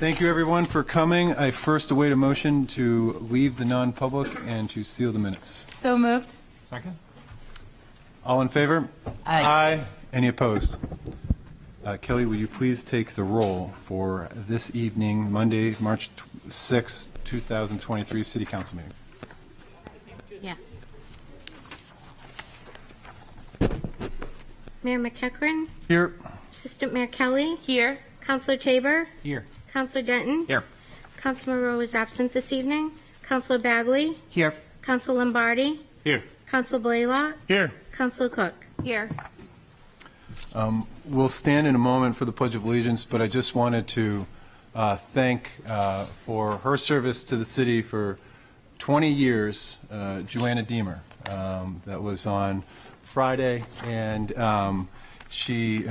Thank you, everyone, for coming. I first await a motion to leave the non-public and to seal the minutes. So moved. Second? All in favor? Aye. Aye. Any opposed? Kelly, would you please take the roll for this evening, Monday, March 6, 2023 City Council meeting? Yes. Mayor McEachran, Here. Assistant Mayor Kelly, Here. Councilor Tabor, Here. Councilor Denton. Here. Councilor Moreau is absent this evening. Councilor Bagley, Here. Councilor Lombardi, Here. Councilor Blaylock, Here. Councilor Cook. Here. We'll stand in a moment for the Pledge of Allegiance, but I just wanted to thank for her service to the city for 20 years, Joanna Deemer. That was on Friday, and she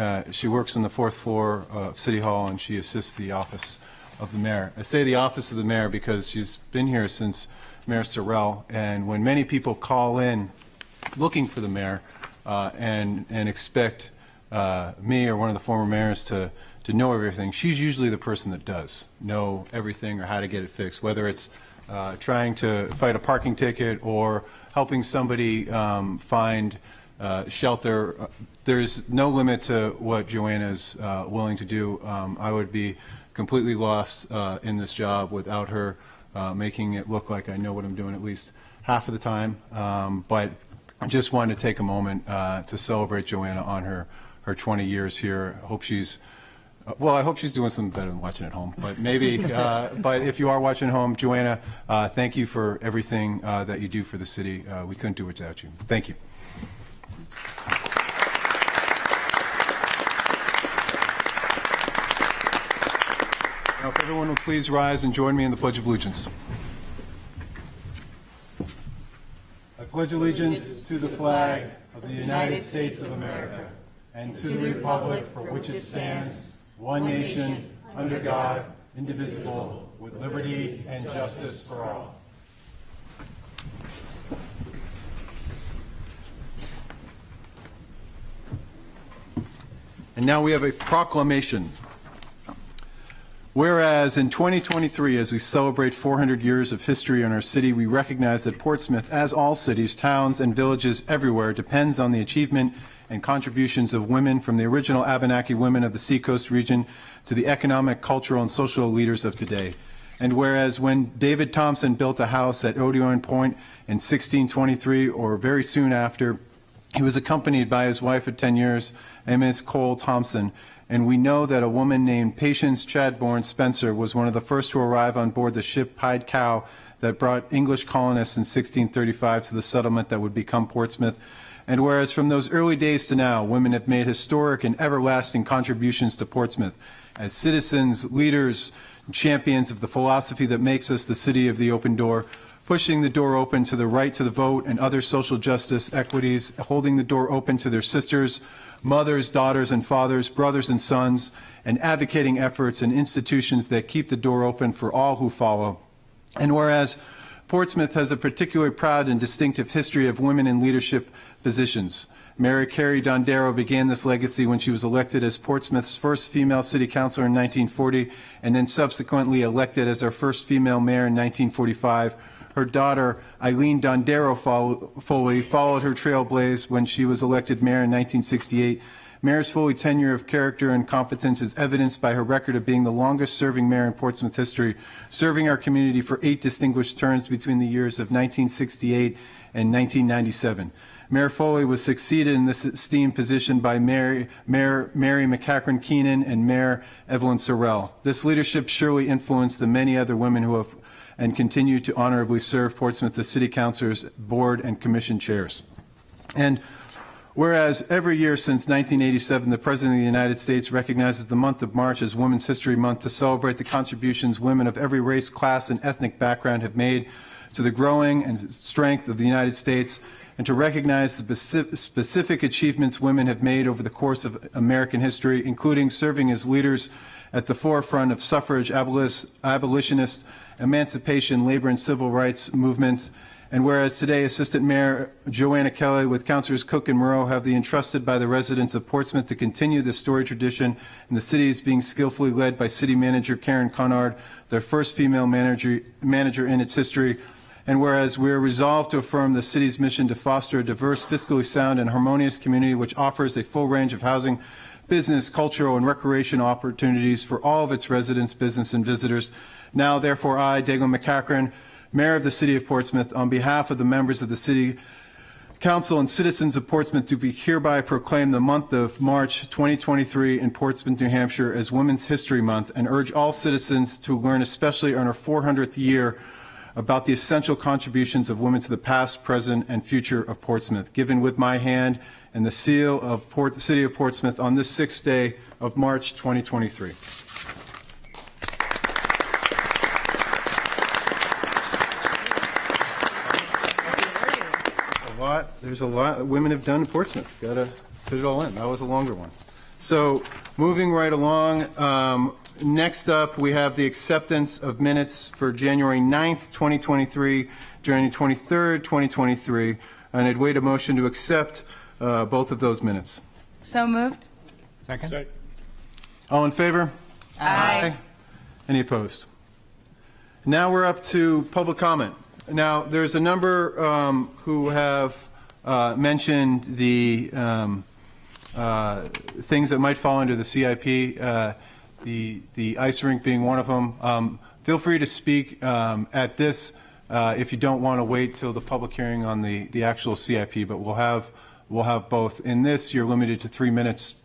works on the fourth floor of City Hall, and she assists the office of the mayor. I say the office of the mayor because she's been here since Mayor Sorrell, and when many people call in looking for the mayor and expect me or one of the former mayors to know everything, she's usually the person that does know everything or how to get it fixed, whether it's trying to fight a parking ticket or helping somebody find shelter. There's no limit to what Joanna's willing to do. I would be completely lost in this job without her making it look like I know what I'm doing at least half of the time. But I just wanted to take a moment to celebrate Joanna on her 20 years here. I hope she's I hope she's doing something better than watching at home, but maybe, but if you are watching at home, Joanna, thank you for everything that you do for the city. We couldn't do it without you. Thank you. Now, if everyone will please rise and join me in the Pledge of Allegiance. I pledge allegiance to the flag of the United States of America and to the republic for which it stands, one nation, under God, indivisible, with liberty and justice for all. And now we have a proclamation. Whereas in 2023, as we celebrate 400 years of history in our city, we recognize that Portsmouth, as all cities, towns, and villages everywhere, depends on the achievement and contributions of women, from the original Abenaki women of the Seacoast region to the economic, cultural, and social leaders of today. And whereas when David Thompson built a house at Odioin Point in 1623, or very soon after, he was accompanied by his wife of 10 years, Miss Cole Thompson. And we know that a woman named Patience Chadbourne Spencer was one of the first to arrive on board the ship Pied Cow that brought English colonists in 1635 to the settlement that would become Portsmouth. And whereas from those early days to now, women have made historic and everlasting contributions to Portsmouth as citizens, leaders, and champions of the philosophy that makes us the city of the open door, pushing the door open to the right to the vote and other social justice equities, holding the door open to their sisters, mothers, daughters, and fathers, brothers and sons, and advocating efforts and institutions that keep the door open for all who follow. And whereas Portsmouth has a particularly proud and distinctive history of women in leadership positions. Mary Carey Dondero began this legacy when she was elected as Portsmouth's first female city councilor in 1940, and then subsequently elected as our first female mayor in 1945. Her daughter, Eileen Dondero Foley, followed her trailblaze when she was elected mayor in 1968. Mayor Foley's tenure of character and competence is evidenced by her record of being the longest-serving mayor in Portsmouth history, serving our community for 8 distinguished terms between the years of 1968 and 1997. Mayor Foley was succeeded in this esteemed position by Mayor Mary McEachran Keenan and Mayor Evelyn Sorrell. This leadership surely influenced the many other women who have and continue to honorably serve Portsmouth as city councilors, board, and commission chairs. And whereas every year since 1987, the President of the United States recognizes the month of March as Women's History Month to celebrate the contributions women of every race, class, and ethnic background have made to the growing and strength of the United States, and to recognize the specific achievements women have made over the course of American history, including serving as leaders at the forefront of suffrage, abolitionist, emancipation, labor, and civil rights movements, And whereas today Assistant Mayor Joanna Kelly with Councilors Cook and Moreau have the entrusted by the residents of Portsmouth to continue this storied tradition, and the city is being skillfully led by City Manager Karen Conard, their first female manager in its history. And whereas we are resolved to affirm the city's mission to foster a diverse, fiscally sound, and harmonious community which offers a full range of housing, business, cultural, and recreation opportunities for all of its residents, business, and visitors. Now, therefore, I, Dagon McCachran, Mayor of the City of Portsmouth, on behalf of the members of the City Council and citizens of Portsmouth, do hereby proclaim the month of March 2023 in Portsmouth, New Hampshire as Women's History Month, and urge all citizens to learn, especially on our 400th year, about the essential contributions of women to the past, present, and future of Portsmouth. Given with my hand and the seal of the City of Portsmouth on this 6th day of March 2023. There's a lot women have done in Portsmouth. Got to fit it all in. That was a longer one. So moving right along, next up we have the acceptance of minutes for January 9th, 2023, January 23rd, 2023, and I'd wait a motion to accept both of those minutes. So moved. Second. All in favor? Aye. Any opposed? Now we're up to public comment. Now, there's a number who have mentioned the things that might fall under the CIP, the ice rink being one of them. Feel free to speak at this if you don't want to wait till the public hearing on the actual CIP, but we'll have both. In this, you're limited to 3 minutes,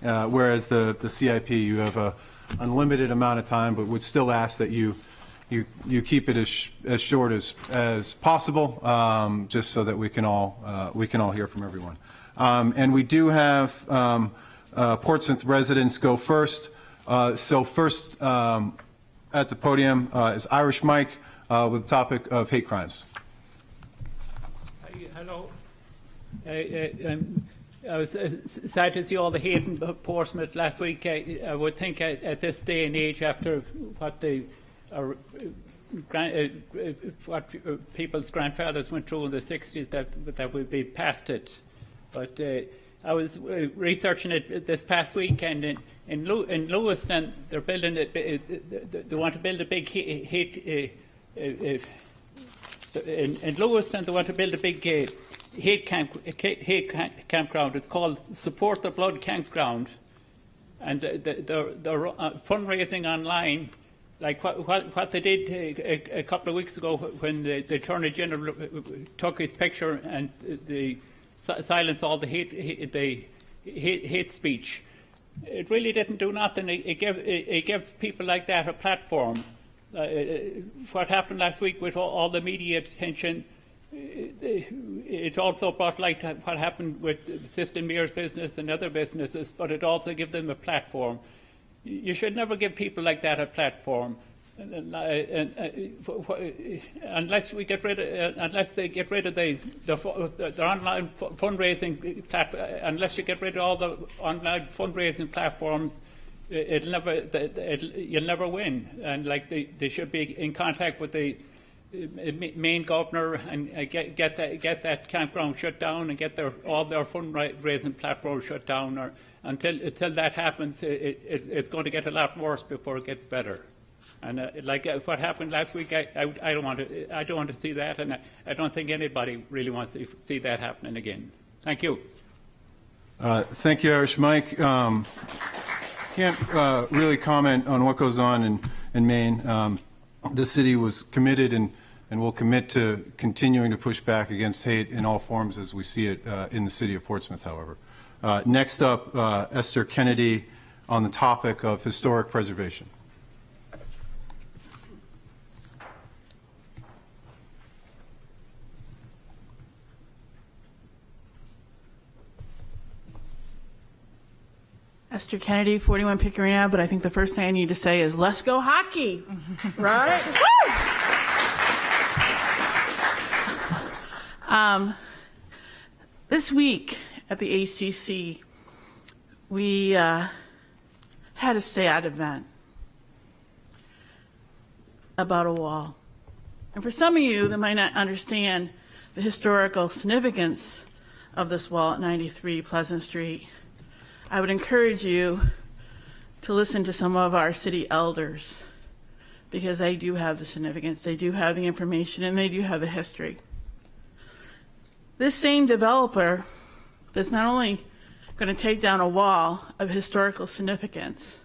whereas the CIP, you have a unlimited amount of time, but would still ask that you keep it as short as possible, just so that we can all hear from everyone. And we do have Portsmouth residents go first. So first at the podium is Irish Mike with the topic of hate crimes. Hello. I was sad to see all the hate in Portsmouth last week. I would think at this day and age, after what what people's grandfathers went through in the 60s, that would be past it. But I was researching it this past week, and in Lewiston, they're building they want to build a big hate. In Lewiston, they want to build a big hate campground. It's called Support the Blood Campground, and they're fundraising online. Like what they did a couple of weeks ago when the Attorney General took his picture and they silenced all the hate speech. It really didn't do nothing. It gave people like that a platform. What happened last week with all the media attention, it also brought light to what happened with Assistant Mayor's business and other businesses, but it also gave them a platform. You should never give people like that a platform, unless we get rid of, unless they get rid of the online fundraising platform. Unless you get rid of all the online fundraising platforms, you'll never win. And like they should be in contact with the Maine governor and get that campground shut down and get all their fundraising platforms shut down. Or until that happens, it's going to get a lot worse before it gets better. And like what happened last week, I don't want to see that, and I don't think anybody really wants to see that happening again. Thank you. Thank you, Irish Mike. Can't really comment on what goes on in Maine. The city was committed and will commit to continuing to push back against hate in all forms as we see it in the city of Portsmouth, however. Next up, Esther Kennedy on the topic of historic preservation. Esther Kennedy, 41 Pickering Ave, but I think the first thing I need to say is, let's go hockey, right? This week at the ACC, we had a sad event about a wall. And for some of you that might not understand the historical significance of this wall at 93 Pleasant Street, I would encourage you to listen to some of our city elders, because they do have the significance, they do have the information, and they do have the history. This same developer that's not only going to take down a wall of historical significance,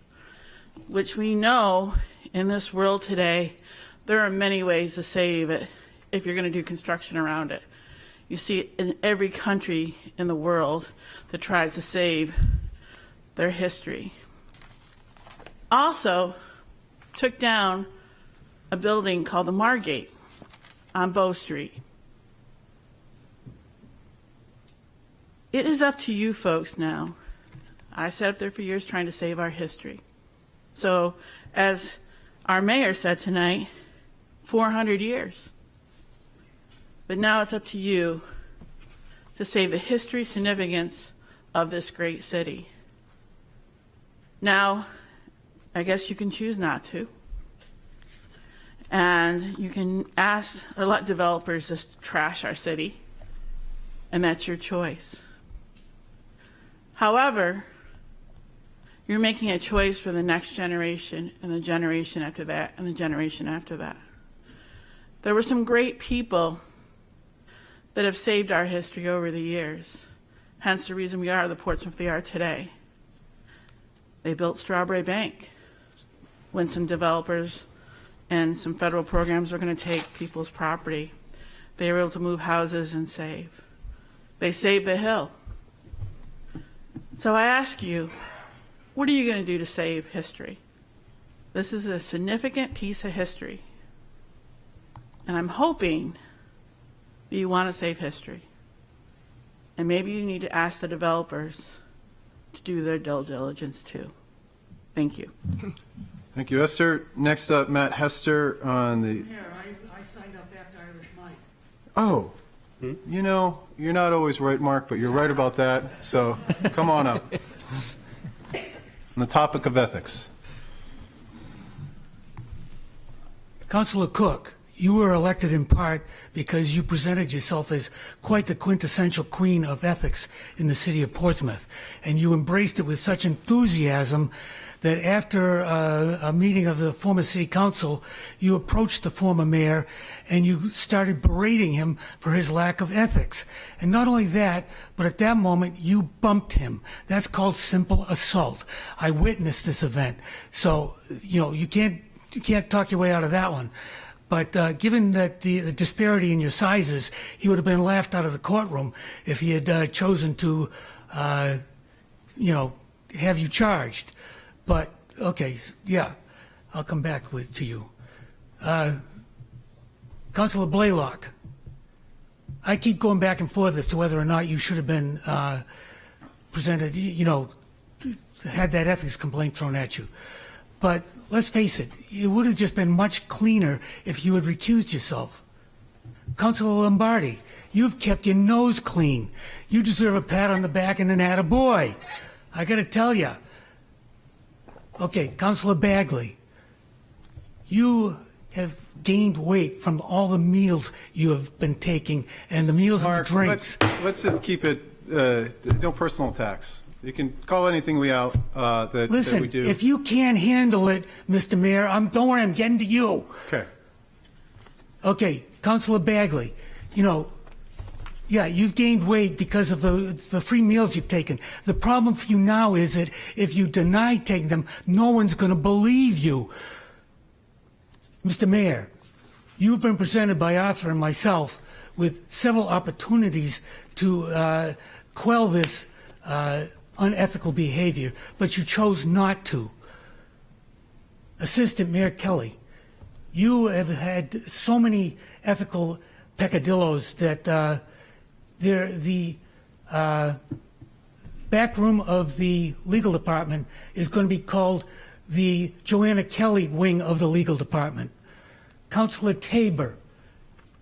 which we know in this world today, there are many ways to save it if you're going to do construction around it. You see it in every country in the world that tries to save their history. Also took down a building called the Margate on Bow Street. It is up to you folks now. I sat up there for years trying to save our history. So, as our mayor said tonight, 400 years. But now it's up to you to save the history significance of this great city. Now, I guess you can choose not to. And you can ask or let developers just trash our city, and that's your choice. However, you're making a choice for the next generation and the generation after that and the generation after that. There were some great people that have saved our history over the years, hence the reason we are the Portsmouth we are today. They built Strawberry Bank when some developers and some federal programs were going to take people's property. They were able to move houses and save. They saved the Hill. So I ask you, what are you going to do to save history? This is a significant piece of history. And I'm hoping that you want to save history. And maybe you need to ask the developers to do their due diligence too. Thank you. Thank you, Esther. Next up, Matt Hester on the... Mayor, I signed up after Irish Mike. Oh, you know, you're not always right, Mark, but you're right about that. So come on up. On the topic of ethics. Councilor Cook, you were elected in part because you presented yourself as quite the quintessential queen of ethics in the city of Portsmouth, and you embraced it with such enthusiasm that after a meeting of the former city council, you approached the former mayor and you started berating him for his lack of ethics. And not only that, but at that moment, you bumped him. That's called simple assault. I witnessed this event. So, you know, you can't talk your way out of that one. But given that the disparity in your sizes, he would have been laughed out of the courtroom if he had chosen to, you know, have you charged. But, okay, yeah, I'll come back to you. Councilor Blaylock, I keep going back and forth as to whether or not you should have been presented, you know, had that ethics complaint thrown at you. But let's face it, it would have just been much cleaner if you had recused yourself. Councilor Lombardi, you've kept your nose clean. You deserve a pat on the back and an attaboy. I got to tell you. Okay, Councilor Bagley, you have gained weight from all the meals you have been taking and the meals and the Mark, drinks. let's just keep it, no personal attacks. You can call anything we out that Listen, we do. if you can't handle it, Mr. Mayor, don't worry, I'm getting to you. Okay. Okay, Councilor Bagley, you know, yeah, you've gained weight because of the free meals you've taken. The problem for you now is that if you deny taking them, no one's going to believe you. Mr. Mayor, you've been presented by Arthur and myself with several opportunities to quell this unethical behavior, but you chose not to. Assistant Mayor Kelly, you have had so many ethical peccadillos that the back room of the legal department is going to be called the Joanna Kelly wing of the legal department. Councilor Tabor,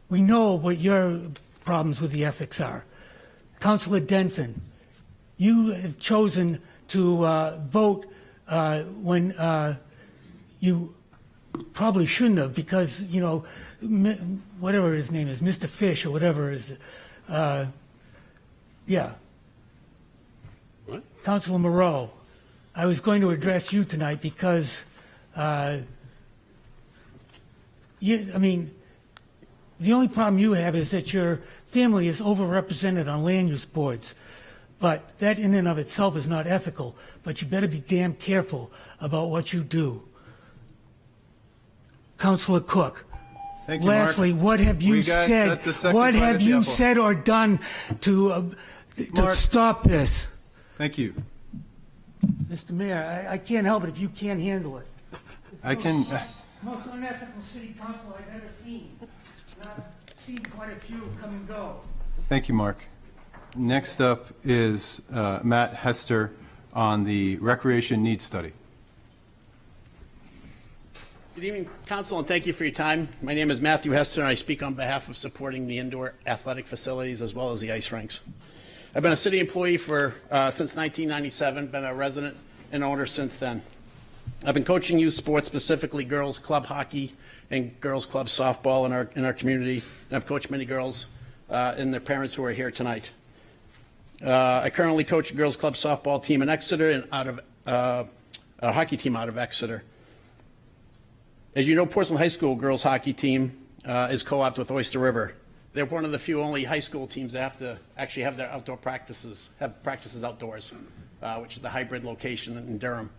we know what your problems with the ethics are. Councilor Denton, you have chosen to vote when you probably shouldn't have, because, you know, whatever his name is, Mr. Fish or whatever is, yeah. What? Councilor Moreau, I was going to address you tonight because, I mean, the only problem you have is that your family is overrepresented on land use boards. But that in and of itself is not ethical, but you better be damn careful about what you do. Councilor Cook. Thank you, Mark. Lastly, what have you said? That's the second What bite have at the you apple. said or done to Mark. stop this? Thank you. Mr. Mayor, I can't help it if you can't handle it. I can, Most unethical city council I've ever seen. And I've seen quite a few come and go. thank you, Mark. Next up is Matt Hester on the Recreation Needs Study. Good evening, Council, and thank you for your time. My name is Matthew Hester, and I speak on behalf of supporting the indoor athletic facilities as well as the ice rinks. I've been a city employee since 1997, been a resident and owner since then. I've been coaching youth sports, specifically girls club hockey and girls club softball in our community, and I've coached many girls and their parents who are here tonight. I currently coach a girls club softball team in Exeter and a hockey team out of Exeter. As you know, Portsmouth High School girls hockey team is co-opted with Oyster River. They're one of the few only high school teams that have to actually have their outdoor practices, have practices outdoors, which is the hybrid location in Durham.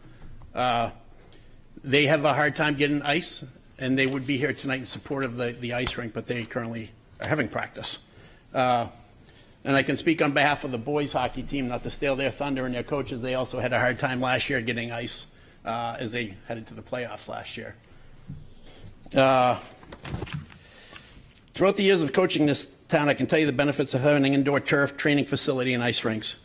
They have a hard time getting ice, and they would be here tonight in support of the ice rink, but they currently are having practice. And I can speak on behalf of the boys hockey team, not to steal their thunder and their coaches. They also had a hard time last year getting ice as they headed to the playoffs last year. Throughout the years of coaching this town, I can tell you the benefits of having an indoor turf training facility and ice rinks.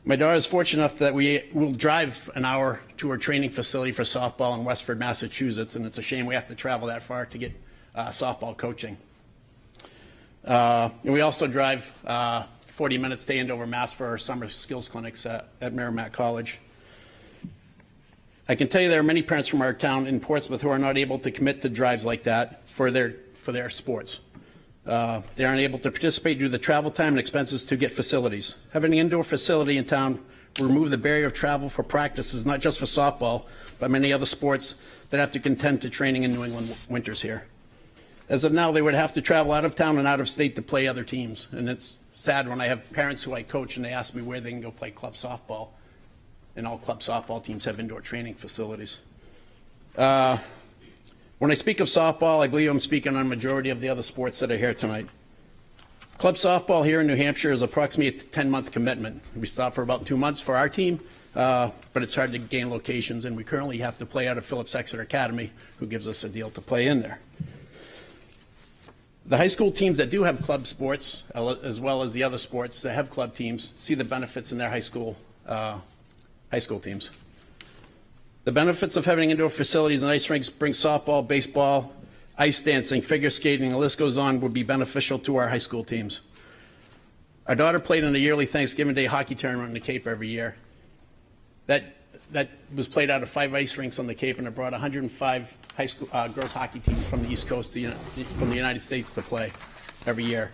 My daughter is fortunate enough that we will drive an hour to her training facility for softball in Westford, Massachusetts, and it's a shame we have to travel that far to get softball coaching. And we also drive 40 minutes to Andover, Mass for our summer skills clinics at Merrimack College. I can tell you there are many parents from our town in Portsmouth who are not able to commit to drives like that for their sports. They aren't able to participate due to the travel time and expenses to get facilities. Having an indoor facility in town will remove the barrier of travel for practices, not just for softball, but many other sports that have to contend to training in New England winters here. As of now, they would have to travel out of town and out of state to play other teams. And it's sad when I have parents who I coach and they ask me where they can go play club softball. And all club softball teams have indoor training facilities. When I speak of softball, I believe I'm speaking on a majority of the other sports that are here tonight. Club softball here in New Hampshire is approximately a 10-month commitment. We stop for about 2 months for our team, but it's hard to gain locations, and we currently have to play out of Phillips Exeter Academy, who gives us a deal to play in there. The high school teams that do have club sports, as well as the other sports that have club teams, see the benefits in their high school teams. The benefits of having indoor facilities and ice rinks bring softball, baseball, ice dancing, figure skating, the list goes on, would be beneficial to our high school teams. Our daughter played in a yearly Thanksgiving Day hockey tournament in the Cape every year. That was played out of 5 ice rinks on the Cape, and it brought 105 high school girls hockey teams from the East Coast from the United States to play every year.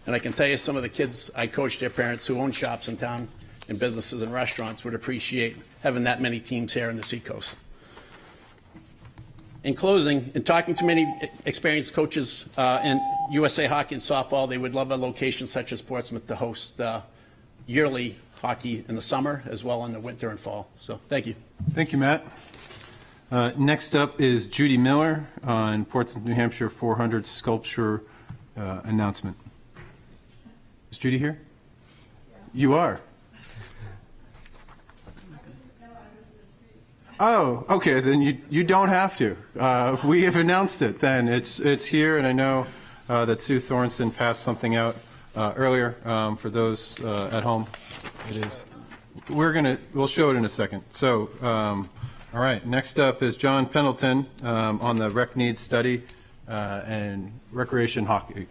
And I can tell you some of the kids I coached, their parents who own shops in town and businesses and restaurants would appreciate having that many teams here in the Seacoast. In closing, in talking to many experienced coaches in USA Hockey and softball, they would love a location such as Portsmouth to host yearly hockey in the summer as well in the winter and fall. So thank you. Thank you, Matt. Next up is Judy Miller on Portsmouth, New Hampshire 400 sculpture announcement. Is Judy here? You are. Oh, okay, then you don't have to. We have announced it then. It's here, and I know that Sue Thornton passed something out earlier for those at home. It is. We'll show it in a second. So, all right, next up is John Pendleton on the Rec Needs Study and Recreation Hockey.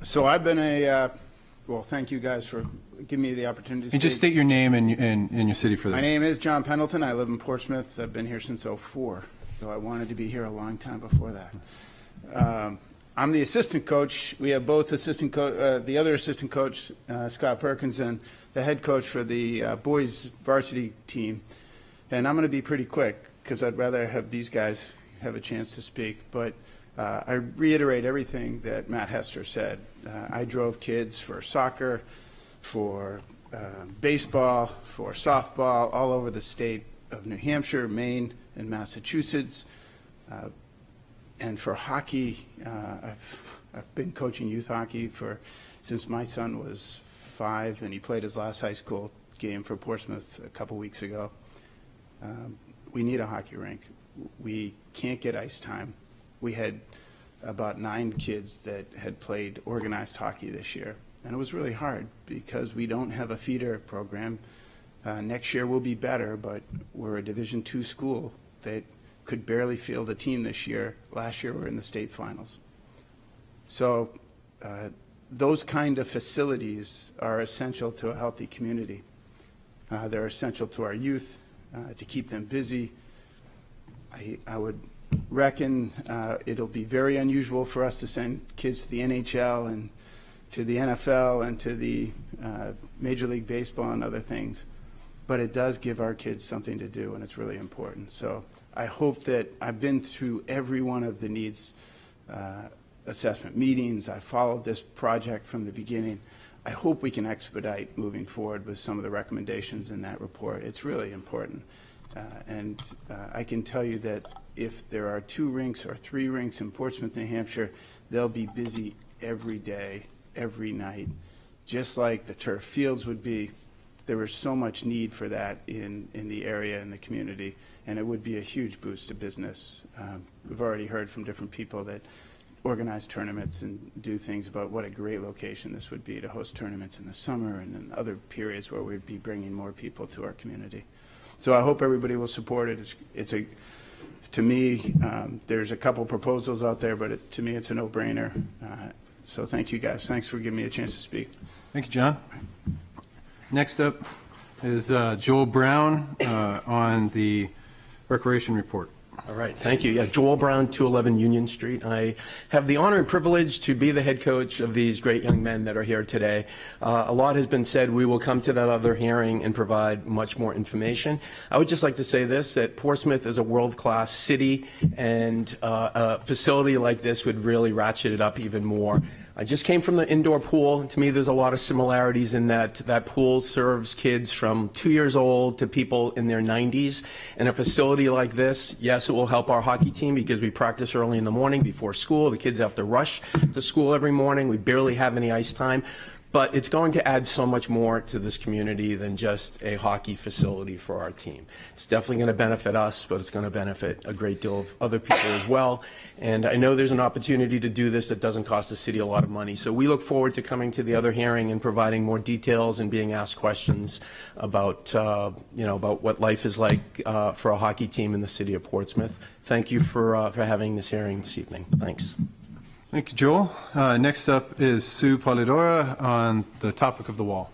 So I've been well, thank you guys for giving me the opportunity to And just speak. state your name and your city for My this. name is John Pendleton. I live in Portsmouth. I've been here since '04, though I wanted to be here a long time before that. I'm the assistant coach. We have both the other assistant coach, Scott Perkins, and the head coach for the boys varsity team. And I'm going to be pretty quick because I'd rather have these guys have a chance to speak. But I reiterate everything that Matt Hester said. I drove kids for soccer, for baseball, for softball, all over the state of New Hampshire, Maine, and Massachusetts. And for hockey, I've been coaching youth hockey since my son was 5, and he played his last high school game for Portsmouth a couple weeks ago. We need a hockey rink. We can't get ice time. We had about 9 kids that had played organized hockey this year, and it was really hard because we don't have a feeder program. Next year will be better, but we're a Division II school that could barely field a team this year. Last year we were in the state finals. So those kind of facilities are essential to a healthy community. They're essential to our youth, to keep them busy. I would reckon it'll be very unusual for us to send kids to the NHL and to the NFL and to the Major League Baseball and other things. But it does give our kids something to do, and it's really important. So I hope that I've been through every one of the needs assessment meetings. I followed this project from the beginning. I hope we can expedite moving forward with some of the recommendations in that report. It's really important. And I can tell you that if there are 2 rinks or 3 rinks in Portsmouth, New Hampshire, they'll be busy every day, every night, just like the turf fields would be. There was so much need for that in the area and the community, and it would be a huge boost to business. We've already heard from different people that organize tournaments and do things about what a great location this would be to host tournaments in the summer and in other periods where we'd be bringing more people to our community. So I hope everybody will support it. To me, there's a couple proposals out there, but to me, it's a no-brainer. So thank you, guys. Thanks for giving me a chance to speak. Thank you, John. Next up is Joel Brown on the Recreation Report. All right, thank you. Yeah, Joel Brown, 211 Union Street. I have the honor and privilege to be the head coach of these great young men that are here today. A lot has been said. We will come to that other hearing and provide much more information. I would just like to say this, that Portsmouth is a world-class city, and a facility like this would really ratchet it up even more. I just came from the indoor pool. To me, there's a lot of similarities in that pool serves kids from 2 years old to people in their 90s. And a facility like this, yes, it will help our hockey team because we practice early in the morning before school. The kids have to rush to school every morning. We barely have any ice time. But it's going to add so much more to this community than just a hockey facility for our team. It's definitely going to benefit us, but it's going to benefit a great deal of other people as well. And I know there's an opportunity to do this that doesn't cost the city a lot of money. So we look forward to coming to the other hearing and providing more details and being asked questions about, about what life is like for a hockey team in the city of Portsmouth. Thank you for having this hearing this evening. Thanks. Thank you, Joel. Next up is Sue Polidora on the topic of the wall.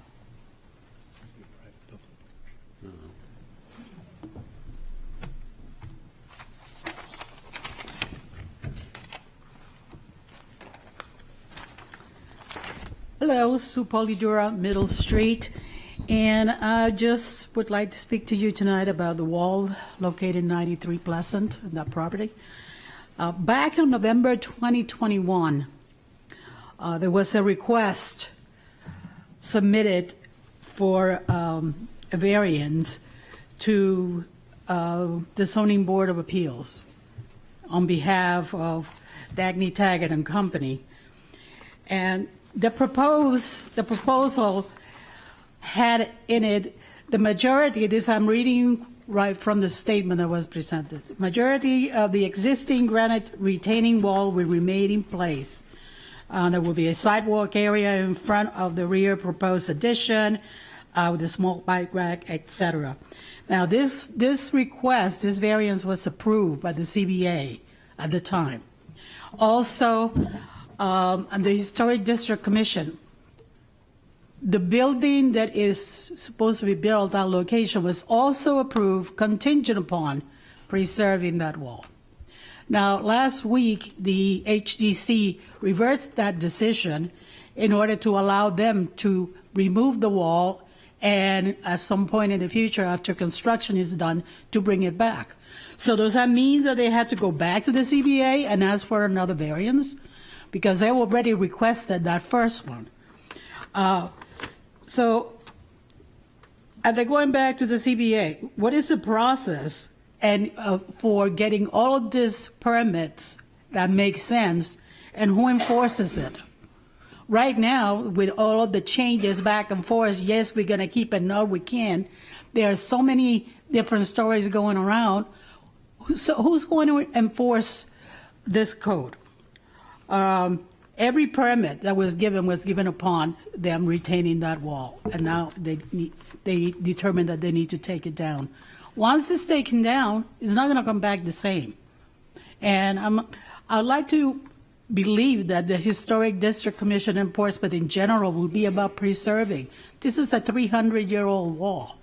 Hello, Sue Polidora, Middle Street. And I just would like to speak to you tonight about the wall located 93 Pleasant, that property. Back in November 2021, there was a request submitted for a variance to the Zoning Board of Appeals on behalf of Dagny Taggart and Company. And the proposal had in it the majority, this I'm reading right from the statement that was presented. Majority of the existing granite retaining wall will remain in place. There will be a sidewalk area in front of the rear proposed addition with a small bike rack, etc. Now, this request, this variance was approved by the CBA at the time. Also, and the Historic District Commission the building that is supposed to be built, that location, was also approved contingent upon preserving that wall. Now, last week, the HDC reversed that decision in order to allow them to remove the wall and at some point in the future, after construction is done, to bring it back. So does that mean that they had to go back to the CBA and ask for another variance? Because they already requested that first one. So are they going back to the CBA? What is the process and for getting all of these permits that make sense, and who enforces it? Right now, with all of the changes back and forth, yes, we're going to keep it, no, we can't. There are so many different stories going around. So who's going to enforce this code? Every permit that was given upon them retaining that wall, and now they determined that they need to take it down. Once it's taken down, it's not going to come back the same. And I'd like to believe that the Historic District Commission in Portsmouth in general will be about preserving. This is a 300-year-old wall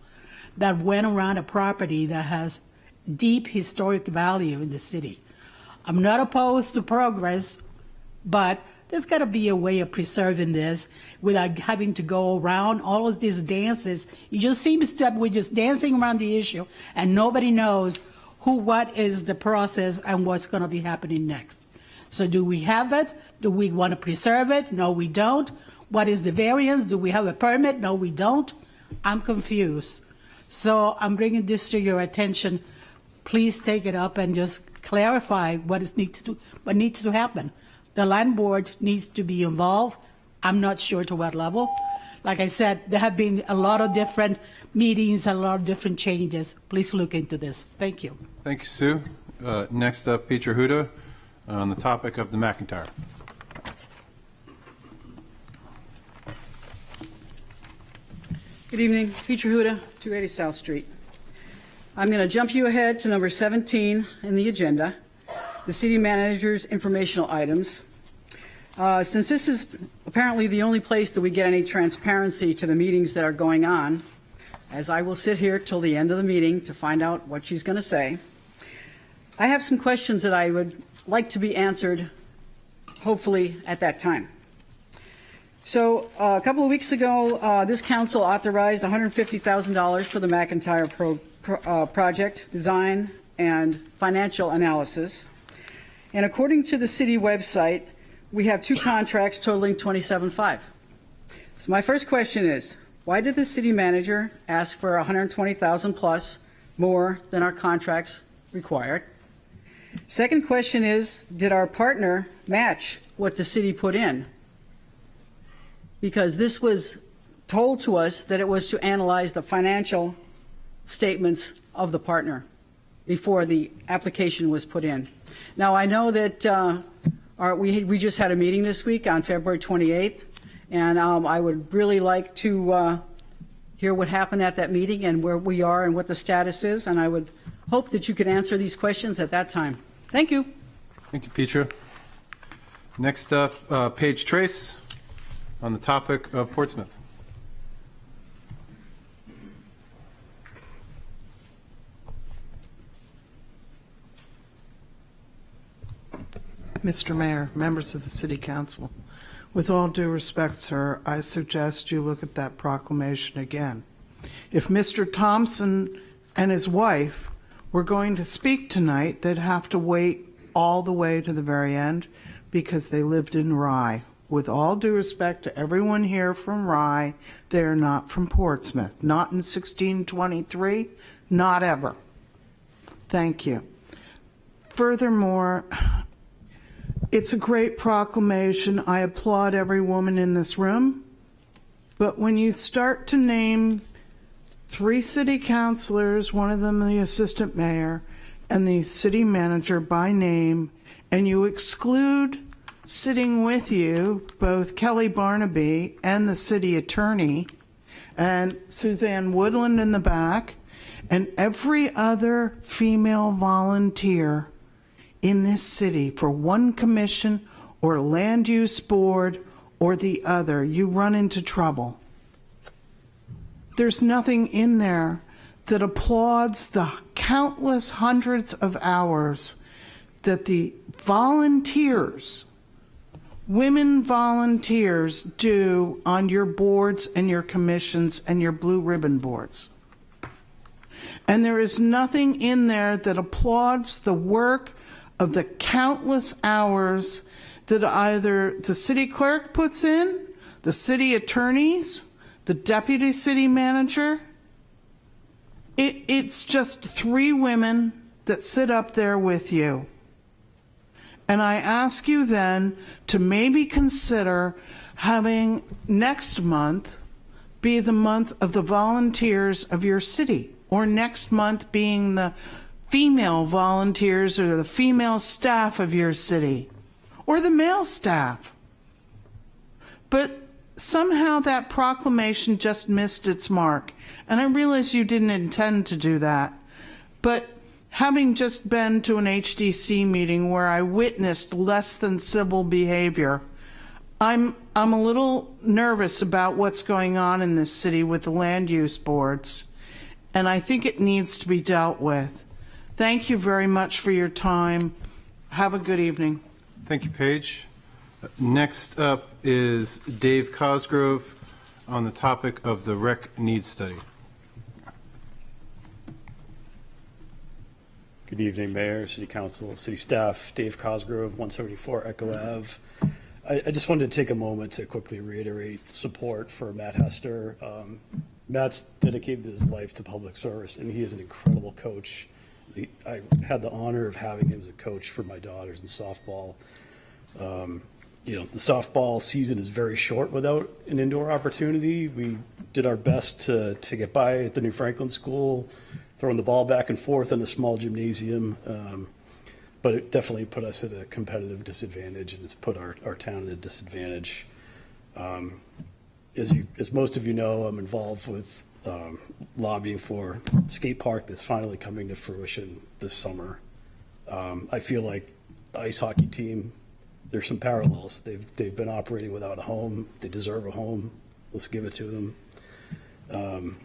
that went around a property that has deep historic value in the city. I'm not opposed to progress, but there's got to be a way of preserving this without having to go around all of these dances. It just seems that we're just dancing around the issue and nobody knows what is the process and what's going to be happening next. So do we have it? Do we want to preserve it? No, we don't. What is the variance? Do we have a permit? No, we don't. I'm confused. So I'm bringing this to your attention. Please take it up and just clarify what needs to happen. The land board needs to be involved. I'm not sure to what level. Like I said, there have been a lot of different meetings, a lot of different changes. Please look into this. Thank you. Thank you, Sue. Next up, Peter Huda on the topic of the McIntyre. Good evening. Peter Huda, 280 South Street. I'm going to jump you ahead to number 17 in the agenda, the city manager's informational items. Since this is apparently the only place that we get any transparency to the meetings that are going on, as I will sit here till the end of the meeting to find out what she's going to say, I have some questions that I would like to be answered, hopefully at that time. So a couple of weeks ago, this council authorized $150,000 for the McIntyre project design and financial analysis. And according to the city website, we have 2 contracts totaling $27.5. So my first question is, why did the city manager ask for $120,000 plus more than our contracts required? Second question is, did our partner match what the city put in? Because this was told to us that it was to analyze the financial statements of the partner before the application was put in. Now, I know that we just had a meeting this week on February 28th, and I would really like to hear what happened at that meeting and where we are and what the status is, and I would hope that you could answer these questions at that time. Thank you. Thank you, Petra. Next up, Paige Trace on the topic of Portsmouth. Mr. Mayor, members of the City Council, with all due respect, sir, I suggest you look at that proclamation again. If Mr. Thompson and his wife were going to speak tonight, they'd have to wait all the way to the very end because they lived in Rye. With all due respect to everyone here from Rye, they are not from Portsmouth. Not in 1623, not ever. Thank you. Furthermore, it's a great proclamation. I applaud every woman in this room. But when you start to name 3 city councilors, one of them the assistant mayor, and the city manager by name, and you exclude sitting with you both Kelly Barnaby and the city attorney, and Suzanne Woodland in the back, and every other female volunteer in this city for one commission or land use board or the other, you run into trouble. there's nothing in there that applauds the countless hundreds of hours that the volunteers, women volunteers, do on your boards and your commissions and your blue ribbon boards. And there is nothing in there that applauds the work of the countless hours that either the city clerk puts in, the city attorneys, the deputy city manager. It's just 3 women that sit up there with you. And I ask you then to maybe consider having next month be the month of the volunteers of your city, or next month being the female volunteers or the female staff of your city, or the male staff. But somehow that proclamation just missed its mark. And I realize you didn't intend to do that. But having just been to an HDC meeting where I witnessed less than civil behavior, I'm a little nervous about what's going on in this city with the land use boards. And I think it needs to be dealt with. Thank you very much for your time. Have a good evening. Thank you, Paige. Next up is Dave Cosgrove on the topic of the rec needs study. Good evening, Mayor, City Council, City staff. Dave Cosgrove, 174 Echo Ave. I just wanted to take a moment to quickly reiterate support for Matt Hester. Matt's dedicated his life to public service, and he is an incredible coach. I had the honor of having him as a coach for my daughters in softball. The softball season is very short without an indoor opportunity. We did our best to get by at the New Franklin School, throwing the ball back and forth in a small gymnasium. But it definitely put us at a competitive disadvantage, and it's put our town at a disadvantage. As most of you know, I'm involved with lobbying for a skate park that's finally coming to fruition this summer. I feel like the ice hockey team, there's some parallels. They've been operating without a home. They deserve a home. Let's give it to them.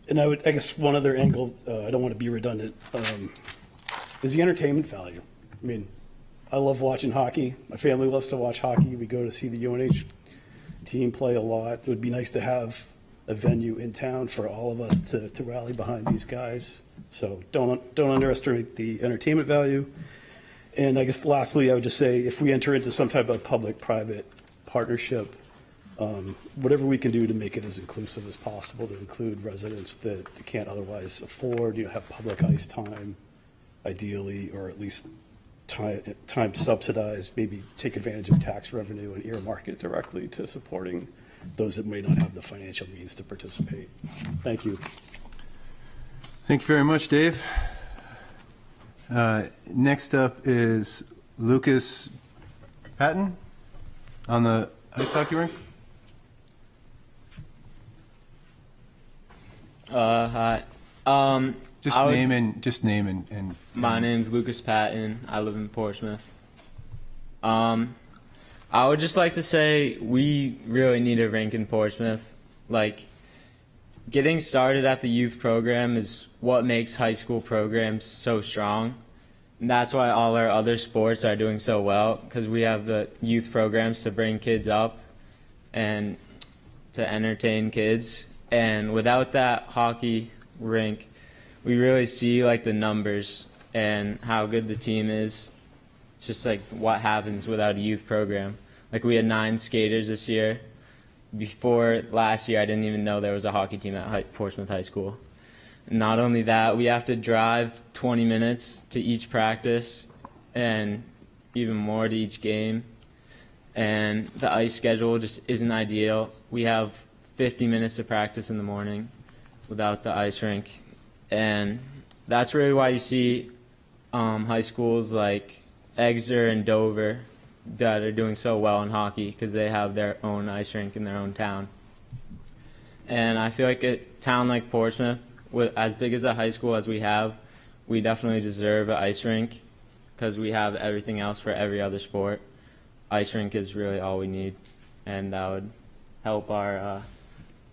And I guess one other angle, I don't want to be redundant, is the entertainment value. I mean, I love watching hockey. My family loves to watch hockey. We go to see the UNH team play a lot. It would be nice to have a venue in town for all of us to rally behind these guys. So don't underestimate the entertainment value. And I guess lastly, I would just say if we enter into some type of public-private partnership, whatever we can do to make it as inclusive as possible, to include residents that can't otherwise afford, have public ice time, ideally, or at least time subsidized, maybe take advantage of tax revenue and earmark it directly to supporting those that may not have the financial means to participate. Thank you. Thank you very much, Dave. Next up is Lucas Patton on the ice hockey rink. Hi. Just name and My name's Lucas Patton. I live in Portsmouth. I would just like to say we really need a rink in Portsmouth. Like, getting started at the youth program is what makes high school programs so strong. And that's why all our other sports are doing so well, because we have the youth programs to bring kids up and to entertain kids. And without that hockey rink, we really see like the numbers and how good the team is. It's just like what happens without a youth program. Like, we had 9 skaters this year. Before last year, I didn't even know there was a hockey team at Portsmouth High School. And not only that, we have to drive 20 minutes to each practice and even more to each game. And the ice schedule just isn't ideal. We have 50 minutes of practice in the morning without the ice rink. And that's really why you see high schools like Exeter and Dover that are doing so well in hockey, because they have their own ice rink in their own town. And I feel like a town like Portsmouth, with as big as a high school as we have, we definitely deserve an ice rink, because we have everything else for every other sport. Ice rink is really all we need, and that would help our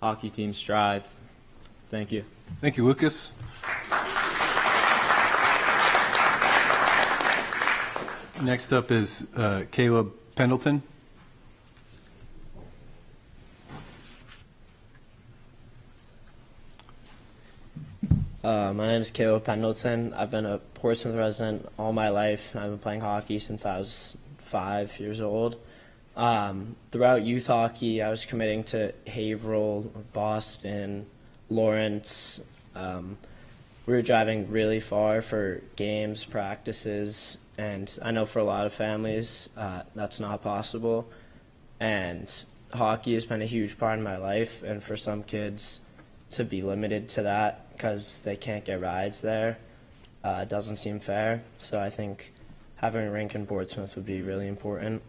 hockey team strive. Thank you. Thank you, Lucas. Next up is Caleb Pendleton. My name is Caleb Pendleton. I've been a Portsmouth resident all my life, and I've been playing hockey since I was 5 years old. Throughout youth hockey, I was committing to Haverhill, Boston, Lawrence. We were driving really far for games, practices, and I know for a lot of families that's not possible. And hockey has been a huge part of my life, and for some kids to be limited to that because they can't get rides there doesn't seem fair. So I think having a rink in Portsmouth would be really important,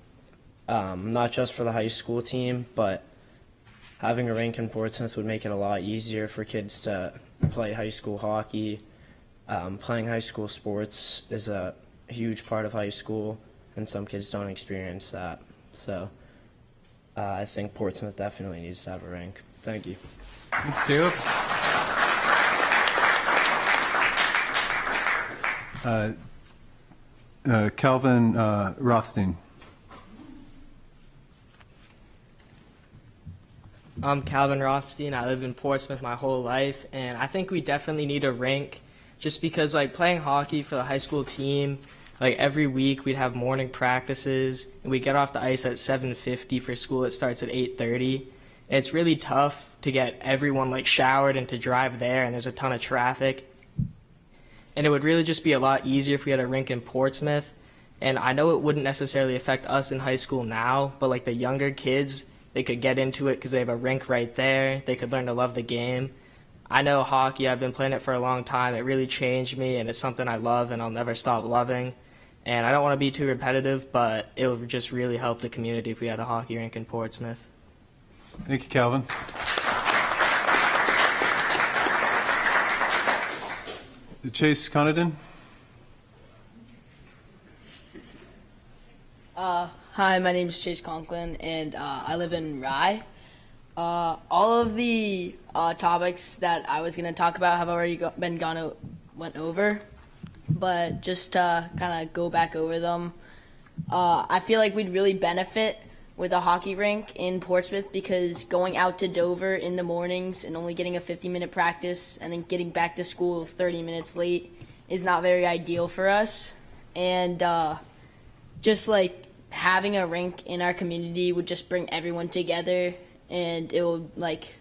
not just for the high school team, but having a rink in Portsmouth would make it a lot easier for kids to play high school hockey. Playing high school sports is a huge part of high school, and some kids don't experience that. So I think Portsmouth definitely needs to have a rink. Thank you. Caleb. Calvin Rothstein. I'm Calvin Rothstein. I live in Portsmouth my whole life, and I think we definitely need a rink just because, like, playing hockey for the high school team, like, every week we'd have morning practices, and we get off the ice at 7:50 for school. It starts at 8:30. And it's really tough to get everyone, like, showered and to drive there, and there's a ton of traffic. And it would really just be a lot easier if we had a rink in Portsmouth. And I know it wouldn't necessarily affect us in high school now, but, like, the younger kids, they could get into it because they have a rink right there. They could learn to love the game. I know hockey, I've been playing it for a long time. It really changed me, and it's something I love and I'll never stop loving. And I don't want to be too repetitive, but it would just really help the community if we had a hockey rink in Portsmouth. Thank you, Calvin. Chase Conadin. Hi, my name is Chase Conklin, and I live in Rye. All of the topics that I was going to talk about have already went over, but just to kind of go back over them, I feel like we'd really benefit with a hockey rink in Portsmouth because going out to Dover in the mornings and only getting a 50-minute practice and then getting back to school 30 minutes late is not very ideal for us. And just like having a rink in our community would just bring everyone together, and it would like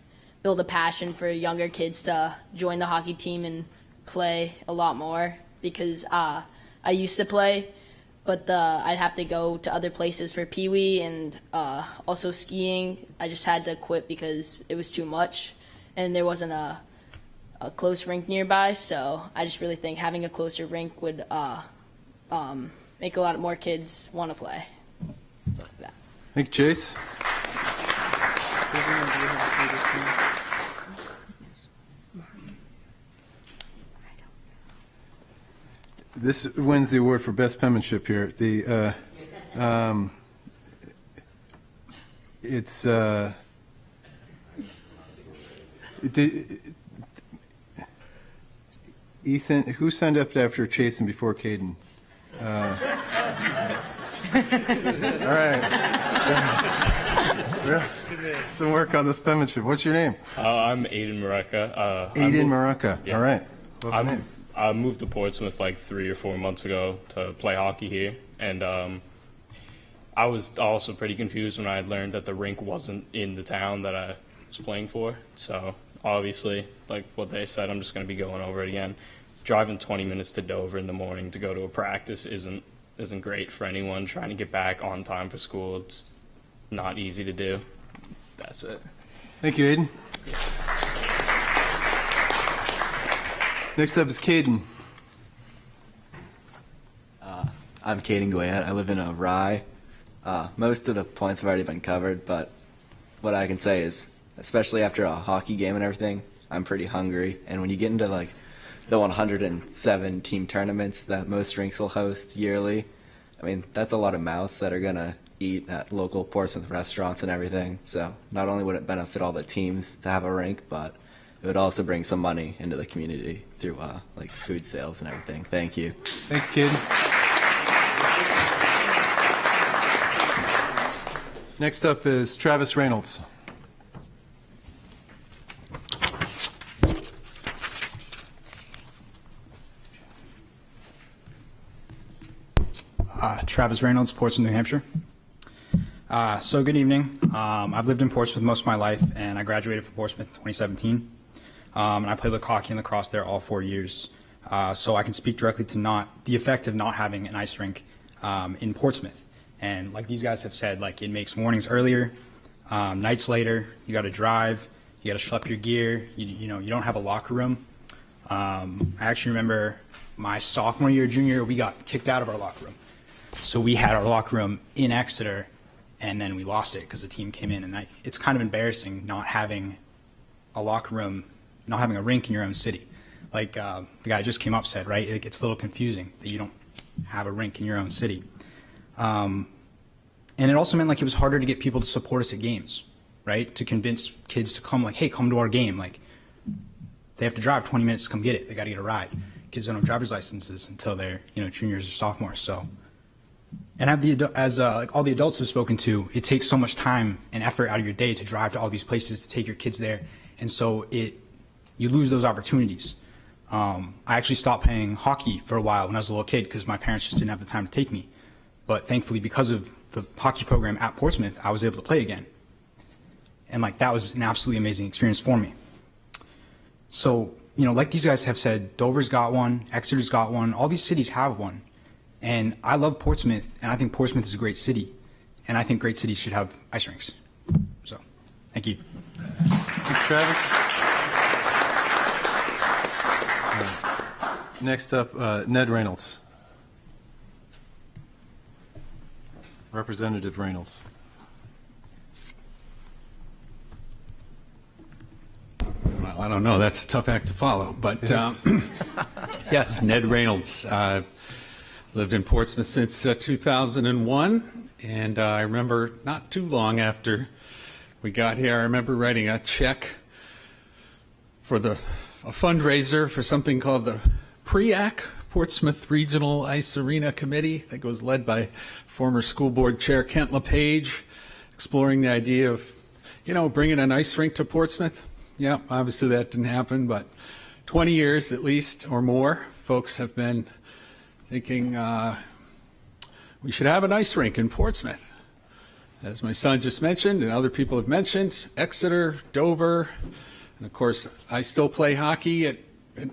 build a passion for younger kids to join the hockey team and play a lot more because I used to play, but I'd have to go to other places for Pee Wee and also skiing. I just had to quit because it was too much, and there wasn't a close rink nearby. So I just really think having a closer rink would make a lot more kids want to play. So like that. Thank you, Chase. This wins the award for best penmanship here. Ethan, who signed up after Chase and before Caden? All right. Some work on this penmanship. What's your name? I'm Aiden Mareka. Aiden Mareka. Yeah. All right. What's your name? I moved to Portsmouth like 3 or 4 months ago to play hockey here, and I was also pretty confused when I had learned that the rink wasn't in the town that I was playing for. So obviously, like what they said, I'm just going to be going over it again. Driving 20 minutes to Dover in the morning to go to a practice isn't great for anyone trying to get back on time for school. It's not easy to do. That's it. Thank you, Aiden. Next up is Caden. I'm Caden Glayette. I live in Rye. Most of the points have already been covered, but what I can say is, especially after a hockey game and everything, I'm pretty hungry. And when you get into like the 107 team tournaments that most rinks will host yearly, I mean, that's a lot of mouths that are going to eat at local Portsmouth restaurants and everything. So not only would it benefit all the teams to have a rink, but it it would also bring some money into the community through like food sales and everything. Thank you. Thank you, Caden. Next up is Travis Reynolds. Travis Reynolds, Portsmouth, New Hampshire. So good evening. I've lived in Portsmouth most of my life, and I graduated from Portsmouth in 2017. And I played hockey and lacrosse there all 4 years. So I can speak directly to the effect of not having an ice rink in Portsmouth. And like these guys have said, like it makes mornings earlier, nights later. You got to drive. You got to schlep your gear. You don't have a locker room. I actually remember my sophomore year, junior year, we got kicked out of our locker room. So we had our locker room in Exeter, and then we lost it because the team came in. And it's kind of embarrassing not having a locker room, not having a rink in your own city. Like the guy just came up said, right? It's a little confusing that you don't have a rink in your own city. And it also meant like it was harder to get people to support us at games, right? To convince kids to come, like, hey, come to our game. Like they have to drive 20 minutes to come get it. They got to get a ride. Kids don't have driver's licenses until they're juniors or sophomores. So. And like all the adults have spoken to, it takes so much time and effort out of your day to drive to all these places to take your kids there, and so you lose those opportunities. I actually stopped playing hockey for a while when I was a little kid because my parents just didn't have the time to take me. But thankfully, because of the hockey program at Portsmouth, I was able to play again, and like that was an absolutely amazing experience for me. So like these guys have said, Dover's got one, Exeter's got one, all these cities have one. And I love Portsmouth, and I think Portsmouth is a great city, and I think great cities should have ice rinks. So, thank you. Thank you, Travis. Next up, Ned Reynolds. Representative Reynolds. Well, I don't know. That's a tough act to follow. But Yes. yes, Ned Reynolds. Lived in Portsmouth since 2001, and I remember not too long after we got here, I remember writing a check for a fundraiser for something called the PREAC, Portsmouth Regional Ice Arena Committee. I think it was led by former school board chair Kent LePage, exploring the idea of, bringing an ice rink to Portsmouth. Yeah, obviously that didn't happen, but 20 years at least or more, folks have been thinking we should have an ice rink in Portsmouth. As my son just mentioned and other people have mentioned, Exeter, Dover, and of course I still play hockey at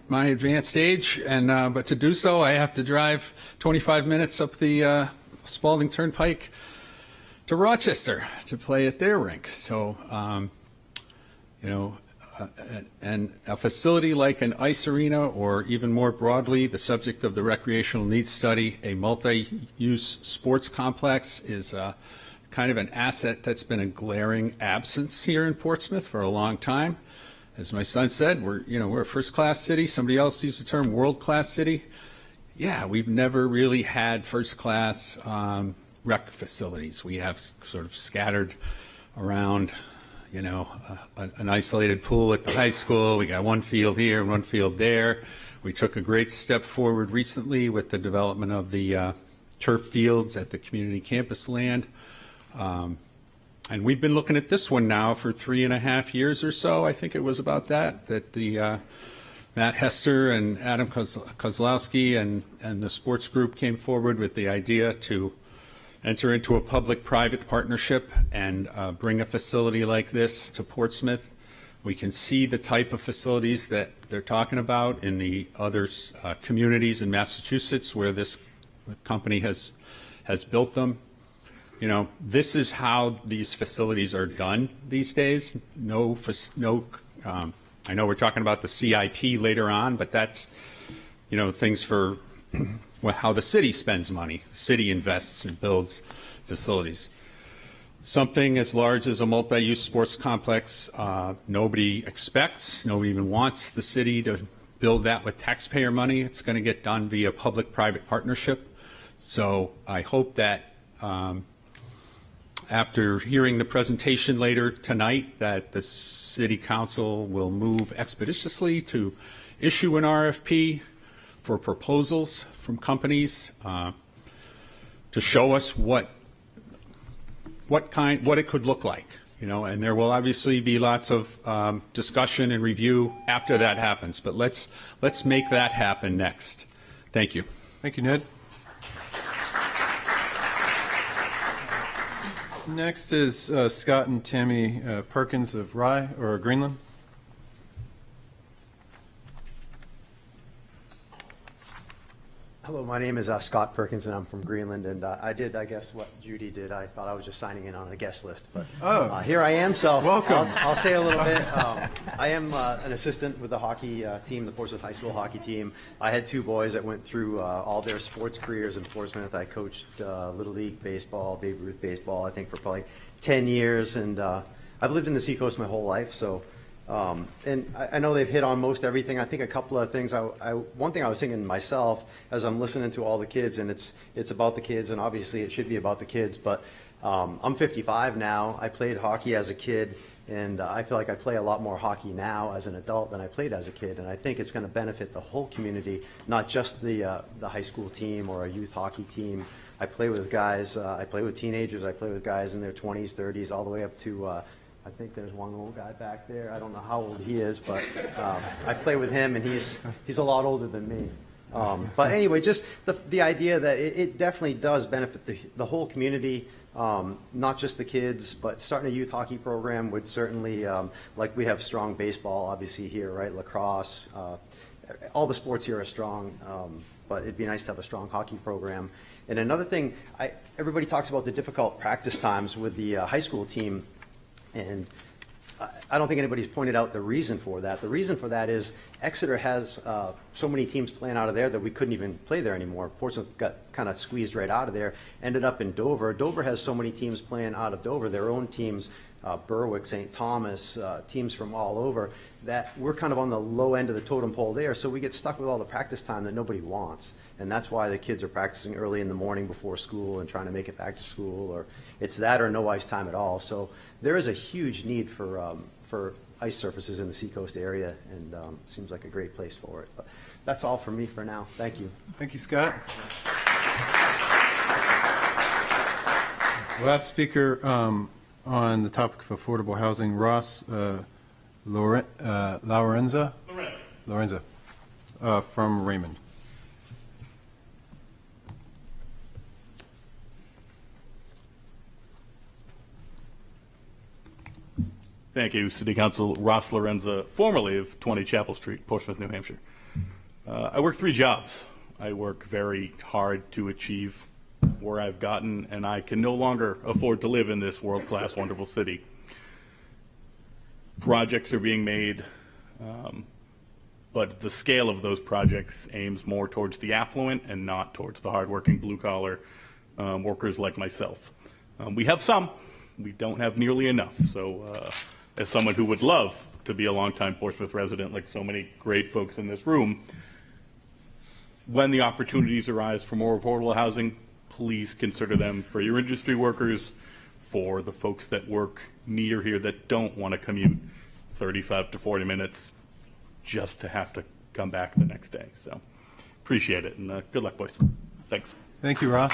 my advanced age, and but to do so I have to drive 25 minutes up the Spalding Turnpike to Rochester to play at their rink. So, and a facility like an ice arena, or even more broadly, the subject of the recreational needs study, a multi-use sports complex is kind of an asset that's been a glaring absence here in Portsmouth for a long time. As my son said, we're a first-class city. Somebody else used the term world-class city. Yeah, we've never really had first-class rec facilities. We have sort of scattered around an isolated pool at the high school. We got one field here and one field there. We took a great step forward recently with the development of the turf fields at the community campus land. And we've been looking at this one now for 3.5 years or so. I think it was about that the Matt Hester and Adam Kozlowski and the sports group came forward with the idea to enter into a public-private partnership and bring a facility like this to Portsmouth. We can see the type of facilities that they're talking about in the other communities in Massachusetts where this company has built them. This is how these facilities are done these days. I know we're talking about the CIP later on, but that's, things for how the city spends money. The city invests and builds facilities. Something as large as a multi-use sports complex, nobody expects, nobody even wants the city to build that with taxpayer money. It's going to get done via public-private partnership. So I hope that after hearing the presentation later tonight, that the City Council will move expeditiously to issue an RFP for proposals from companies to show us what it could look like, and there will obviously be lots of discussion and review after that happens. But let's make that happen next. Thank you. Thank you, Ned. Next is Scott and Tammy Perkins of Rye or Greenland. Hello, my name is Scott Perkins, and I'm from Greenland. And I did, I guess, what Judy did. I thought I was just signing in on a guest list, but here I am. So welcome. I'll say a little bit. I am an assistant with the hockey team, the Portsmouth High School hockey team. I had two boys that went through all their sports careers in Portsmouth. I coached Little League baseball, Babe Ruth baseball, I think for probably 10 years, and I've lived in the Seacoast my whole life. So. And I know they've hit on most everything. I think a couple of things. One thing I was thinking myself as I'm listening to all the kids, and it's about the kids, and obviously it should be about the kids. But I'm 55 now. I played hockey as a kid, and I feel like I play a lot more hockey now as an adult than I played as a kid. And I think it's going to benefit the whole community, not just the high school team or a youth hockey team. I play with guys. I play with teenagers. I play with guys in their 20s, 30s, all the way up to. I think there's one old guy back there. I don't know how old he is, but I play with him, and he's a lot older than me. But anyway, just the idea that it definitely does benefit the whole community, not just the kids, but starting a youth hockey program would certainly, like we have strong baseball, obviously here, right? Lacrosse, all the sports here are strong, but it'd be nice to have a strong hockey program. And another thing, everybody talks about the difficult practice times with the high school team. And I don't think anybody's pointed out the reason for that. The reason for that is Exeter has so many teams playing out of there that we couldn't even play there anymore. Portsmouth got kind of squeezed right out of there, ended up in Dover. Dover has so many teams playing out of Dover, their own teams, Berwick, St. Thomas, teams from all over, that we're kind of on the low end of the totem pole there. So we get stuck with all the practice time that nobody wants. And that's why the kids are practicing early in the morning before school and trying to make it back to school, or it's that or no ice time at all. So there is a huge need for ice surfaces in the Seacoast area, and seems like a great place for it. But that's all for me for now. Thank you. Thank you, Scott. Last speaker on the topic of affordable housing, Ross Laurenza from Raymond. Thank you, City Council. Ross Lorenza, formerly of 20 Chapel Street, Portsmouth, New Hampshire. I work 3 jobs. I work very hard to achieve where I've gotten, and I can no longer afford to live in this world-class, wonderful city. Projects are being made, but the scale of those projects aims more towards the affluent and not towards the hardworking blue-collar workers like myself. We have some. We don't have nearly enough. So as someone who would love to be a longtime Portsmouth resident, like so many great folks in this room, when the opportunities arise for more affordable housing, please consider them for your industry workers, for the folks that work near here that don't want to commute 35 to 40 minutes just to have to come back the next day. So appreciate it, and good luck, boys. Thanks. Thank you, Ross.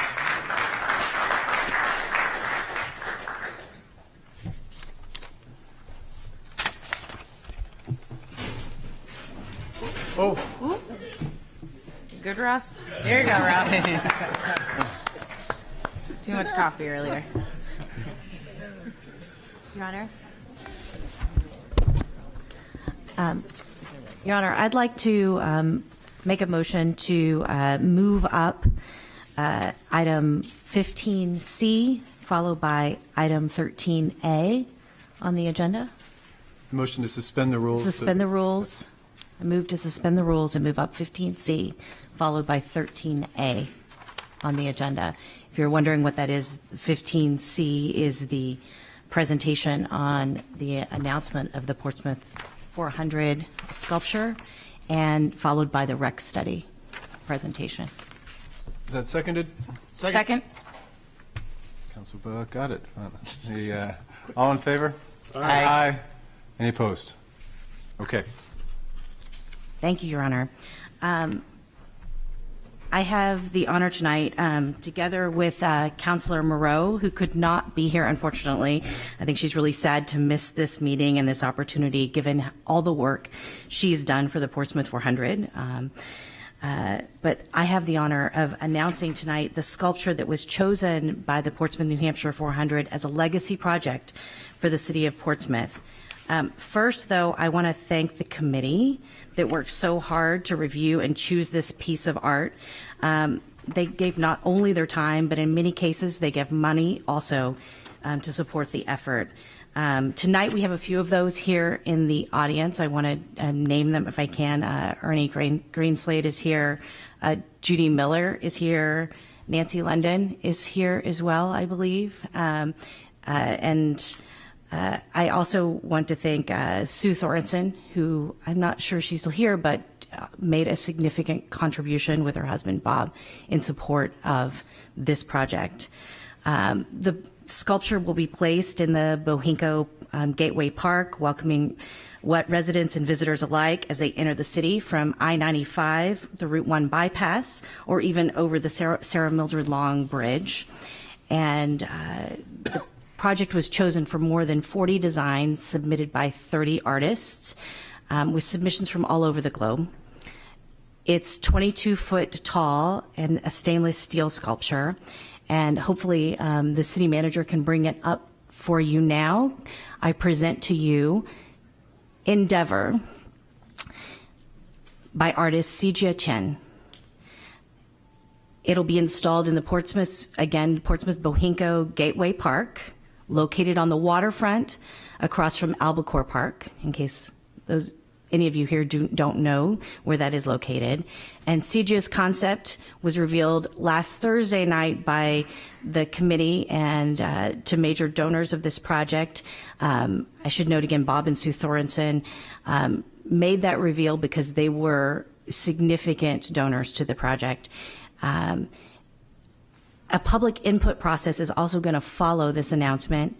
Oh. Ooh. Good, Ross? There you go, Ross. Too much coffee earlier. Your Honor. Your Honor, I'd like to make a motion to move up item 15C, followed by item 13A on the agenda. Motion to suspend the rules. Suspend the rules. I move to suspend the rules and move up 15C, followed by 13A on the agenda. If you're wondering what that is, 15C is the presentation on the announcement of the Portsmouth 400 sculpture, and followed by the rec study presentation. Is that seconded? Second. Councilor Bullock, got it. All in favor? Aye. Any opposed? Okay. Thank you, Your Honor. I have the honor tonight, together with Councilor Moreau, who could not be here, unfortunately. I think she's really sad to miss this meeting and this opportunity, given all the work she's done for the Portsmouth 400. But I have the honor of announcing tonight the sculpture that was chosen by the Portsmouth, New Hampshire 400 as a legacy project for the city of Portsmouth. First, though, I want to thank the committee that worked so hard to review and choose this piece of art. They gave not only their time, but in many cases, they gave money also to support the effort. Tonight, we have a few of those here in the audience. I want to name them if I can. Ernie Greenslade is here. Judy Miller is here. Nancy London is here as well, I believe. I also want to thank Sue Thorenson, who I'm not sure she's still here, but made a significant contribution with her husband, Bob, in support of this project. The sculpture will be placed in the Bohinco Gateway Park, welcoming what residents and visitors alike as they enter the city from I-95, the Route 1 bypass, or even over the Sarah Mildred Long Bridge. And the project was chosen for more than 40 designs submitted by 30 artists with submissions from all over the globe. It's 22 foot tall and a stainless steel sculpture. And hopefully the city manager can bring it up for you now. I present to you Endeavor by artist Sijia Chen. It'll be installed in the Portsmouth Bohinco Gateway Park, located on the waterfront across from Albacore Park, in case any of you here don't know where that is located. And Sijia's concept was revealed last Thursday night by the committee and to major donors of this project. I should note again, Bob and Sue Thorenson made that reveal because they were significant donors to the project. A public input process is also going to follow this announcement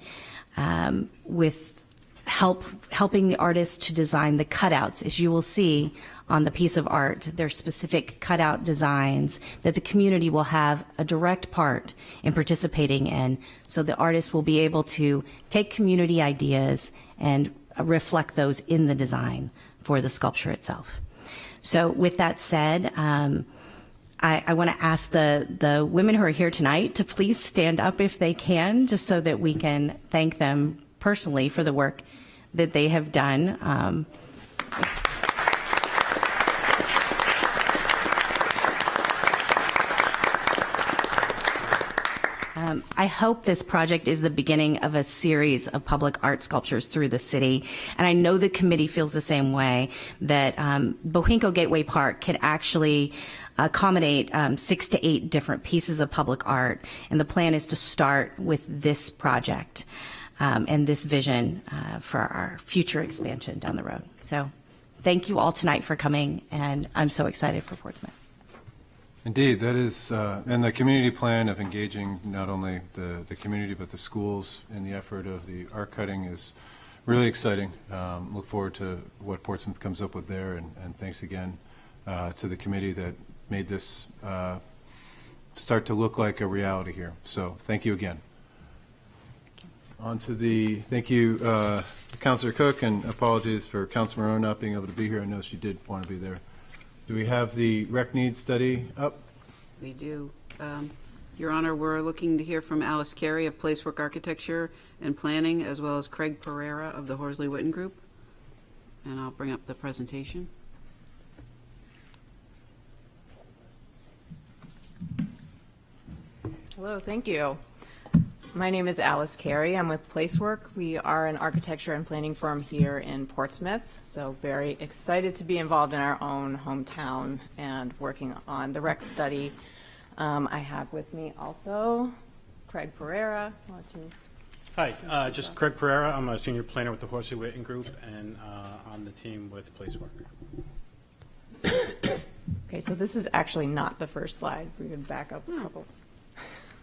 with helping the artists to design the cutouts. As you will see on the piece of art, there are specific cutout designs that the community will have a direct part in participating in, so the artists will be able to take community ideas and reflect those in the design for the sculpture itself. So with that said, I want to ask the women who are here tonight to please stand up if they can, just so that we can thank them personally for the work that they have done. I hope this project is the beginning of a series of public art sculptures through the city. And I know the committee feels the same way, that Bohinco Gateway Park can actually accommodate 6 to 8 different pieces of public art. And the plan is to start with this project and this vision for our future expansion down the road. So thank you all tonight for coming, and I'm so excited for Portsmouth. Indeed, that is, and the community plan of engaging not only the community but the schools in the effort of the art cutting is really exciting. Look forward to what Portsmouth comes up with there, and thanks again to the committee that made this start to look like a reality here. So thank you again. On to thank you, Councilor Cook, and apologies for Councilor Moreau not being able to be here. I know she did want to be there. Do we have the rec needs study up? We do. Your Honor, we're looking to hear from Alice Carey of Placework Architecture and Planning, as well as Craig Pereira of the Horsley Witten Group. And I'll bring up the presentation. Hello, thank you. My name is Alice Carey. I'm with Placework. We are an architecture and planning firm here in Portsmouth, so very excited to be involved in our own hometown and working on the rec study. I have with me also Craig Pereira. Hi, just Craig Pereira. I'm a senior planner with the Horsley Witten Group and on the team with Placework. Okay, so this is actually not the first slide. We could back up a couple.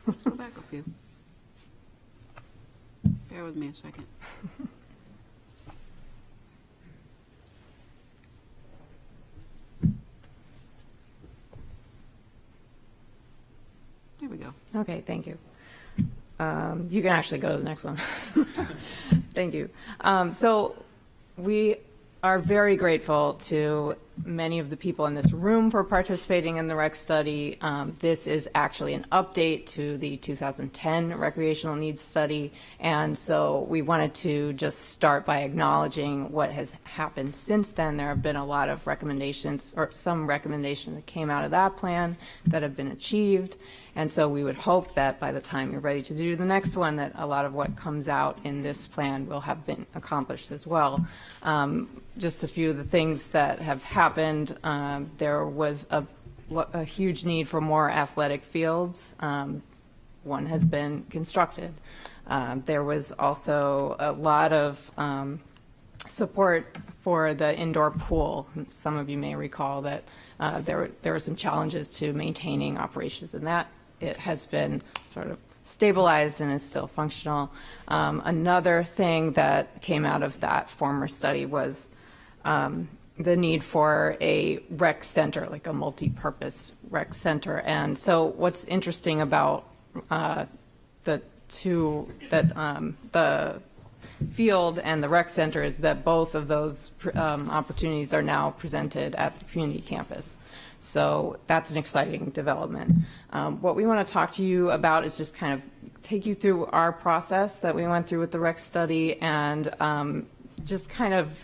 Let's go back a few. Bear with me a second. There we go. Okay, thank you. You can actually go to the next one. Thank you. So we are very grateful to many of the people in this room for participating in the rec study. This is actually an update to the 2010 recreational needs study. And so we wanted to just start by acknowledging what has happened since then. There have been a lot of recommendations, or some recommendations that came out of that plan that have been achieved. And so we would hope that by the time you're ready to do the next one, that a lot of what comes out in this plan will have been accomplished as well. Just a few of the things that have happened. There was a huge need for more athletic fields. One has been constructed. There was also a lot of support for the indoor pool. Some of you may recall that there were some challenges to maintaining operations in that. It has been sort of stabilized and is still functional. Another thing that came out of that former study was the need for a rec center, like a multi-purpose rec center. And so what's interesting about the field and the rec center is that both of those opportunities are now presented at the community campus. So that's an exciting development. What we want to talk to you about is just kind of take you through our process that we went through with the rec study and just kind of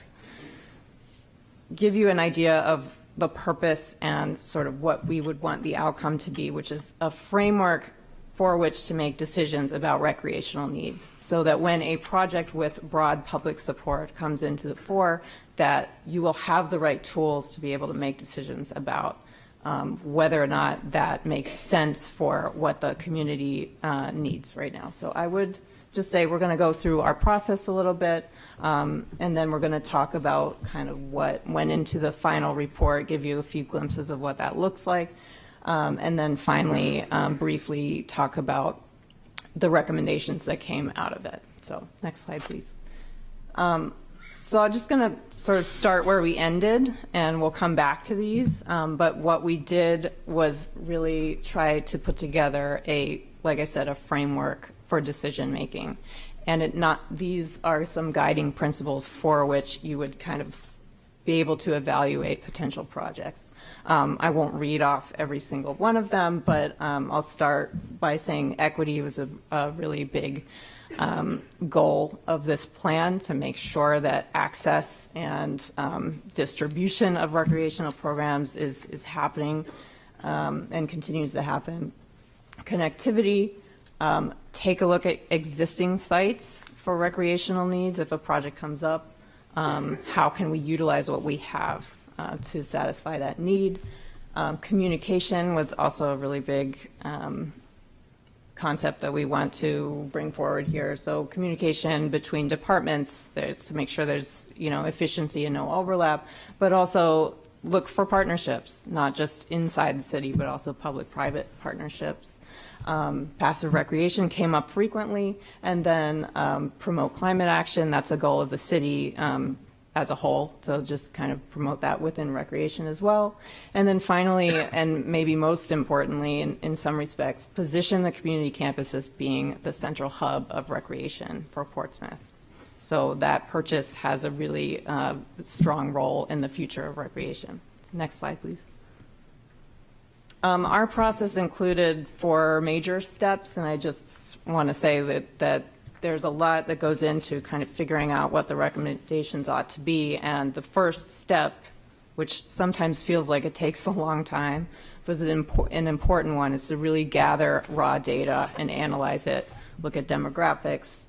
give you an idea of the purpose and sort of what we would want the outcome to be, which is a framework for which to make decisions about recreational needs, so that when a project with broad public support comes into the fore, that you will have the right tools to be able to make decisions about whether or not that makes sense for what the community needs right now. So I would just say we're going to go through our process a little bit, and then we're going to talk about kind of what went into the final report, give you a few glimpses of what that looks like, and then finally briefly talk about the recommendations that came out of it. So next slide, please. So I'm just going to sort of start where we ended, and we'll come back to these. But what we did was really try to put together like I said, a framework for decision making. And these are some guiding principles for which you would kind of be able to evaluate potential projects. I won't read off every single one of them, but I'll start by saying equity was a really big goal of this plan, to make sure that access and distribution of recreational programs is happening and continues to happen. Connectivity, take a look at existing sites for recreational needs. If a project comes up, how can we utilize what we have to satisfy that need? Communication was also a really big concept that we want to bring forward here. So communication between departments, there's to make sure there's efficiency and no overlap, but also look for partnerships, not just inside the city, but also public-private partnerships. Passive recreation came up frequently, and then promote climate action. That's a goal of the city as a whole, so just kind of promote that within recreation as well. And then finally, and maybe most importantly in some respects, position the community campus as being the central hub of recreation for Portsmouth. So that purchase has a really strong role in the future of recreation. Next slide, please. Our process included 4 major steps, and I just want to say that there's a lot that goes into kind of figuring out what the recommendations ought to be. And the first step, which sometimes feels like it takes a long time, but an important one, is to really gather raw data and analyze it, look at demographics,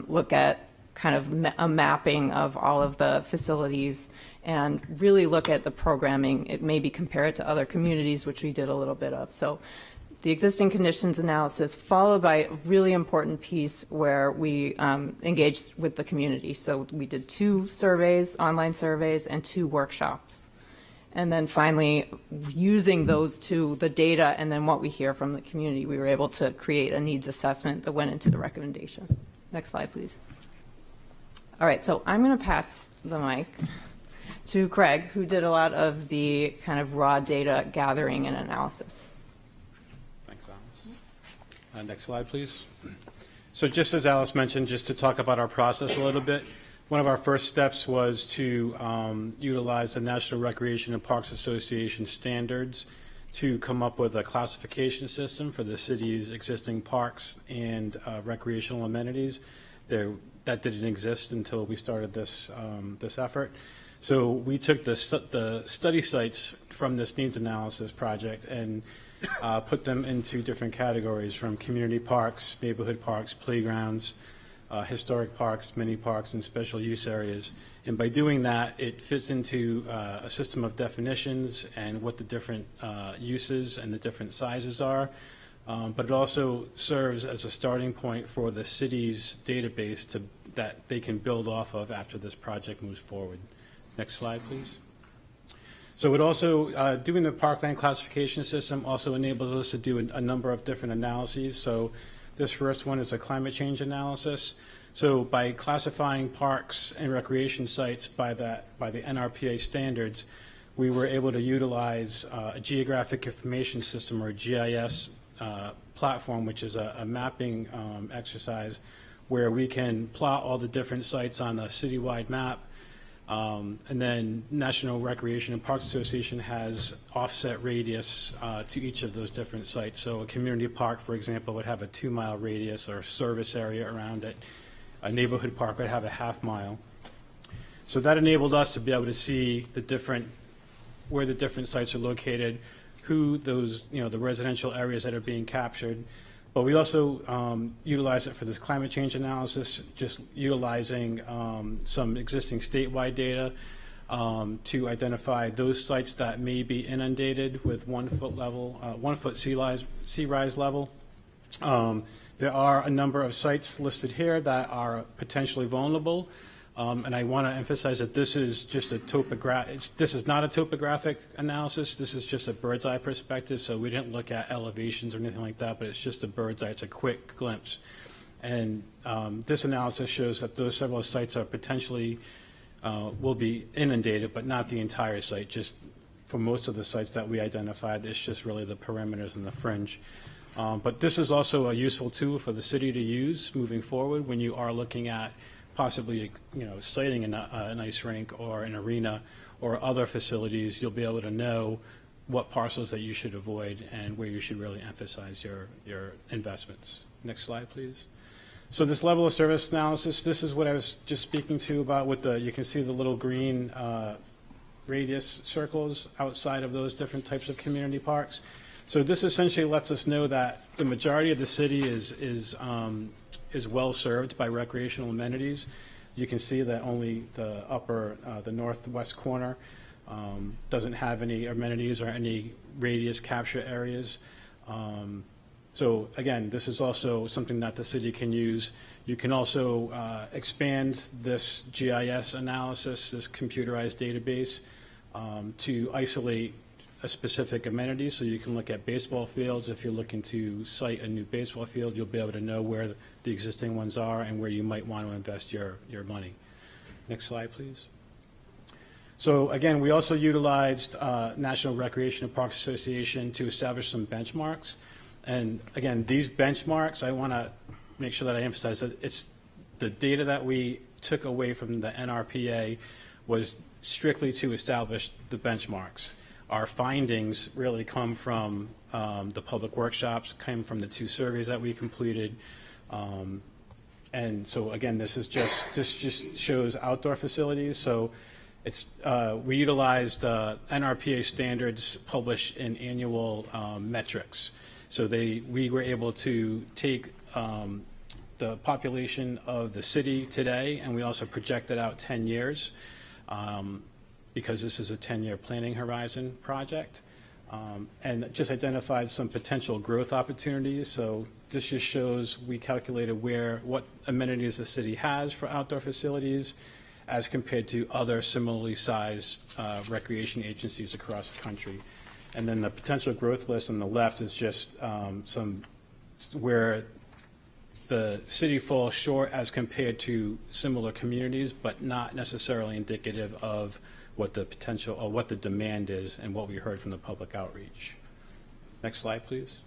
look at kind of a mapping of all of the facilities, and really look at the programming. It maybe compare it to other communities, which we did a little bit of. So the existing conditions analysis, followed by a really important piece where we engaged with the community. So we did 2 surveys, online surveys, and 2 workshops. And then finally, using those 2, the data and then what we hear from the community, we were able to create a needs assessment that went into the recommendations. Next slide, please. All right, so I'm going to pass the mic to Craig, who did a lot of the kind of raw data gathering and analysis. Thanks, Alice. Next slide, please. So just as Alice mentioned, just to talk about our process a little bit, one of our first steps was to utilize the National Recreation and Parks Association standards to come up with a classification system for the city's existing parks and recreational amenities. That didn't exist until we started this effort. So we took the study sites from this needs analysis project and put them into different categories, from community parks, neighborhood parks, playgrounds, historic parks, mini parks, and special use areas. And by doing that, it fits into a system of definitions and what the different uses and the different sizes are. But it also serves as a starting point for the city's database that they can build off of after this project moves forward. Next slide, please. So it also, doing the parkland classification system also enables us to do a number of different analyses. So this first one is a climate change analysis. So by classifying parks and recreation sites by the NRPA standards, we were able to utilize a geographic information system, or a GIS platform, which is a mapping exercise where we can plot all the different sites on a citywide map. And then National Recreation and Parks Association has offset radius to each of those different sites. So a community park, for example, would have a 2-mile radius or service area around it. A neighborhood park would have a half-mile. So that enabled us to be able to see where the different sites are located, who those, the residential areas that are being captured. But we also utilize it for this climate change analysis, just utilizing some existing statewide data to identify those sites that may be inundated with 1 foot sea rise level. There are a number of sites listed here that are potentially vulnerable. And I want to emphasize that this is just this is not a topographic analysis. This is just a bird's eye perspective. So we didn't look at elevations or anything like that, but it's just a bird's eye. It's a quick glimpse. And this analysis shows that those several sites are potentially will be inundated, but not the entire site. Just for most of the sites that we identified, it's just really the perimeters and the fringe. But this is also a useful tool for the city to use moving forward when you are looking at possibly, siting an ice rink or an arena or other facilities. You'll be able to know what parcels that you should avoid and where you should really emphasize your investments. Next slide, please. So this level of service analysis, this is what I was just speaking to about with you can see the little green radius circles outside of those different types of community parks. So this essentially lets us know that the majority of the city is well served by recreational amenities. You can see that only the northwest corner doesn't have any amenities or any radius capture areas. So again, this is also something that the city can use. You can also expand this GIS analysis, this computerized database, to isolate a specific amenity. So you can look at baseball fields. If you're looking to site a new baseball field, you'll be able to know where the existing ones are and where you might want to invest your money. Next slide, please. So again, we also utilized National Recreation and Parks Association to establish some benchmarks. And again, these benchmarks, I want to make sure that I emphasize that it's the data that we took away from the NRPA was strictly to establish the benchmarks. Our findings really come from the public workshops, came from the 2 surveys that we completed. And so again, this just shows outdoor facilities. So we utilized NRPA standards published in annual metrics. So we were able to take the population of the city today, and we also projected out 10 years. Because this is a 10-year planning horizon project, and just identified some potential growth opportunities. So this just shows we calculated what amenities the city has for outdoor facilities as compared to other similarly sized recreation agencies across the country. And then the potential growth list on the left is just where the city falls short as compared to similar communities, but not necessarily indicative of what the potential or what the demand is and what we heard from the public outreach. Next slide, please.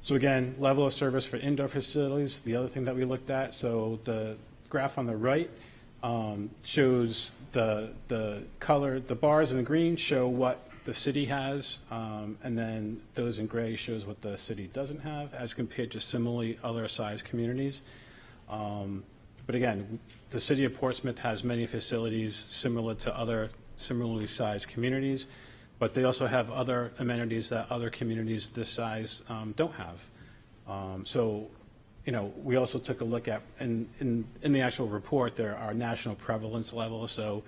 So again, level of service for indoor facilities, the other thing that we looked at. So the graph on the right shows the color, the bars in green show what the city has, and then those in gray shows what the city doesn't have as compared to similarly other sized communities. But again, the city of Portsmouth has many facilities similar to other similarly sized communities, but they also have other amenities that other communities this size don't have. So, you know, we also took a look at, in the actual report, there are national prevalence levels. So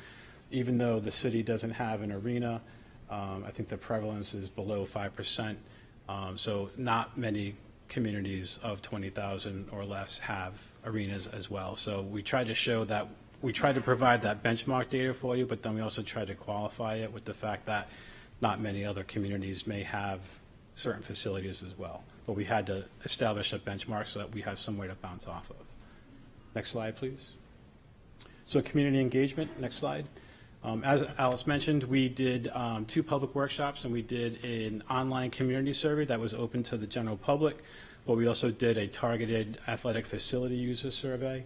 even though the city doesn't have an arena, I think the prevalence is below 5%. So not many communities of 20,000 or less have arenas as well. So we tried to show that, we tried to provide that benchmark data for you, but then we also tried to qualify it with the fact that not many other communities may have certain facilities as well. But we had to establish a benchmark so that we have somewhere to bounce off of. Next slide, please. So community engagement, next slide. As Alice mentioned, we did 2 public workshops, and we did an online community survey that was open to the general public, but we also did a targeted athletic facility user survey.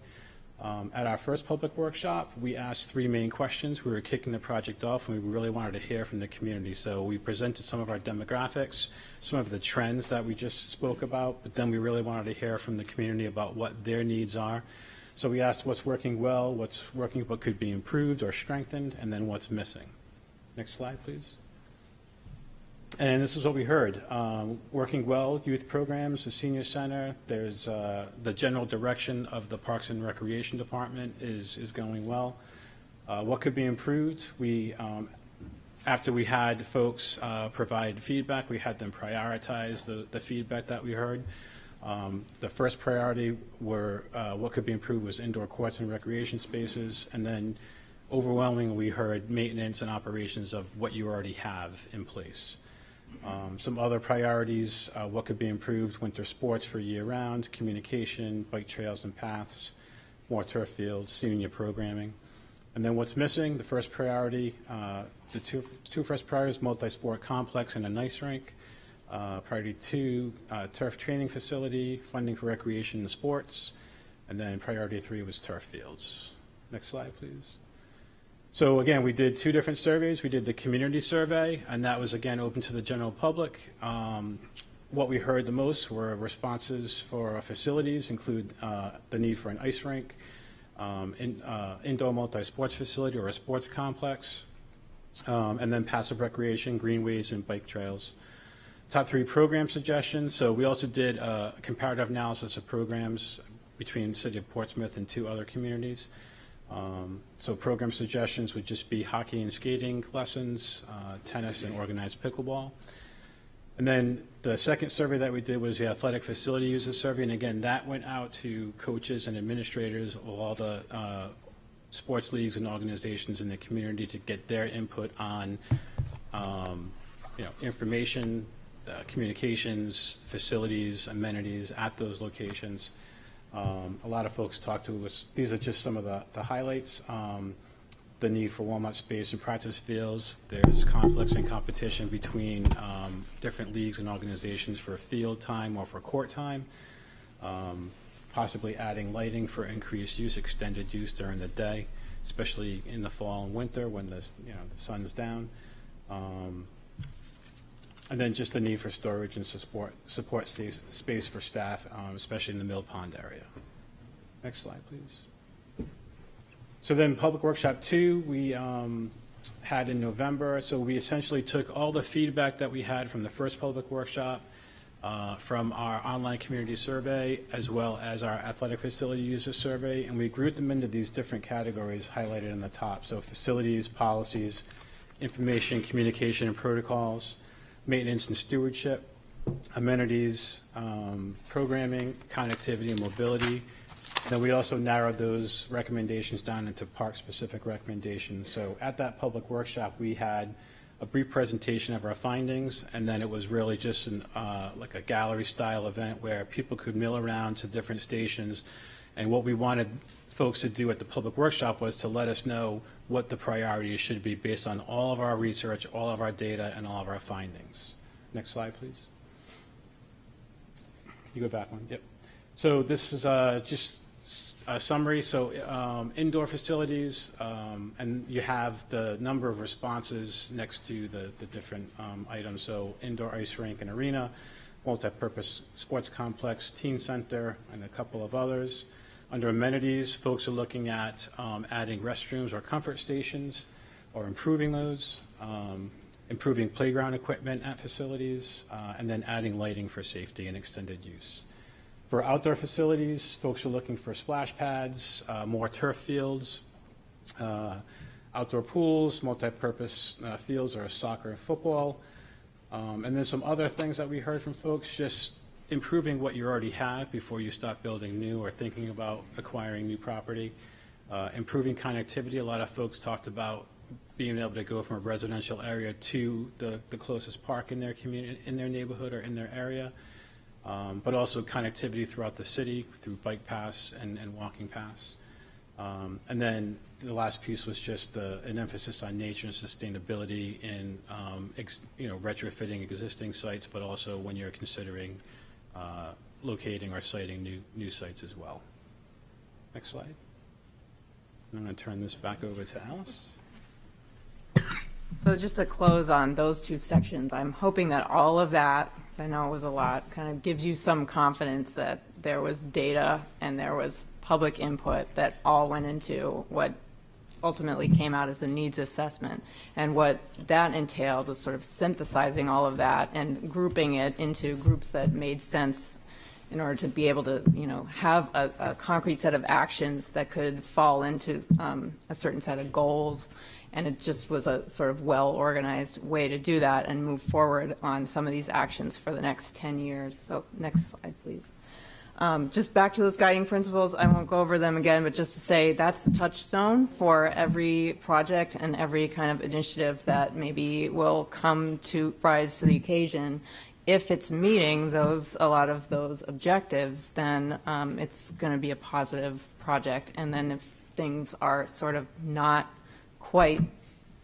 At our first public workshop, we asked 3 main questions. We were kicking the project off, and we really wanted to hear from the community. So we presented some of our demographics, some of the trends that we just spoke about, but then we really wanted to hear from the community about what their needs are. So we asked what's working well, what's working but could be improved or strengthened, and then what's missing. Next slide, please. And this is what we heard. Working well, youth programs, the senior center, there's the general direction of the Parks and Recreation Department is going well. What could be improved? We, after we had folks provide feedback, we had them prioritize the feedback that we heard. The first priority were what could be improved was indoor courts and recreation spaces, and then overwhelmingly we heard maintenance and operations of what you already have in place. Some other priorities, what could be improved: winter sports for year-round, communication, bike trails and paths, more turf fields, senior programming. And then what's missing, the first priority, the two first priorities, multi-sport complex and an ice rink. Priority 2, turf training facility, funding for recreation and sports. And then priority 3 was turf fields. Next slide, please. So again, we did 2 different surveys. We did the community survey, and that was again open to the general public. What we heard the most were responses for our facilities include the need for an ice rink, indoor multi-sports facility or a sports complex, and then passive recreation, greenways, and bike trails. Top 3 program suggestions. So we also did a comparative analysis of programs between the city of Portsmouth and 2 other communities. So program suggestions would just be hockey and skating lessons, tennis and organized pickleball. And then the second survey that we did was the athletic facility user survey. And again, that went out to coaches and administrators of all the sports leagues and organizations in the community to get their input on information, communications, facilities, amenities at those locations. A lot of folks talked to us. These are just some of the highlights. The need for warm-up space and practice fields. There's conflicts and competition between different leagues and organizations for field time or for court time. Possibly adding lighting for increased use, extended use during the day, especially in the fall and winter when the sun's down. And then just the need for storage and support space for staff, especially in the Mill Pond area. Next slide, please. So then Public Workshop 2, we had in November. So we essentially took all the feedback that we had from the first Public Workshop, from our online community survey, as well as our athletic facility user survey, and we grouped them into these different categories highlighted in the top. So facilities, policies, information, communication, and protocols, maintenance and stewardship, amenities, programming, connectivity, and mobility. Then we also narrowed those recommendations down into park-specific recommendations. So at that public workshop, we had a brief presentation of our findings, and then it was really just like a gallery-style event where people could mill around to different stations. And what we wanted folks to do at the public workshop was to let us know what the priorities should be based on all of our research, all of our data, and all of our findings. Next slide, please. Can you go back one? Yep. So this is just a summary. So indoor facilities, and you have the number of responses next to the different items. So indoor ice rink and arena, multi-purpose sports complex, teen center, and a couple of others. Under amenities, folks are looking at adding restrooms or comfort stations or improving those, improving playground equipment at facilities, and then adding lighting for safety and extended use. For outdoor facilities, folks are looking for splash pads, more turf fields, outdoor pools, multi-purpose fields or soccer and football. And then some other things that we heard from folks, just improving what you already have before you start building new or thinking about acquiring new property. Improving connectivity. A lot of folks talked about being able to go from a residential area to the closest park in their community, in their neighborhood or in their area. But also connectivity throughout the city through bike paths and walking paths. And then the last piece was just an emphasis on nature and sustainability in retrofitting existing sites, but also when you're considering locating or siting new sites as well. Next slide. I'm going to turn this back over to Alice. So just to close on those two sections, I'm hoping that all of that, because I know it was a lot, kind of gives you some confidence that there was data and there was public input that all went into what ultimately came out as a needs assessment. And what that entailed was sort of synthesizing all of that and grouping it into groups that made sense in order to be able to, have a concrete set of actions that could fall into a certain set of goals. And it just was a sort of well-organized way to do that and move forward on some of these actions for the next 10 years. So next slide, please. Just back to those guiding principles, I won't go over them again, but just to say that's the touchstone for every project and every kind of initiative that maybe will come to rise to the occasion. If it's meeting a lot of those objectives, then it's going to be a positive project. And then if things are sort of not quite,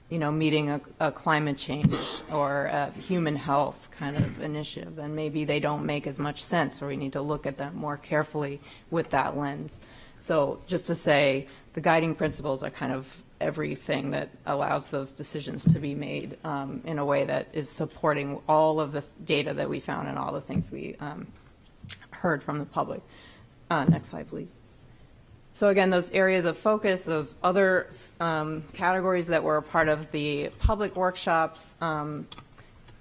meeting a climate change or a human health kind of initiative, then maybe they don't make as much sense, or we need to look at them more carefully with that lens. So just to say, the guiding principles are kind of everything that allows those decisions to be made in a way that is supporting all of the data that we found and all the things we heard from the public. Next slide, please. So again, those areas of focus, those other categories that were a part of the public workshops,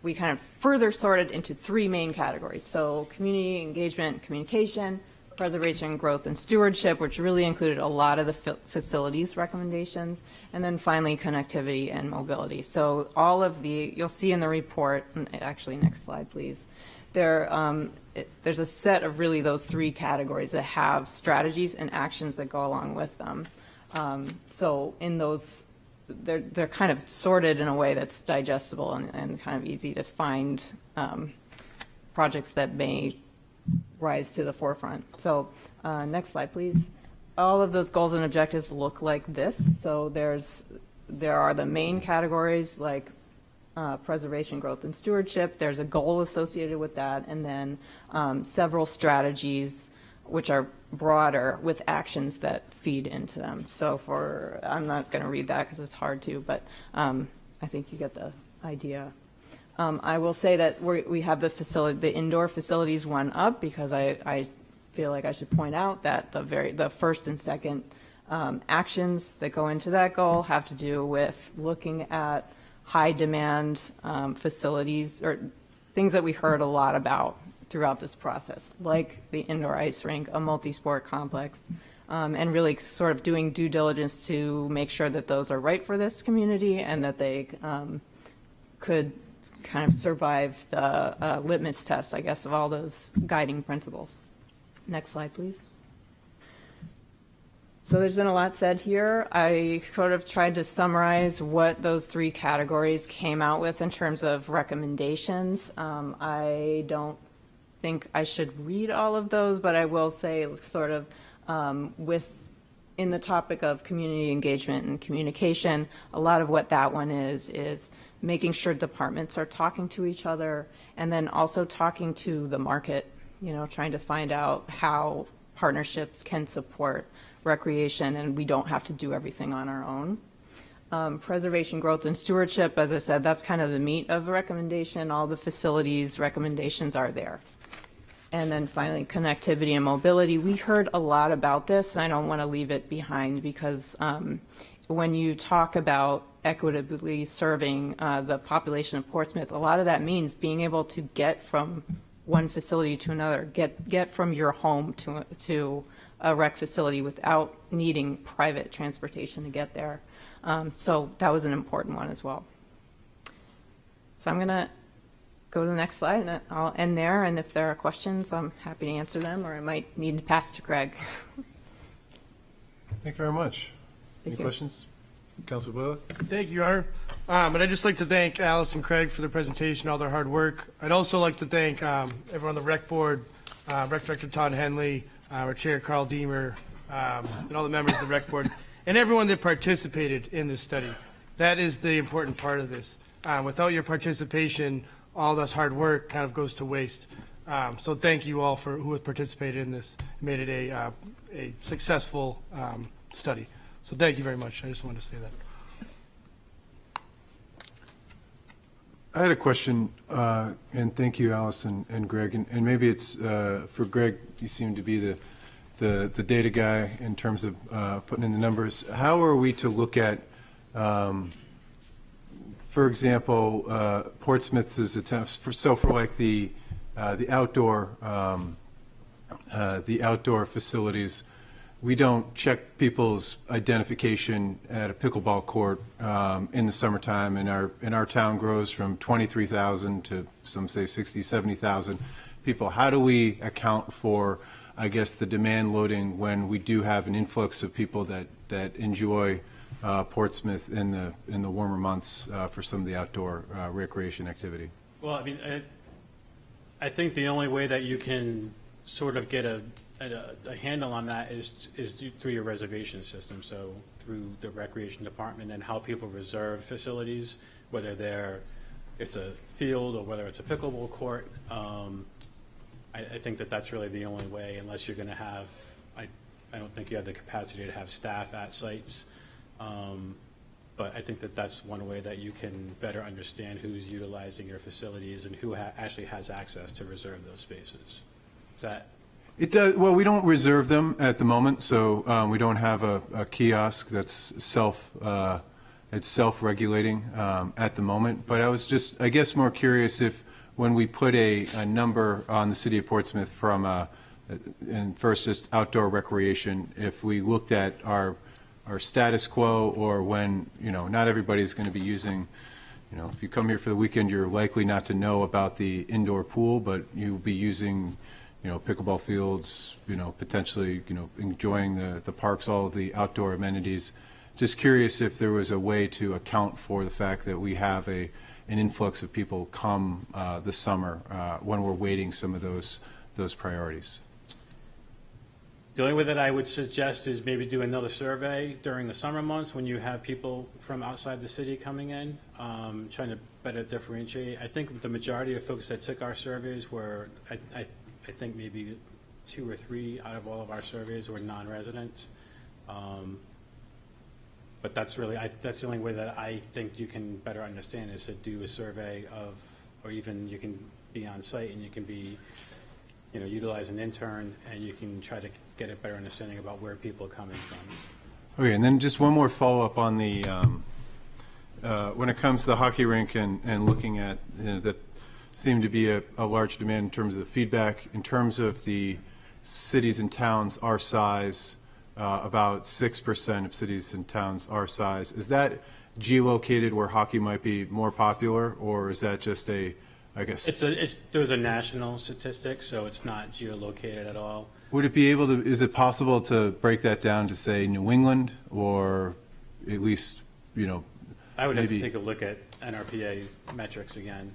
we kind of further sorted into three main categories. So community engagement, communication, preservation, growth, and stewardship, which really included a lot of the facilities recommendations, and then finally connectivity and mobility. So all of you'll see in the report, actually next slide, please, there's a set of really those three categories that have strategies and actions that go along with them. So in those, they're kind of sorted in a way that's digestible and kind of easy to find projects that may rise to the forefront. So next slide, please. All of those goals and objectives look like this. So there are the main categories like preservation, growth, and stewardship. There's a goal associated with that, and then several strategies which are broader with actions that feed into them. So I'm not going to read that because it's hard to, but I think you get the idea. I will say that we have the indoor facilities one up because I feel like I should point out that the first and second actions that go into that goal have to do with looking at high demand facilities or things that we heard a lot about throughout this process, like the indoor ice rink, a multi-sport complex, and really sort of doing due diligence to make sure that those are right for this community and that they could kind of survive the litmus test, I guess, of all those guiding principles. Next slide, please. So there's been a lot said here. I sort of tried to summarize what those 3 categories came out with in terms of recommendations. I don't think I should read all of those, but I will say sort of in the topic of community engagement and communication, a lot of what that one is making sure departments are talking to each other, and then also talking to the market, trying to find out how partnerships can support recreation, and we don't have to do everything on our own. Preservation, growth, and stewardship, as I said, that's kind of the meat of the recommendation. All the facilities recommendations are there. And then finally, connectivity and mobility. We heard a lot about this, and I don't want to leave it behind, because when you talk about equitably serving the population of Portsmouth, a lot of that means being able to get from one facility to another, get from your home to a rec facility without needing private transportation to get there. So that was an important one as well. So I'm going to go to the next slide, and I'll end there. And if there are questions, I'm happy to answer them, or I might need to pass to Craig. Thank you very much. Thank Any you. questions? Councilor Boyle? Thank you, Your Honor. And I'd just like to thank Alice and Craig for their presentation, all their hard work. I'd also like to thank everyone on the rec board, Rec Director Todd Henley, our Chair Carl Deemer, and all the members of the rec board, and everyone that participated in this study. That is the important part of this. Without your participation, all this hard work kind of goes to waste. So thank you all for who has participated in this, made it a successful study. So thank you very much. I just wanted to say that. I had a question, and thank you, Alice and Greg. And maybe it's for Greg. You seem to be the data guy in terms of putting in the numbers. How are we to look at, for example, Portsmouth's attempts for like the outdoor facilities? We don't check people's identification at a pickleball court in the summertime, and our town grows from 23,000 to some say 60, 70,000 people. How do we account for, I guess, the demand loading when we do have an influx of people that enjoy Portsmouth in the warmer months for some of the outdoor recreation activity? Well, I mean, I think the only way that you can sort of get a handle on that is through your reservation system. So through the recreation department and how people reserve facilities, whether it's a field or whether it's a pickleball court. I think that's really the only way, unless you're going to have, I don't think you have the capacity to have staff at sites. But I think that's one way that you can better understand who's utilizing your facilities and who actually has access to reserve those spaces. Is that? It does. Well, we don't reserve them at the moment, so we don't have a kiosk that's self-regulating at the moment. But I was just, I guess, more curious if when we put a number on the city of Portsmouth from, and first just outdoor recreation, if we looked at our status quo, or when, not everybody's going to be using, if you come here for the weekend, you're likely not to know about the indoor pool, but you'll be using pickleball fields, potentially, enjoying the parks, all of the outdoor amenities. Just curious if there was a way to account for the fact that we have an influx of people come this summer when we're weighting some of those priorities. The only way that I would suggest is maybe do another survey during the summer months when you have people from outside the city coming in, trying to better differentiate. I think the majority of folks that took our surveys were, I think maybe 2 or 3 out of all of our surveys were non-residents. But that's really, that's the only way that I think you can better understand is to do a survey of, or even you can be on site and you can be, utilize an intern and you can try to get a better understanding about where people are coming from. Okay, and then just one more follow-up on the, when it comes to the hockey rink and looking at, that seemed to be a large demand in terms of the feedback. In terms of the cities and towns our size, about 6% of cities and towns our size. Is that geolocated where hockey might be more popular, or is that just I guess? There's a national statistic, so it's not geolocated at all. Would it be able to, is it possible to break that down to, say, New England, or at least, I would have to maybe- take a look at NRPA metrics again.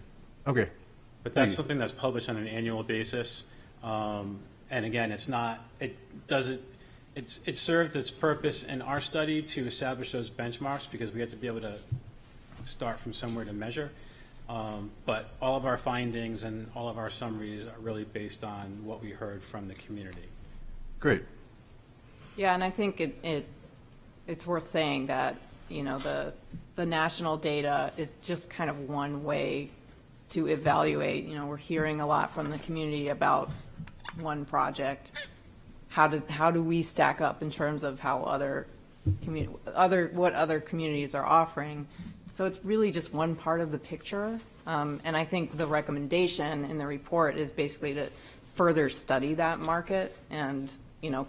Okay. But Thank that's you. something that's published on an annual basis. And again, it's served its purpose in our study to establish those benchmarks because we have to be able to start from somewhere to measure. But all of our findings and all of our summaries are really based on what we heard from the community. Great. Yeah, and I think it's worth saying that, the national data is just kind of one way to evaluate. We're hearing a lot from the community about one project. How do we stack up in terms of how what other communities are offering? So it's really just one part of the picture. And I think the recommendation in the report is basically to further study that market and,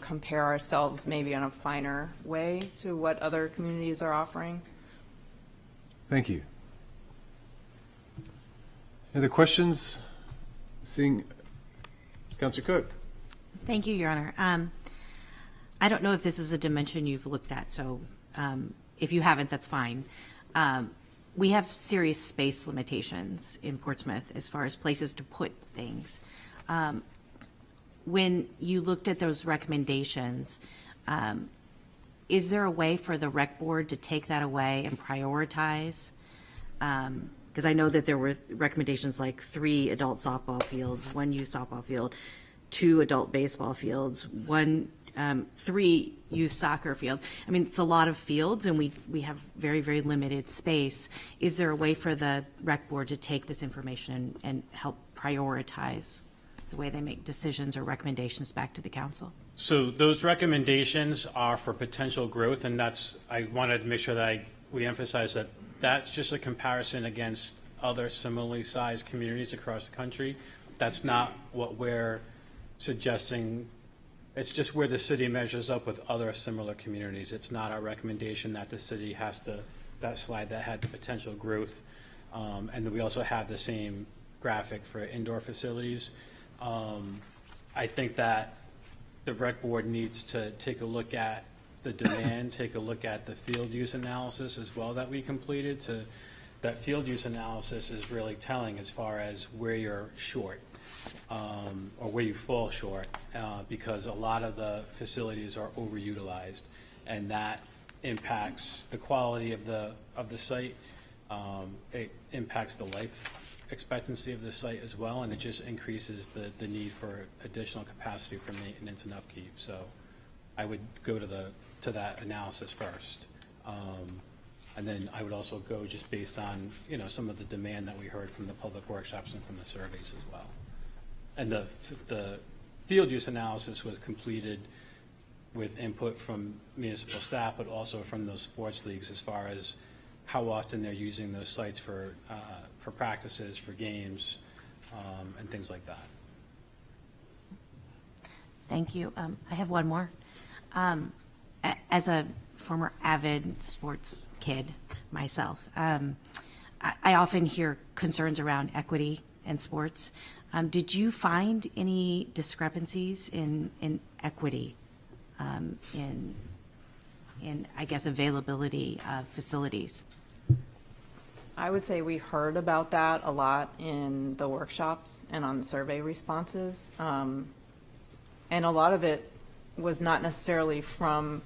compare ourselves maybe in a finer way to what other communities are offering. Thank you. Any other questions? Seeing Councilor Cook. Thank you, Your Honor. I don't know if this is a dimension you've looked at, so if you haven't, that's fine. We have serious space limitations in Portsmouth as far as places to put things. When you looked at those recommendations, is there a way for the rec board to take that away and prioritize? Because I know that there were recommendations like 3 adult softball fields, 1 youth softball field, 2 adult baseball fields, 3 youth soccer field. I mean, it's a lot of fields, and we have very, very limited space. Is there a way for the rec board to take this information and help prioritize the way they make decisions or recommendations back to the council? So those recommendations are for potential growth, and I wanted to make sure that we emphasize that that's just a comparison against other similarly sized communities across the country. That's not what we're suggesting. It's just where the city measures up with other similar communities. It's not our recommendation that the city has to, that slide that had the potential growth. And then we also have the same graphic for indoor facilities. I think that the rec board needs to take a look at the demand, take a look at the field use analysis as well that we completed. That field use analysis is really telling as far as where you're short. Or where you fall short, because a lot of the facilities are overutilized, and that impacts the quality of the site. It impacts the life expectancy of the site as well, and it just increases the need for additional capacity for maintenance and upkeep. So I would go to that analysis first. And then I would also go just based on, some of the demand that we heard from the public workshops and from the surveys as well. And the field use analysis was completed with input from municipal staff, but also from those sports leagues as far as how often they're using those sites for practices, for games, and things like that. Thank you. I have one more. As a former avid sports kid myself, I often hear concerns around equity in sports. Did you find any discrepancies in equity, in I guess, availability of facilities? I would say we heard about that a lot in the workshops and on the survey responses. And a lot of it was not necessarily from,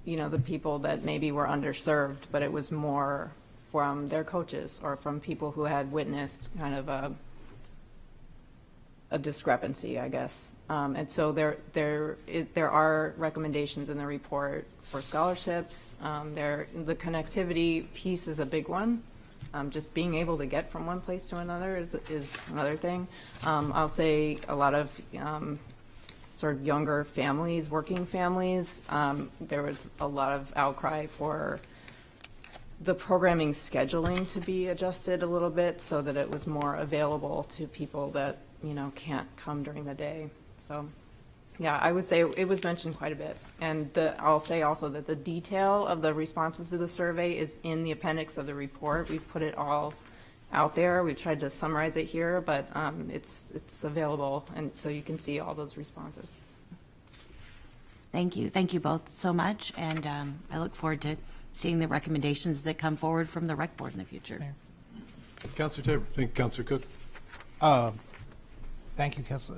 the people that maybe were underserved, but it was more from their coaches or from people who had witnessed kind of a discrepancy, I guess. And so there are recommendations in the report for scholarships. The connectivity piece is a big one. Just being able to get from one place to another is another thing. I'll say a lot of sort of younger families, working families, there was a lot of outcry for the programming scheduling to be adjusted a little bit so that it was more available to people that can't come during the day. So, yeah, I would say it was mentioned quite a bit. And I'll say also that the detail of the responses to the survey is in the appendix of the report. We've put it all out there. We've tried to summarize it here, but it's available, and so you can see all those responses. Thank you. Thank you both so much. And I look forward to seeing the recommendations that come forward from the rec board in the future. Councilor Tabor. Thank you, Councilor Cook. Thank you, Council.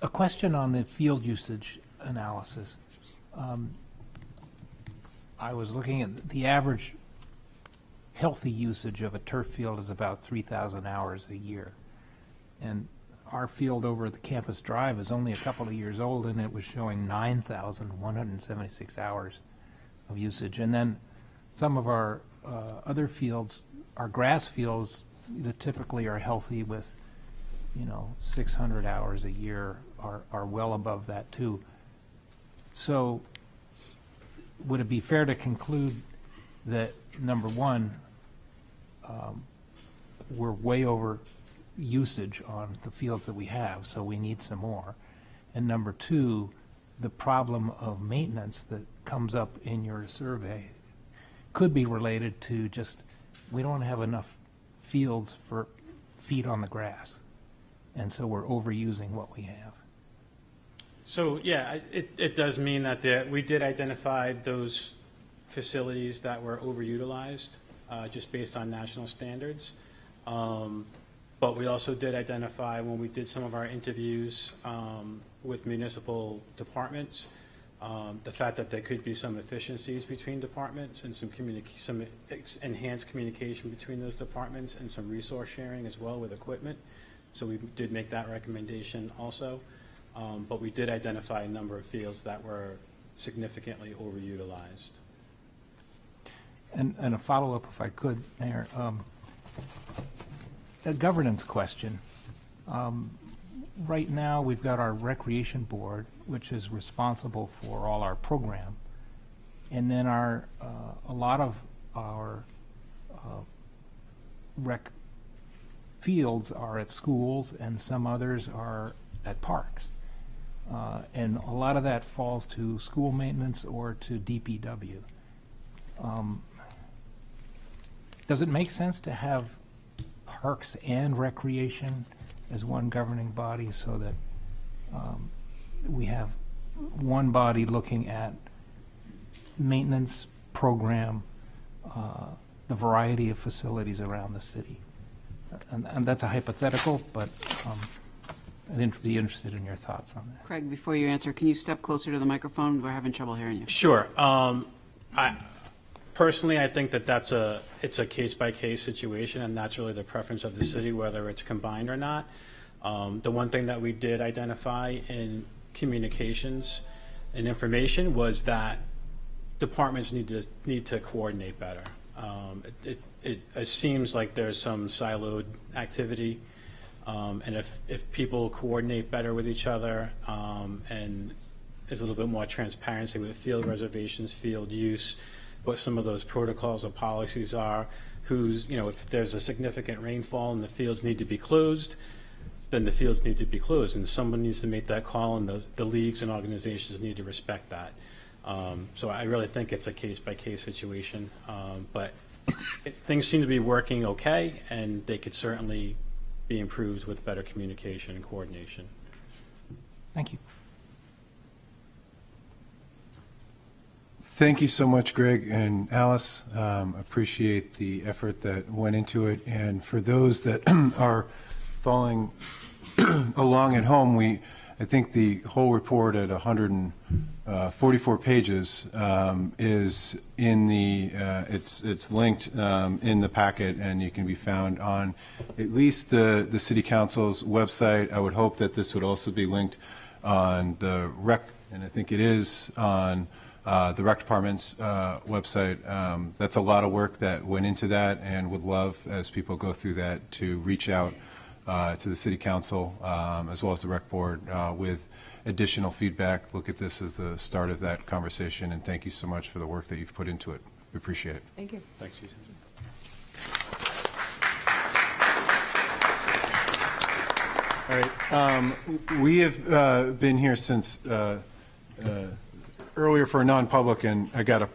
A question on the field usage analysis. I was looking at the average healthy usage of a turf field is about 3,000 hours a year. And our field over at the Campus Drive is only a couple of years old, and it was showing 9,176 hours of usage. And then some of our other fields, our grass fields that typically are healthy with, 600 hours a year are well above that too. So would it be fair to conclude that, number one, we're way over usage on the fields that we have, so we need some more? And number two, the problem of maintenance that comes up in your survey could be related to just, we don't have enough fields for feet on the grass, and so we're overusing what we have. So, yeah, it does mean that we did identify those facilities that were overutilized, just based on national standards. But we also did identify, when we did some of our interviews with municipal departments, the fact that there could be some efficiencies between departments and some enhanced communication between those departments, and some resource sharing as well with equipment. So we did make that recommendation also. But we did identify a number of fields that were significantly overutilized. And a follow-up, if I could, Mayor. A governance question. Right now, we've got our Recreation Board, which is responsible for all our program. And then a lot of our rec fields are at schools, and some others are at parks. And a lot of that falls to school maintenance or to DPW. Does it make sense to have parks and recreation as one governing body, so that we have one body looking at maintenance program, the variety of facilities around the city? And that's a hypothetical, but I'd be interested in your thoughts on that. Craig, before you answer, can you step closer to the microphone? We're having trouble hearing you. Sure. Personally, I think that it's a case-by-case situation, and that's really the preference of the city, whether it's combined or not. The one thing that we did identify in communications and information was that departments need to coordinate better. It seems like there's some siloed activity, and if people coordinate better with each other, and there's a little bit more transparency with field reservations, field use, what some of those protocols or policies are, if there's a significant rainfall and the fields need to be closed, then the fields need to be closed, and someone needs to make that call, and the leagues and organizations need to respect that. So I really think it's a case-by-case situation, but things seem to be working okay, and they could certainly be improved with better communication and coordination. Thank you. Thank you so much, Greg and Alice. Appreciate the effort that went into it. And for those that are following along at home, I think the whole report at 144 pages is in the it's linked in the packet, and you can be found on at least the City Council's website. I would hope that this would also be linked on the rec, and I think it is on the rec department's website. That's a lot of work that went into that, and would love, as people go through that, to reach out to the City Council as well as the rec board with additional feedback. Look at this as the start of that conversation, and thank you so much for the work that you've put into it. We appreciate it. Thank you. Thanks, Susan. All right. We have been here since earlier for a non-public, and I got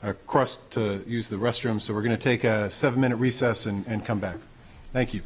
across to use the restroom, so we're going to take a 7-minute recess and come back. Thank you.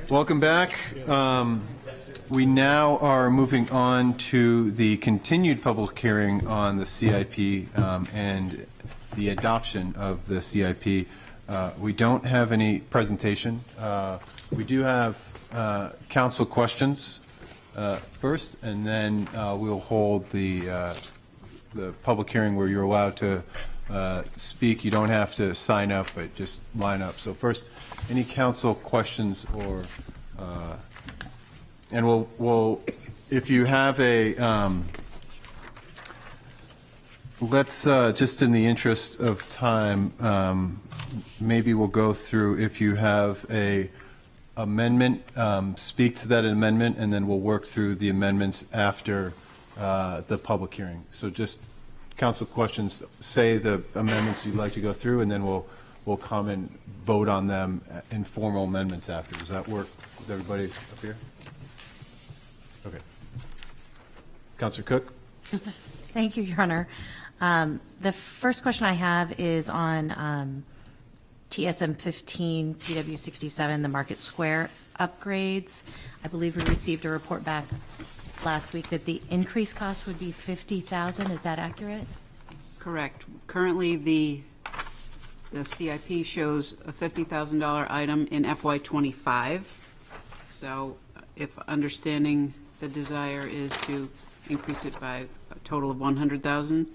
Welcome back. We now are moving on to the continued public hearing on the CIP and the adoption of the CIP. We don't have any presentation. We do have council questions first, and then we'll hold the public hearing where you're allowed to speak. You don't have to sign up, but just line up. So first, any council questions or, and we'll, if you have a, let's, just in the interest of time, maybe we'll go through, if you have a amendment, speak to that amendment, and then we'll work through the amendments after the public hearing. So just council questions, say the amendments you'd like to go through, and then we'll come and vote on them in formal amendments after. Does that work with everybody up here? Okay. Councilor Cook? Thank you, Your Honor. The first question I have is on TSM 15, PW 67, the Market Square upgrades. I believe we received a report back last week that the increased cost would be $50,000. Is that accurate? Correct. Currently, the CIP shows a $50,000 item in FY25. So if understanding the desire is to increase it by a total of $100,000,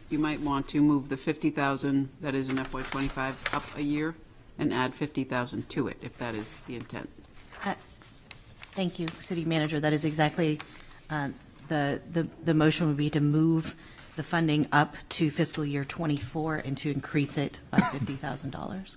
you might want to move the $50,000 that is in FY25 up a year and add $50,000 to it, if that is the intent. Thank you, City Manager. That is exactly, the motion would be to move the funding up to fiscal year 24 and to increase it by $50,000.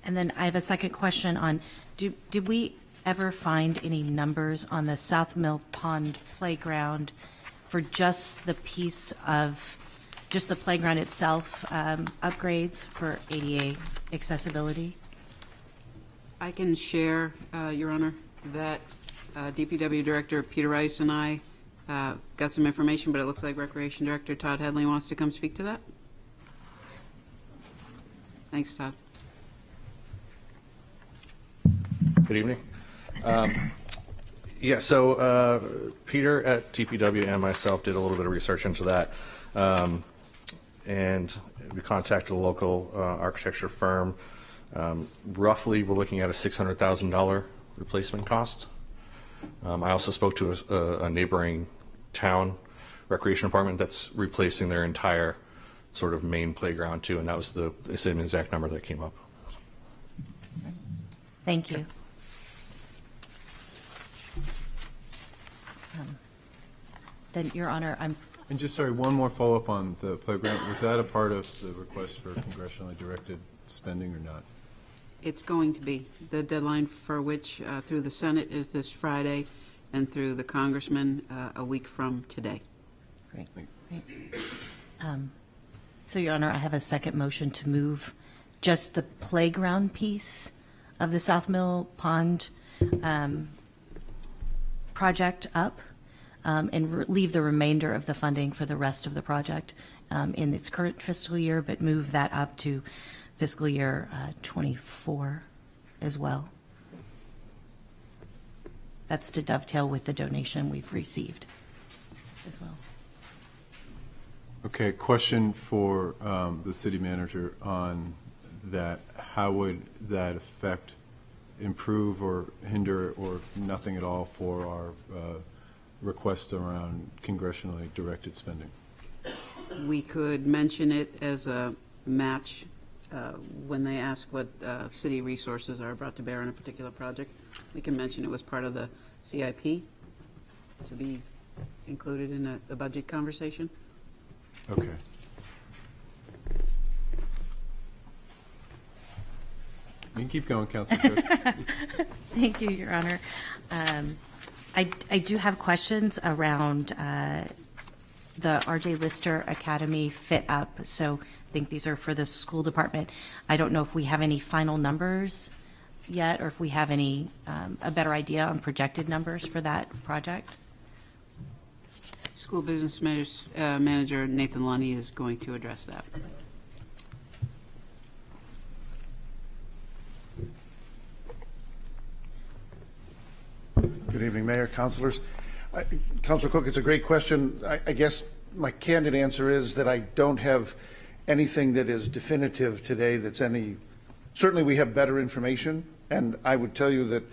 And then I have a second question on, did we ever find any numbers on the South Mill Pond Playground for just the piece of, just the playground itself, upgrades for ADA accessibility? I can share, Your Honor, that DPW Director Peter Rice and I got some information, but it looks like Recreation Director Todd Henley wants to come speak to that. Thanks, Todd. Good evening. Yeah, so Peter at DPW and myself did a little bit of research into that. And we contacted a local architecture firm. Roughly, we're looking at a $600,000 replacement cost. I also spoke to a neighboring town recreation department that's replacing their entire sort of main playground too, and that was the same exact number that came up. Thank you. Then, Your Honor, I'm... And just, sorry, one more follow-up on the playground. Was that a part of the request for congressionally directed spending or not? It's going to be. The deadline for which through the Senate is this Friday, and through the Congressman a week from today. Great. So, Your Honor, I have a second motion to move just the playground piece of the South Mill Pond project up and leave the remainder of the funding for the rest of the project in its current fiscal year, but move that up to fiscal year 24 as well. That's to dovetail with the donation we've received as well. Okay, question for the city manager on that. How would that affect, improve, or hinder, or nothing at all for our request around congressionally directed spending? We could mention it as a match when they ask what city resources are brought to bear on a particular project. We can mention it was part of the CIP to be included in the budget conversation. Okay. You can keep going, Councilor Cook. Thank you, Your Honor. I do have questions around the R.J. Lister Academy fit up. So I think these are for the school department. I don't know if we have any final numbers yet, or if we have any a better idea on projected numbers for that project. School Business Manager Nathan Lunny is going to address that. Good evening, Mayor, councilors. Councilor Cook, it's a great question. I guess my candid answer is that I don't have anything that is definitive today that's any, certainly we have better information, and I would tell you that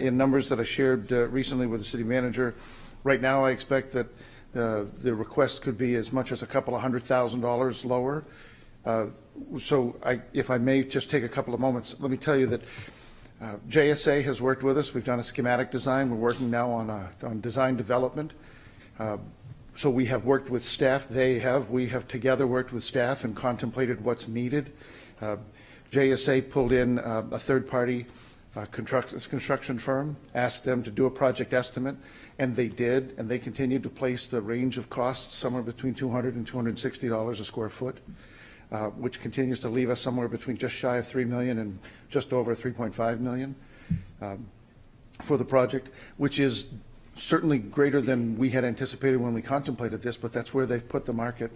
in numbers that I shared recently with the city manager, right now I expect that the request could be as much as a couple of $100,000 lower. So if I may just take a couple of moments, let me tell you that JSA has worked with us. We've done a schematic design. We're working now on design development. So we have worked with staff. We have together worked with staff and contemplated what's needed. JSA pulled in a third-party construction firm, asked them to do a project estimate, and they did, and they continued to place the range of costs somewhere between $200 and $260 a square foot. Which continues to leave us somewhere between just shy of $3 million and just over $3.5 million for the project, which is certainly greater than we had anticipated when we contemplated this, but that's where they've put the market.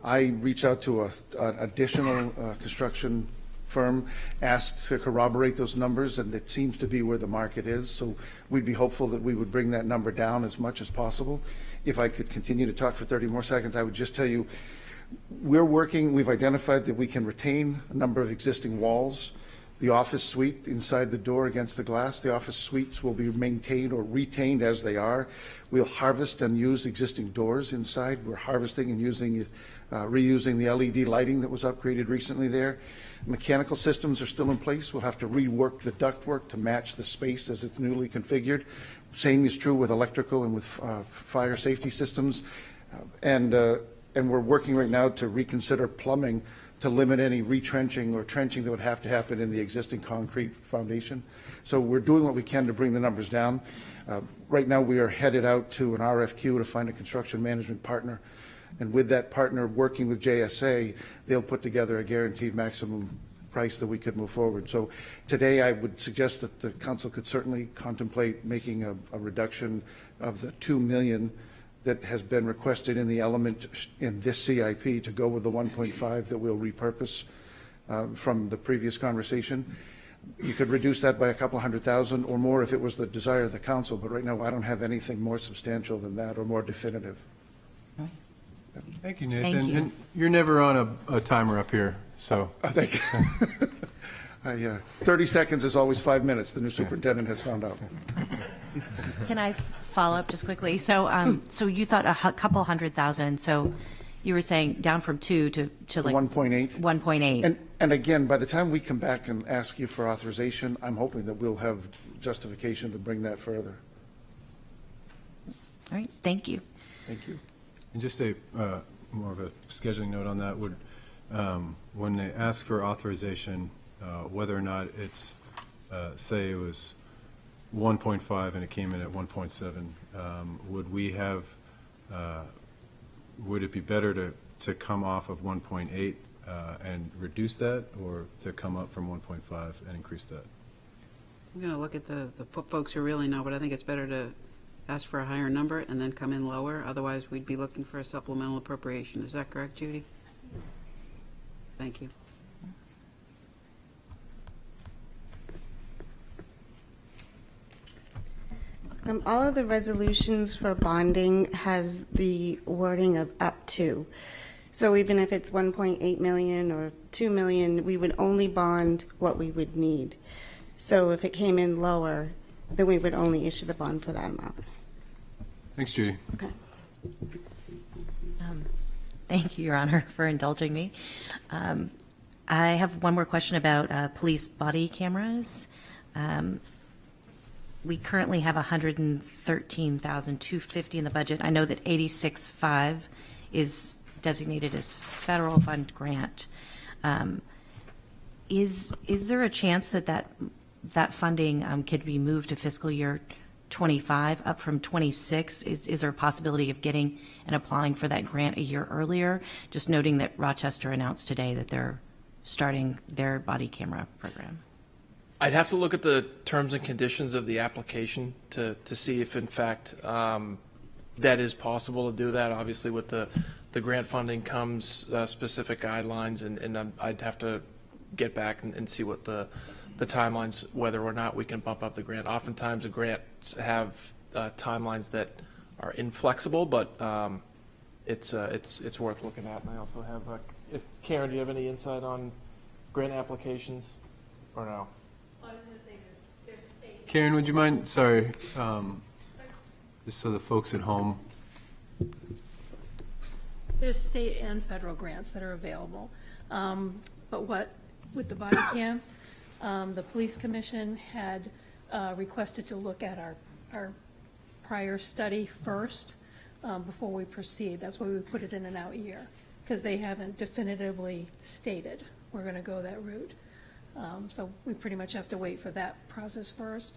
I reached out to an additional construction firm, asked to corroborate those numbers, and it seems to be where the market is. So we'd be hopeful that we would bring that number down as much as possible. If I could continue to talk for 30 more seconds, I would just tell you, we've identified that we can retain a number of existing walls. The office suite inside the door against the glass, the office suites will be maintained or retained as they are. We'll harvest and use existing doors inside. We're harvesting and reusing the LED lighting that was upgraded recently there. Mechanical systems are still in place. We'll have to rework the ductwork to match the space as it's newly configured. Same is true with electrical and with fire safety systems. And we're working right now to reconsider plumbing to limit any retrenching or trenching that would have to happen in the existing concrete foundation. So we're doing what we can to bring the numbers down. Right now we are headed out to an RFQ to find a construction management partner. And with that partner working with JSA, they'll put together a guaranteed maximum price that we could move forward. So today I would suggest that the council could certainly contemplate making a reduction of the $2 million that has been requested in the element in this CIP to go with the 1.5 that we'll repurpose from the previous conversation. You could reduce that by a couple $100,000 or more if it was the desire of the council, but right now I don't have anything more substantial than that or more definitive. Thank you, Nathan. Thank you. And you're never on a timer up here, so. Thank you. 30 seconds is always 5 minutes, the new superintendent has found out. Can I follow up just quickly? So, so you thought a couple $100,000. So you were saying down from 2 to like 1.8. 1.8. And again, by the time we come back and ask you for authorization, I'm hoping that we'll have justification to bring that further. All right. Thank you. Thank you. And just a more of a scheduling note on that would, when they ask for authorization, whether or not it's, say it was 1.5 and it came in at 1.7, would it be better to come off of 1.8 and reduce that, or to come up from 1.5 and increase that? I'm going to look at the folks who really know, but I think it's better to ask for a higher number and then come in lower. Otherwise, we'd be looking for a supplemental appropriation. Is that correct, Judy? Thank you. All of the resolutions for bonding has the wording of up to. So even if it's 1.8 million or 2 million, we would only bond what we would need. So if it came in lower, then we would only issue the bond for that amount. Thanks, Judy. Okay. Thank you, Your Honor, for indulging me. I have one more question about police body cameras. We currently have $113,250 in the budget. I know that 86.5 is designated as federal fund grant. Is there a chance that funding could be moved to fiscal year 25 up from 26? Is there a possibility of getting and applying for that grant a year earlier? Just noting that Rochester announced today that they're starting their body camera program. I'd have to look at the terms and conditions of the application to see if, in fact, that is possible to do that. Obviously, with the grant funding comes specific guidelines, and I'd have to get back and see what the timelines, whether or not we can bump up the grant. Oftentimes, the grants have timelines that are inflexible, but it's worth looking at. And I also have, if Karen, do you have any insight on grant applications, or no? I was going to say there's state. Karen, would you mind, sorry, just so the folks at home. There's state and federal grants that are available. But with the body cams, the police commission had requested to look at our prior study first before we proceed. That's why we put it in an out year, because they haven't definitively stated we're going to go that route. So we pretty much have to wait for that process first.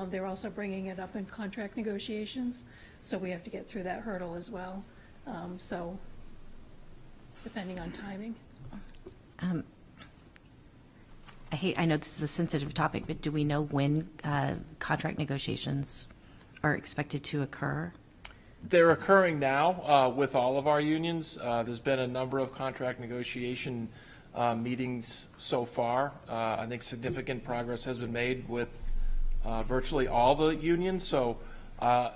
They're also bringing it up in contract negotiations, so we have to get through that hurdle as well. So depending on timing. I know this is a sensitive topic, but do we know when contract negotiations are expected to occur? They're occurring now with all of our unions. There's been a number of contract negotiation meetings so far. I think significant progress has been made with virtually all the unions. So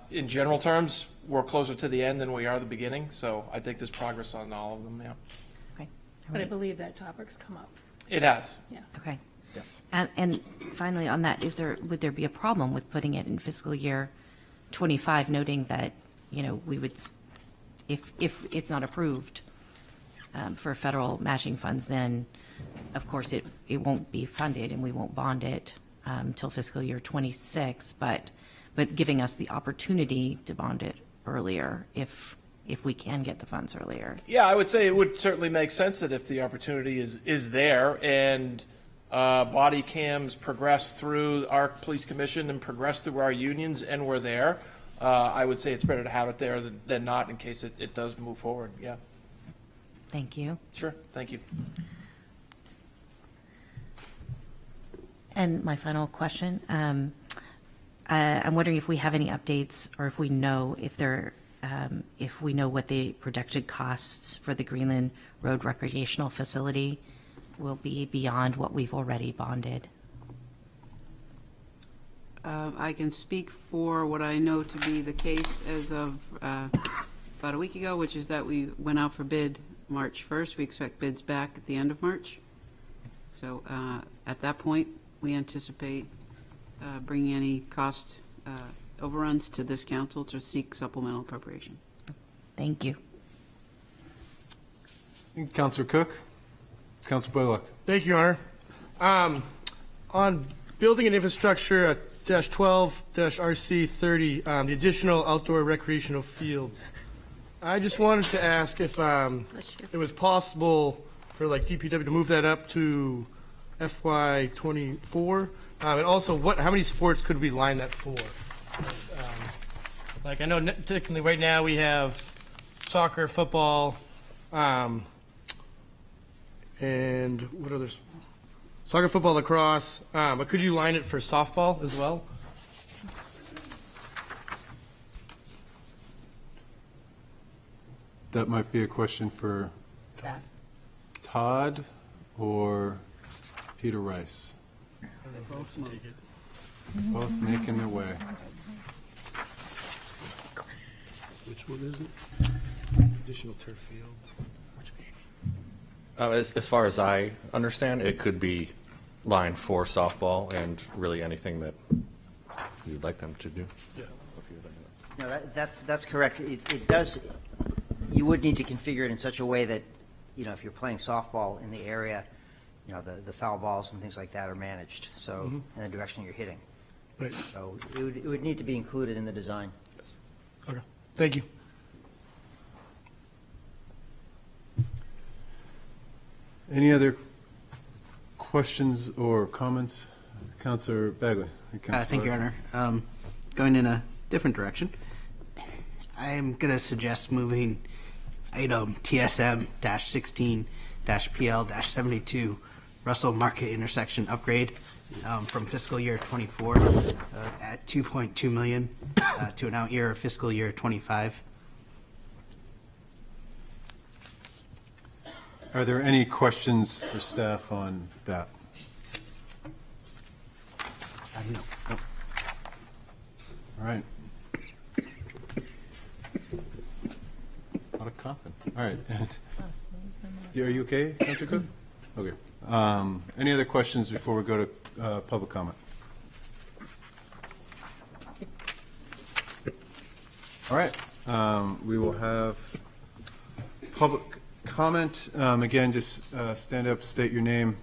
in general terms, we're closer to the end than we are the beginning. So I think there's progress on all of them, yeah. Okay. But I believe that topic's come up. It has. Yeah. Okay. And finally on that, would there be a problem with putting it in fiscal year 25, noting that, we would, if it's not approved for federal matching funds, then of course it won't be funded and we won't bond it until fiscal year 26, but giving us the opportunity to bond it earlier if we can get the funds earlier. Yeah, I would say it would certainly make sense that if the opportunity is there and body cams progress through our police commission and progress through our unions and we're there, I would say it's better to have it there than not in case it does move forward, yeah. Thank you. Sure, thank you. And my final question, I'm wondering if we have any updates or if we know if we know what the projected costs for the Greenland Road recreational facility will be beyond what we've already bonded. I can speak for what I know to be the case as of about a week ago, which is that we went out for bid March 1st. We expect bids back at the end of March. So at that point, we anticipate bringing any cost overruns to this council to seek supplemental appropriation. Thank you. Councilor Cook? Councilor Blaylock? Thank you, Your Honor. On building and infrastructure -12-RC30, the additional outdoor recreational fields, I just wanted to ask if it was possible for DPW to move that up to FY24, and also how many sports could we line that for? I know technically right now we have soccer, football, and what others? Soccer, football, lacrosse, but could you line it for softball as well? That might be a question for Todd or Peter Rice. Both making their way. Which one is it? Additional turf field. As far as I understand, it could be lined for softball and really anything that you'd like them to do. Yeah. No, that's correct. It does. You would need to configure it in such a way that, if you're playing softball in the area, the foul balls and things like that are managed. So in the direction you're hitting. Right. So it would need to be included in the design. Yes. Okay. Thank you. Any other questions or comments? Councilor Bagley. Thank you, Your Honor. Going in a different direction, I'm going to suggest moving item TSM-16-PL-72 Russell Market intersection upgrade from fiscal year 24 at $2.2 million to an out year of fiscal year 25. Are there any questions for staff on that? No. All right. A lot of confidence. All right. Are you okay, Councilor Cook? Okay. Any other questions before we go to public comment? All right. We will have public comment. Again, just stand up, state your name,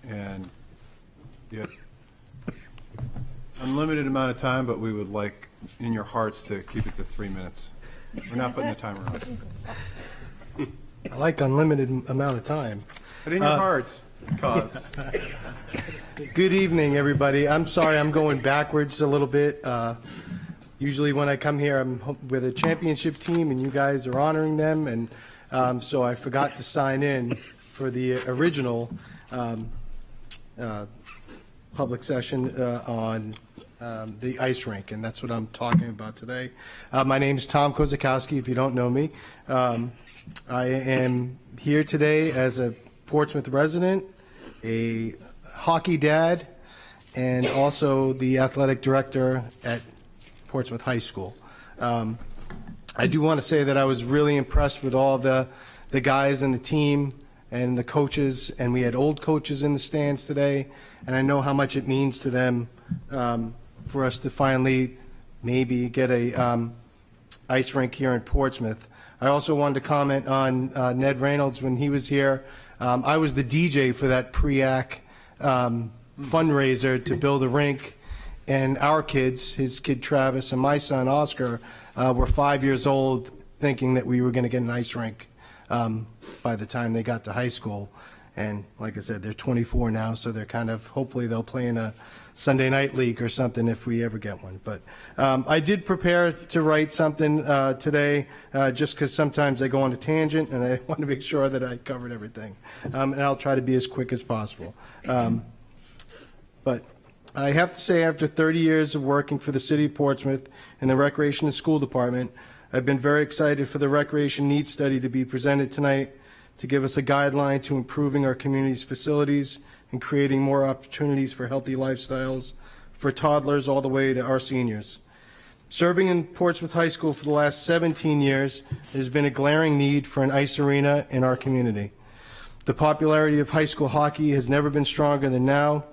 and yeah. Unlimited amount of time, but we would like, in your hearts, to keep it to 3 minutes. We're not putting the timer on. I like unlimited amount of time. But in your hearts, cause. Good evening, everybody. I'm sorry I'm going backwards a little bit. Usually when I come here, I'm with a championship team, and you guys are honoring them, and so I forgot to sign in for the original public session on the ice rink, and that's what I'm talking about today. My name is Tom Kozakowski, if you don't know me. I am here today as a Portsmouth resident, a hockey dad, and also the athletic director at Portsmouth High School. I do want to say that I was really impressed with all the guys and the team and the coaches, and we had old coaches in the stands today, and I know how much it means to them for us to finally maybe get a ice rink here in Portsmouth. I also wanted to comment on Ned Reynolds when he was here. I was the DJ for that pre-AC fundraiser to build a rink, and our kids, his kid Travis and my son Oscar, were 5 years old thinking that we were going to get an ice rink by the time they got to high school. And like I said, they're 24 now, so they're kind of, hopefully they'll play in a Sunday night league or something if we ever get one. But I did prepare to write something today just because sometimes I go on a tangent, and I want to make sure that I covered everything. And I'll try to be as quick as possible. But I have to say, after 30 years of working for the City of Portsmouth in the Recreation and School Department, I've been very excited for the Recreation Needs Study to be presented tonight to give us a guideline to improving our community's facilities and creating more opportunities for healthy lifestyles for toddlers all the way to our seniors. Serving in Portsmouth High School for the last 17 years, there's been a glaring need for an ice arena in our community. The popularity of high school hockey has never been stronger than now.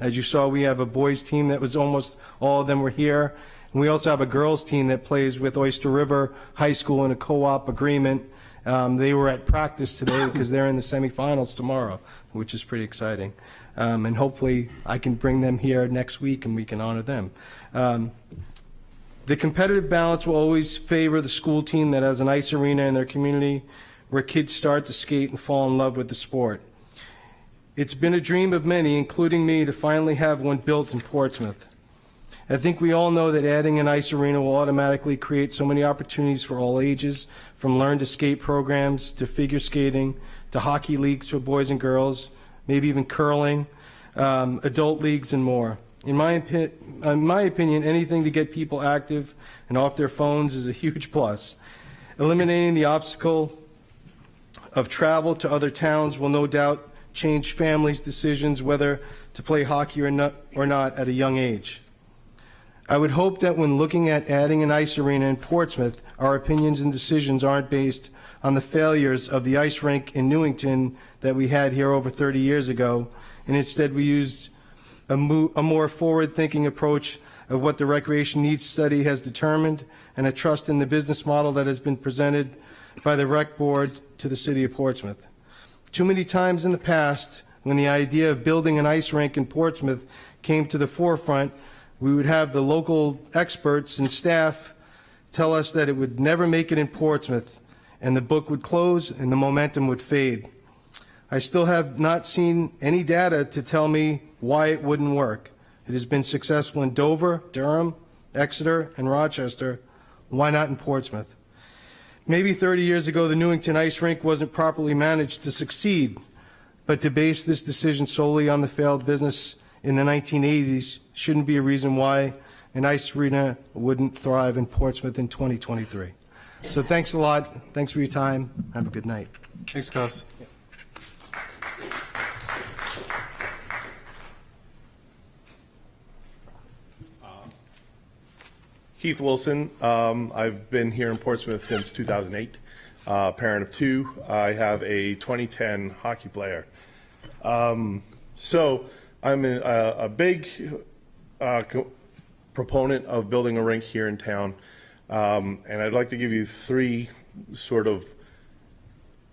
As you saw, we have a boys team that was almost all of them were here. And we also have a girls team that plays with Oyster River High School in a co-op agreement. They were at practice today because they're in the semifinals tomorrow, which is pretty exciting. And hopefully I can bring them here next week and we can honor them. The competitive balance will always favor the school team that has an ice arena in their community where kids start to skate and fall in love with the sport. It's been a dream of many, including me, to finally have one built in Portsmouth. I think we all know that adding an ice arena will automatically create so many opportunities for all ages, from learn to skate programs to figure skating to hockey leagues for boys and girls, maybe even curling, adult leagues and more. In my opinion, anything to get people active and off their phones is a huge plus. Eliminating the obstacle of travel to other towns will no doubt change families' decisions whether to play hockey or not at a young age. I would hope that when looking at adding an ice arena in Portsmouth, our opinions and decisions aren't based on the failures of the ice rink in Newington that we had here over 30 years ago, and instead we used a more forward-thinking approach of what the Recreation Needs Study has determined, and a trust in the business model that has been presented by the Rec Board to the City of Portsmouth. Too many times in the past, when the idea of building an ice rink in Portsmouth came to the forefront, we would have the local experts and staff tell us that it would never make it in Portsmouth, and the book would close and the momentum would fade. I still have not seen any data to tell me why it wouldn't work. It has been successful in Dover, Durham, Exeter, and Rochester. Why not in Portsmouth? Maybe 30 years ago, the Newington ice rink wasn't properly managed to succeed. But to base this decision solely on the failed business in the 1980s shouldn't be a reason why an ice arena wouldn't thrive in Portsmouth in 2023. So thanks a lot. Thanks for your time. Have a good night. Thanks, Gus. Keith Wilson. I've been here in Portsmouth since 2008. Parent of two. I have a 2010 hockey player. So I'm a big proponent of building a rink here in town. And I'd like to give you three sort of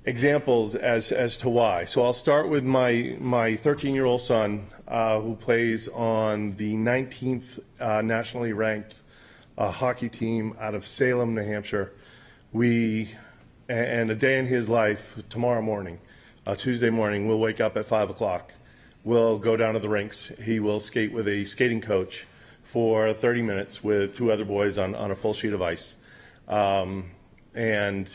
examples as to why. So I'll start with my 13-year-old son who plays on the 19th nationally ranked hockey team out of Salem, New Hampshire. And a day in his life, tomorrow morning, Tuesday morning, we'll wake up at 5 o'clock. We'll go down to the rinks. He will skate with a skating coach for 30 minutes with two other boys on a full sheet of ice. And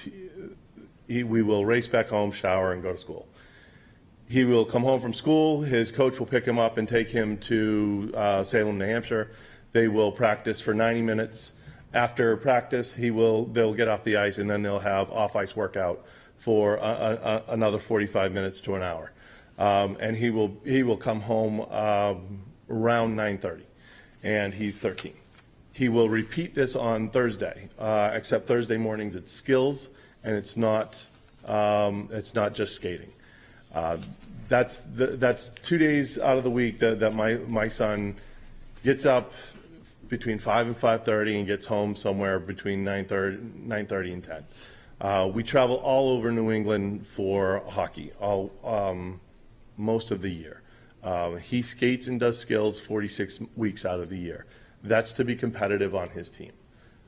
we will race back home, shower, and go to school. He will come home from school. His coach will pick him up and take him to Salem, New Hampshire. They will practice for 90 minutes. After practice, they'll get off the ice, and then they'll have off-ice workout for another 45 minutes to an hour. And he will come home around 9:30, and he's 13. He will repeat this on Thursday, except Thursday mornings it's skills, and it's not just skating. That's 2 days out of the week that my son gets up between 5 and 5:30 and gets home somewhere between 9:30 and 10. We travel all over New England for hockey, most of the year. He skates and does skills 46 weeks out of the year. That's to be competitive on his team.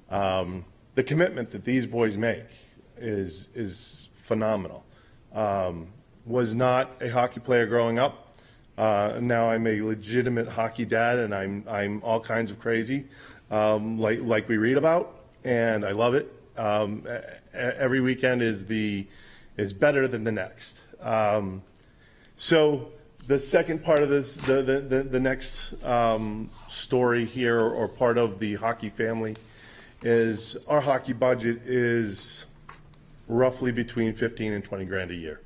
The commitment that these boys make is phenomenal. Was not a hockey player growing up. Now I'm a legitimate hockey dad, and I'm all kinds of crazy, like we read about, and I love it. Every weekend is better than the next. So the second part of this, the next story here, or part of the hockey family, is our hockey budget is roughly between 15 and 20 grand a year.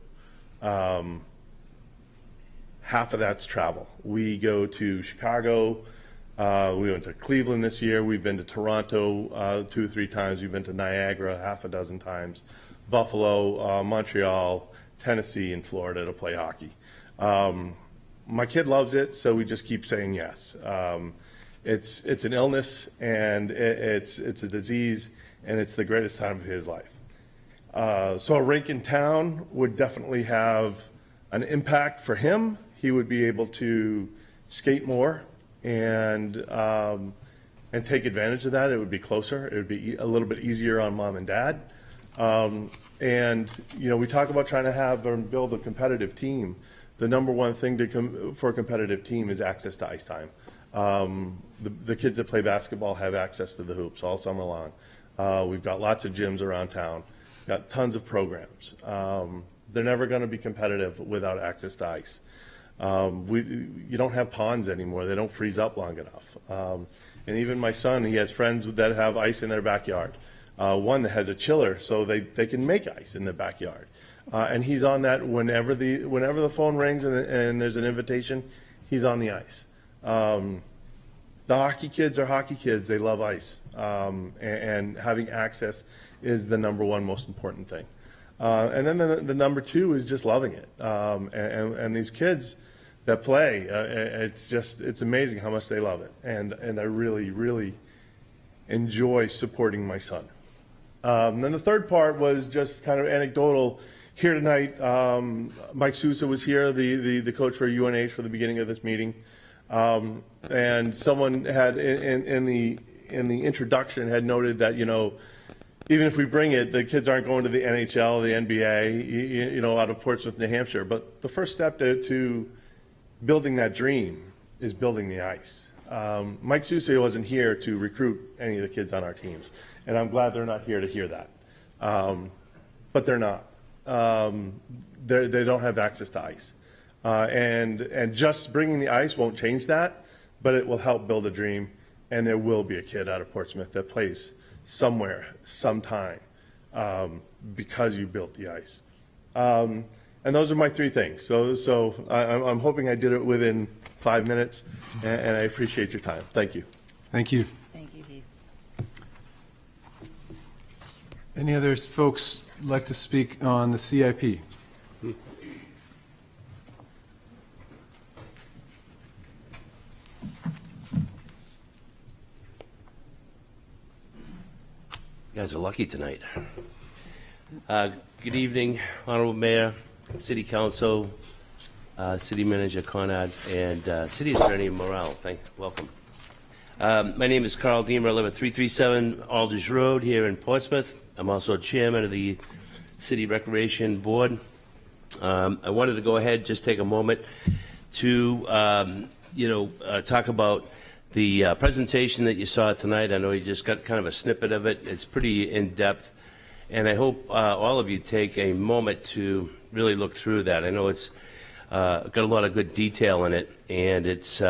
Half of that's travel. We go to Chicago. We went to Cleveland this year. We've been to Toronto 2 or 3 times. We've been to Niagara half a dozen times. Buffalo, Montreal, Tennessee, and Florida to play hockey. My kid loves it, so we just keep saying yes. It's an illness, and it's a disease, and it's the greatest time of his life. So a rink in town would definitely have an impact for him. He would be able to skate more and take advantage of that. It would be closer. It would be a little bit easier on mom and dad. And we talk about trying to have or build a competitive team. The number one thing for a competitive team is access to ice time. The kids that play basketball have access to the hoops all summer long. We've got lots of gyms around town. Got tons of programs. They're never going to be competitive without access to ice. You don't have ponds anymore. They don't freeze up long enough. And even my son, he has friends that have ice in their backyard. One that has a chiller, so they can make ice in the backyard. And he's on that whenever the phone rings and there's an invitation, he's on the ice. The hockey kids are hockey kids. They love ice. And having access is the number one most important thing. And then the number two is just loving it. And these kids that play, it's amazing how much they love it. And I really, really enjoy supporting my son. Then the third part was just kind of anecdotal. Here tonight, Mike Sousa was here, the coach for UNH for the beginning of this meeting. And someone had in the introduction had noted that, even if we bring it, the kids aren't going to the NHL, the NBA, out of Portsmouth, New Hampshire. But the first step to building that dream is building the ice. Mike Sousa wasn't here to recruit any of the kids on our teams, and I'm glad they're not here to hear that. But they're not. They don't have access to ice. And just bringing the ice won't change that, but it will help build a dream. And there will be a kid out of Portsmouth that plays somewhere, sometime, because you built the ice. And those are my three things. So I'm hoping I did it within 5 minutes, and I appreciate your time. Thank you. Thank you. Thank you, Heath. Any other folks like to speak on the CIP? You guys are lucky tonight. Good evening, Honorable Mayor, City Council, City Manager Conrad, and City Attorney Morrell. Welcome. My name is Carl Deemer. I live at 337 Aldridge Road here in Portsmouth. I'm also chairman of the City Recreation Board. I wanted to go ahead, just take a moment to, talk about the presentation that you saw tonight. I know you just got kind of a snippet of it. It's pretty in-depth, and I hope all of you take a moment to really look through that. I know it's got a lot of good detail in it, and it's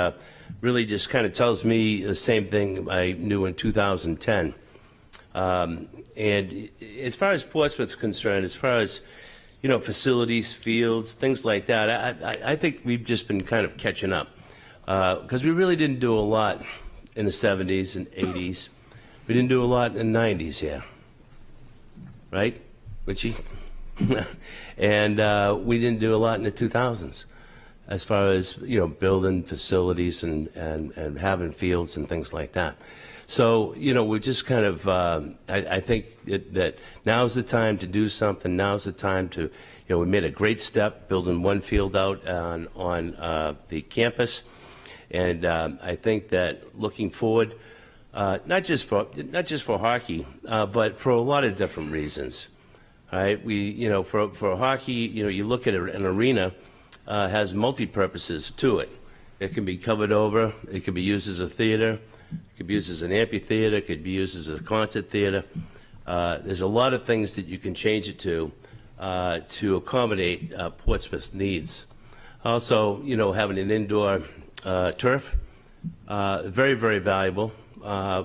really just kind of tells me the same thing I knew in 2010. And as far as Portsmouth's concerned, as far as facilities, fields, things like that, I think we've just been kind of catching up. Because we really didn't do a lot in the 70s and 80s. We didn't do a lot in the 90s here. Right, Richie? And we didn't do a lot in the 2000s as far as, building facilities and having fields and things like that. So, we're just kind of, I think that now's the time to do something. Now's the time to, we made a great step building one field out on the campus. And I think that looking forward, not just for hockey, but for a lot of different reasons. All right, for hockey, you look at an arena has multi-purposes to it. It can be covered over. It can be used as a theater. It could be used as an amphitheater. It could be used as a concert theater. There's a lot of things that you can change it to accommodate Portsmouth's needs. Also, having an indoor turf, very, very valuable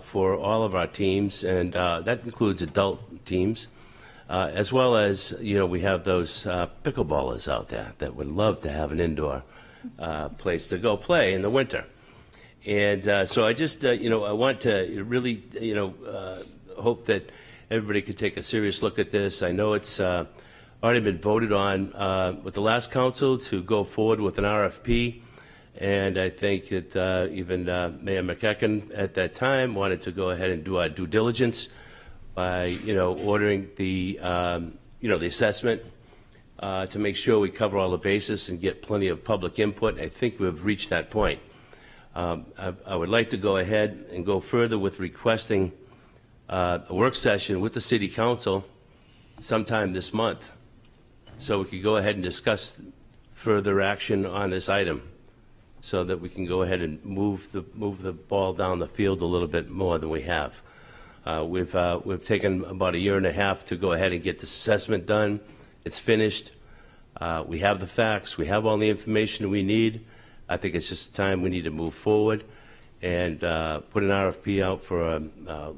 for all of our teams, and that includes adult teams, as well as, we have those pickleballers out there that would love to have an indoor place to go play in the winter. And so I just, I want to really, hope that everybody could take a serious look at this. I know it's already been voted on with the last council to go forward with an RFP. And I think that even Mayor McEachern at that time wanted to go ahead and do our due diligence by, ordering the, the assessment to make sure we cover all the bases and get plenty of public input. I think we've reached that point. I would like to go ahead and go further with requesting a work session with the City Council sometime this month, so we could go ahead and discuss further action on this item, so that we can go ahead and move the ball down the field a little bit more than we have. We've taken about a year and a half to go ahead and get this assessment done. It's finished. We have the facts. We have all the information we need. I think it's just time we need to move forward and put an RFP out for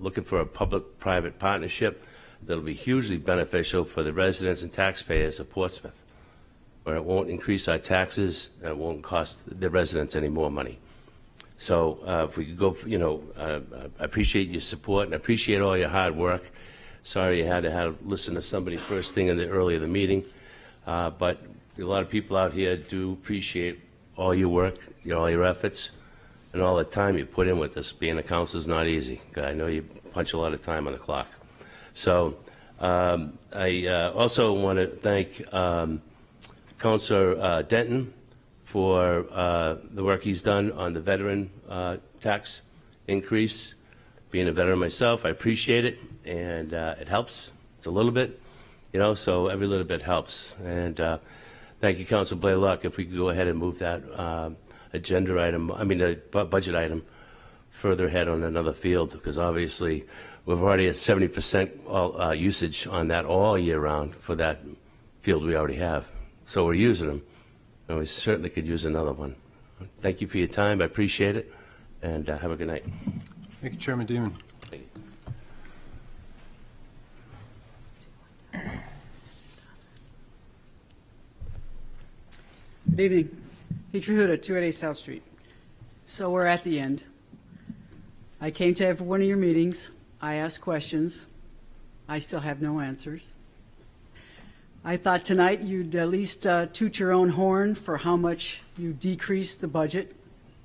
looking for a public-private partnership that'll be hugely beneficial for the residents and taxpayers of Portsmouth, where it won't increase our taxes and it won't cost the residents any more money. So if we could go, I appreciate your support and I appreciate all your hard work. Sorry you had to listen to somebody first thing early in the meeting, but a lot of people out here do appreciate all your work, all your efforts, and all the time you put in with this. Being a council is not easy. I know you punch a lot of time on the clock. So I also want to thank Councilor Denton for the work he's done on the veteran tax increase. Being a veteran myself, I appreciate it, and it helps. It's a little bit, so every little bit helps. And thank you, Councilor Blaylock. If we could go ahead and move that the budget item further ahead on another field, because obviously we've already at 70% usage on that all year round for that field we already have. So we're using them. We certainly could use another one. Thank you for your time. I appreciate it, and have a good night. Thank you, Chairman Demon. Good evening. Petrie Huda, 288 South Street. So we're at the end. I came to every one of your meetings. I asked questions. I still have no answers. I thought tonight you'd at least toot your own horn for how much you decreased the budget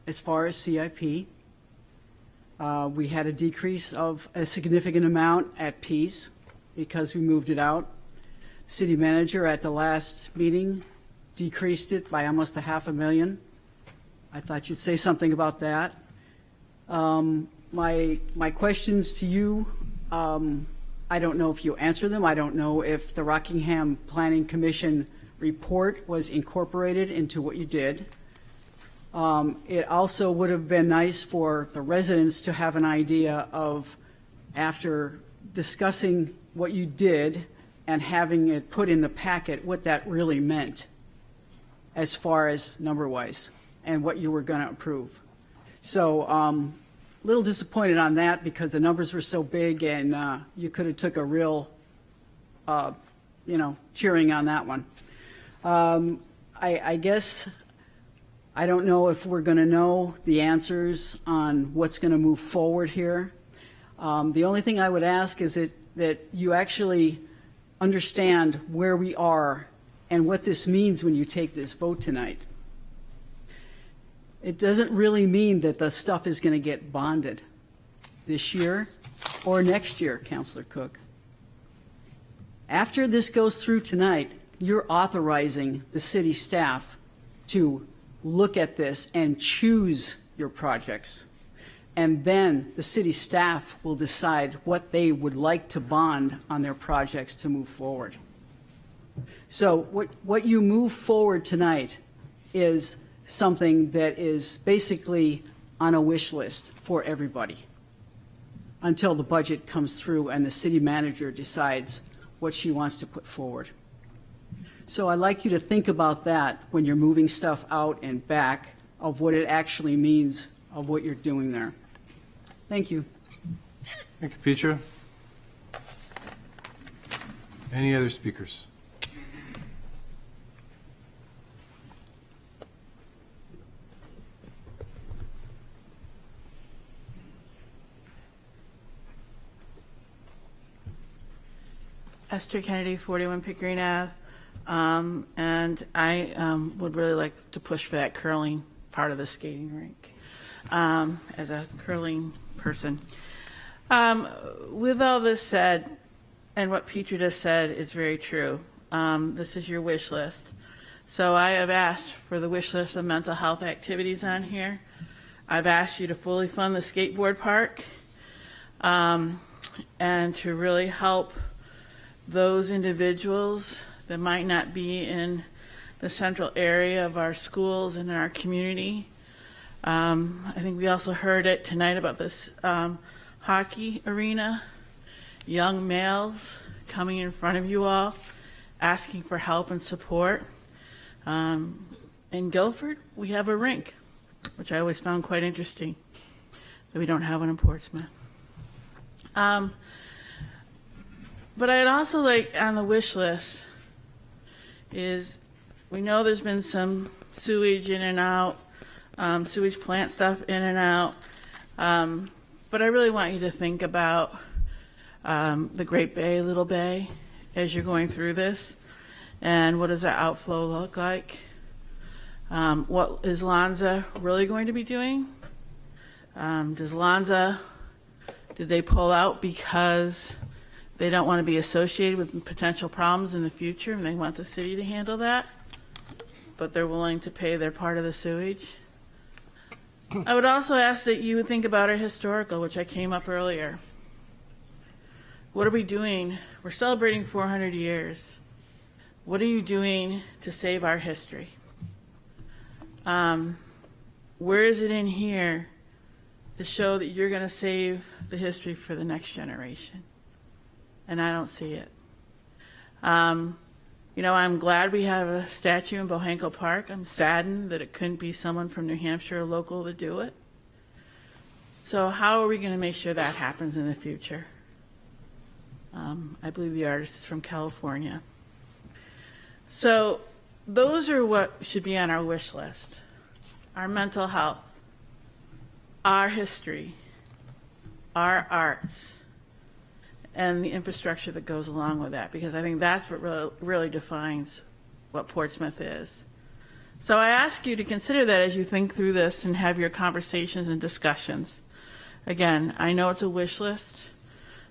as far as CIP. We had a decrease of a significant amount at Peace because we moved it out. City manager at the last meeting decreased it by almost $500,000. I thought you'd say something about that. My questions to you, I don't know if you answer them. I don't know if the Rockingham Planning Commission report was incorporated into what you did. It also would have been nice for the residents to have an idea of, after discussing what you did and having it put in the packet, what that really meant as far as number-wise and what you were going to approve. So a little disappointed on that because the numbers were so big and you could have took a real, cheering on that one. I guess I don't know if we're going to know the answers on what's going to move forward here. The only thing I would ask is that you actually understand where we are and what this means when you take this vote tonight. It doesn't really mean that the stuff is going to get bonded this year or next year, Councilor Cook. After this goes through tonight, you're authorizing the city staff to look at this and choose your projects. And then the city staff will decide what they would like to bond on their projects to move forward. So what you move forward tonight is something that is basically on a wish list for everybody until the budget comes through and the city manager decides what she wants to put forward. So I'd like you to think about that when you're moving stuff out and back of what it actually means of what you're doing there. Thank you. Thank you, Petra. Any other speakers? Esther Kennedy, 41 Pickering Ave. And I would really like to push for that curling part of the skating rink as a curling person. With all this said, and what Petra just said is very true, this is your wish list. So I have asked for the wish list of mental health activities on here. I've asked you to fully fund the skateboard park and to really help those individuals that might not be in the central area of our schools and in our community. I think we also heard it tonight about this hockey arena, young males coming in front of you all, asking for help and support. In Guilford, we have a rink, which I always found quite interesting, that we don't have one in Portsmouth. But I'd also like on the wish list is, we know there's been some sewage in and out, sewage plant stuff in and out, but I really want you to think about the Great Bay, Little Bay, as you're going through this, and what does that outflow look like? What is Lonza really going to be doing? Does Lonza, did they pull out because they don't want to be associated with potential problems in the future and they want the city to handle that, but they're willing to pay their part of the sewage? I would also ask that you think about our historical, which I came up earlier. What are we doing? We're celebrating 400 years. What are you doing to save our history? Where is it in here to show that you're going to save the history for the next generation? And I don't see it. You know, I'm glad we have a statue in Bohanko Park. I'm saddened that it couldn't be someone from New Hampshire or local to do it. So how are we going to make sure that happens in the future? I believe the artist is from California. So those are what should be on our wish list. Our mental health, our history, our arts, and the infrastructure that goes along with that, because I think that's what really defines what Portsmouth is. So I ask you to consider that as you think through this and have your conversations and discussions. Again, I know it's a wish list,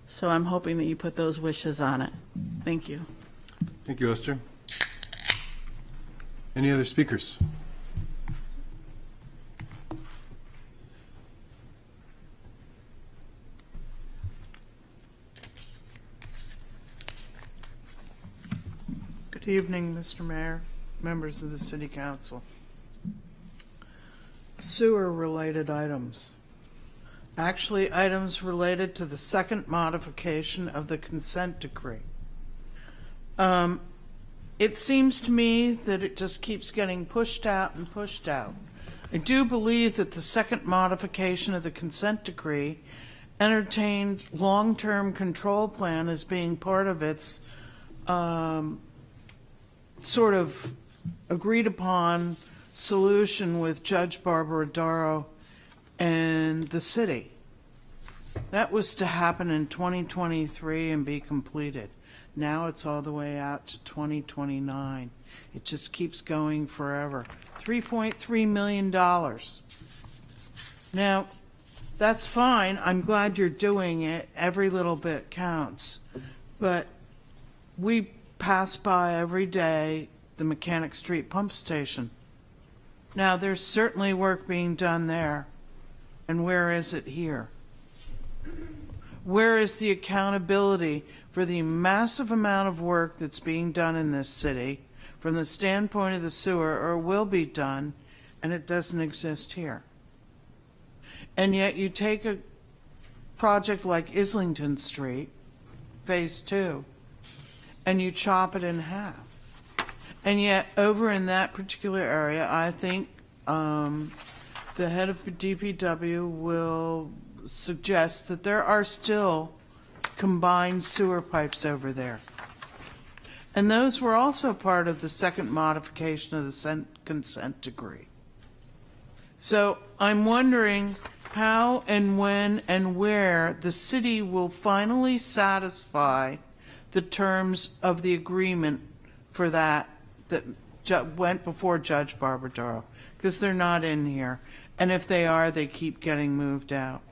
so I'm hoping that you put those wishes on it. Thank you. Thank you, Esther. Any other speakers? Good evening, Mr. Mayor, members of the City Council. Sewer-related items. Actually, items related to the second modification of the consent decree. It seems to me that it just keeps getting pushed out and pushed out. I do believe that the second modification of the consent decree entertained long-term control plan as being part of its sort of agreed upon solution with Judge Barbara Darrow and the city. That was to happen in 2023 and be completed. Now it's all the way out to 2029. It just keeps going forever. $3.3 million. Now, that's fine. I'm glad you're doing it. Every little bit counts. But we pass by every day the Mechanic Street pump station. Now, there's certainly work being done there. And where is it here? Where is the accountability for the massive amount of work that's being done in this city from the standpoint of the sewer, or will be done, and it doesn't exist here? And yet you take a project like Islington Street, Phase 2, and you chop it in half. And yet over in that particular area, I think the head of DPW will suggest that there are still combined sewer pipes over there. And those were also part of the second modification of the consent decree. So I'm wondering how and when and where the city will finally satisfy the terms of the agreement for that went before Judge Barbara Darrow, because they're not in here. And if they are, they keep getting moved out.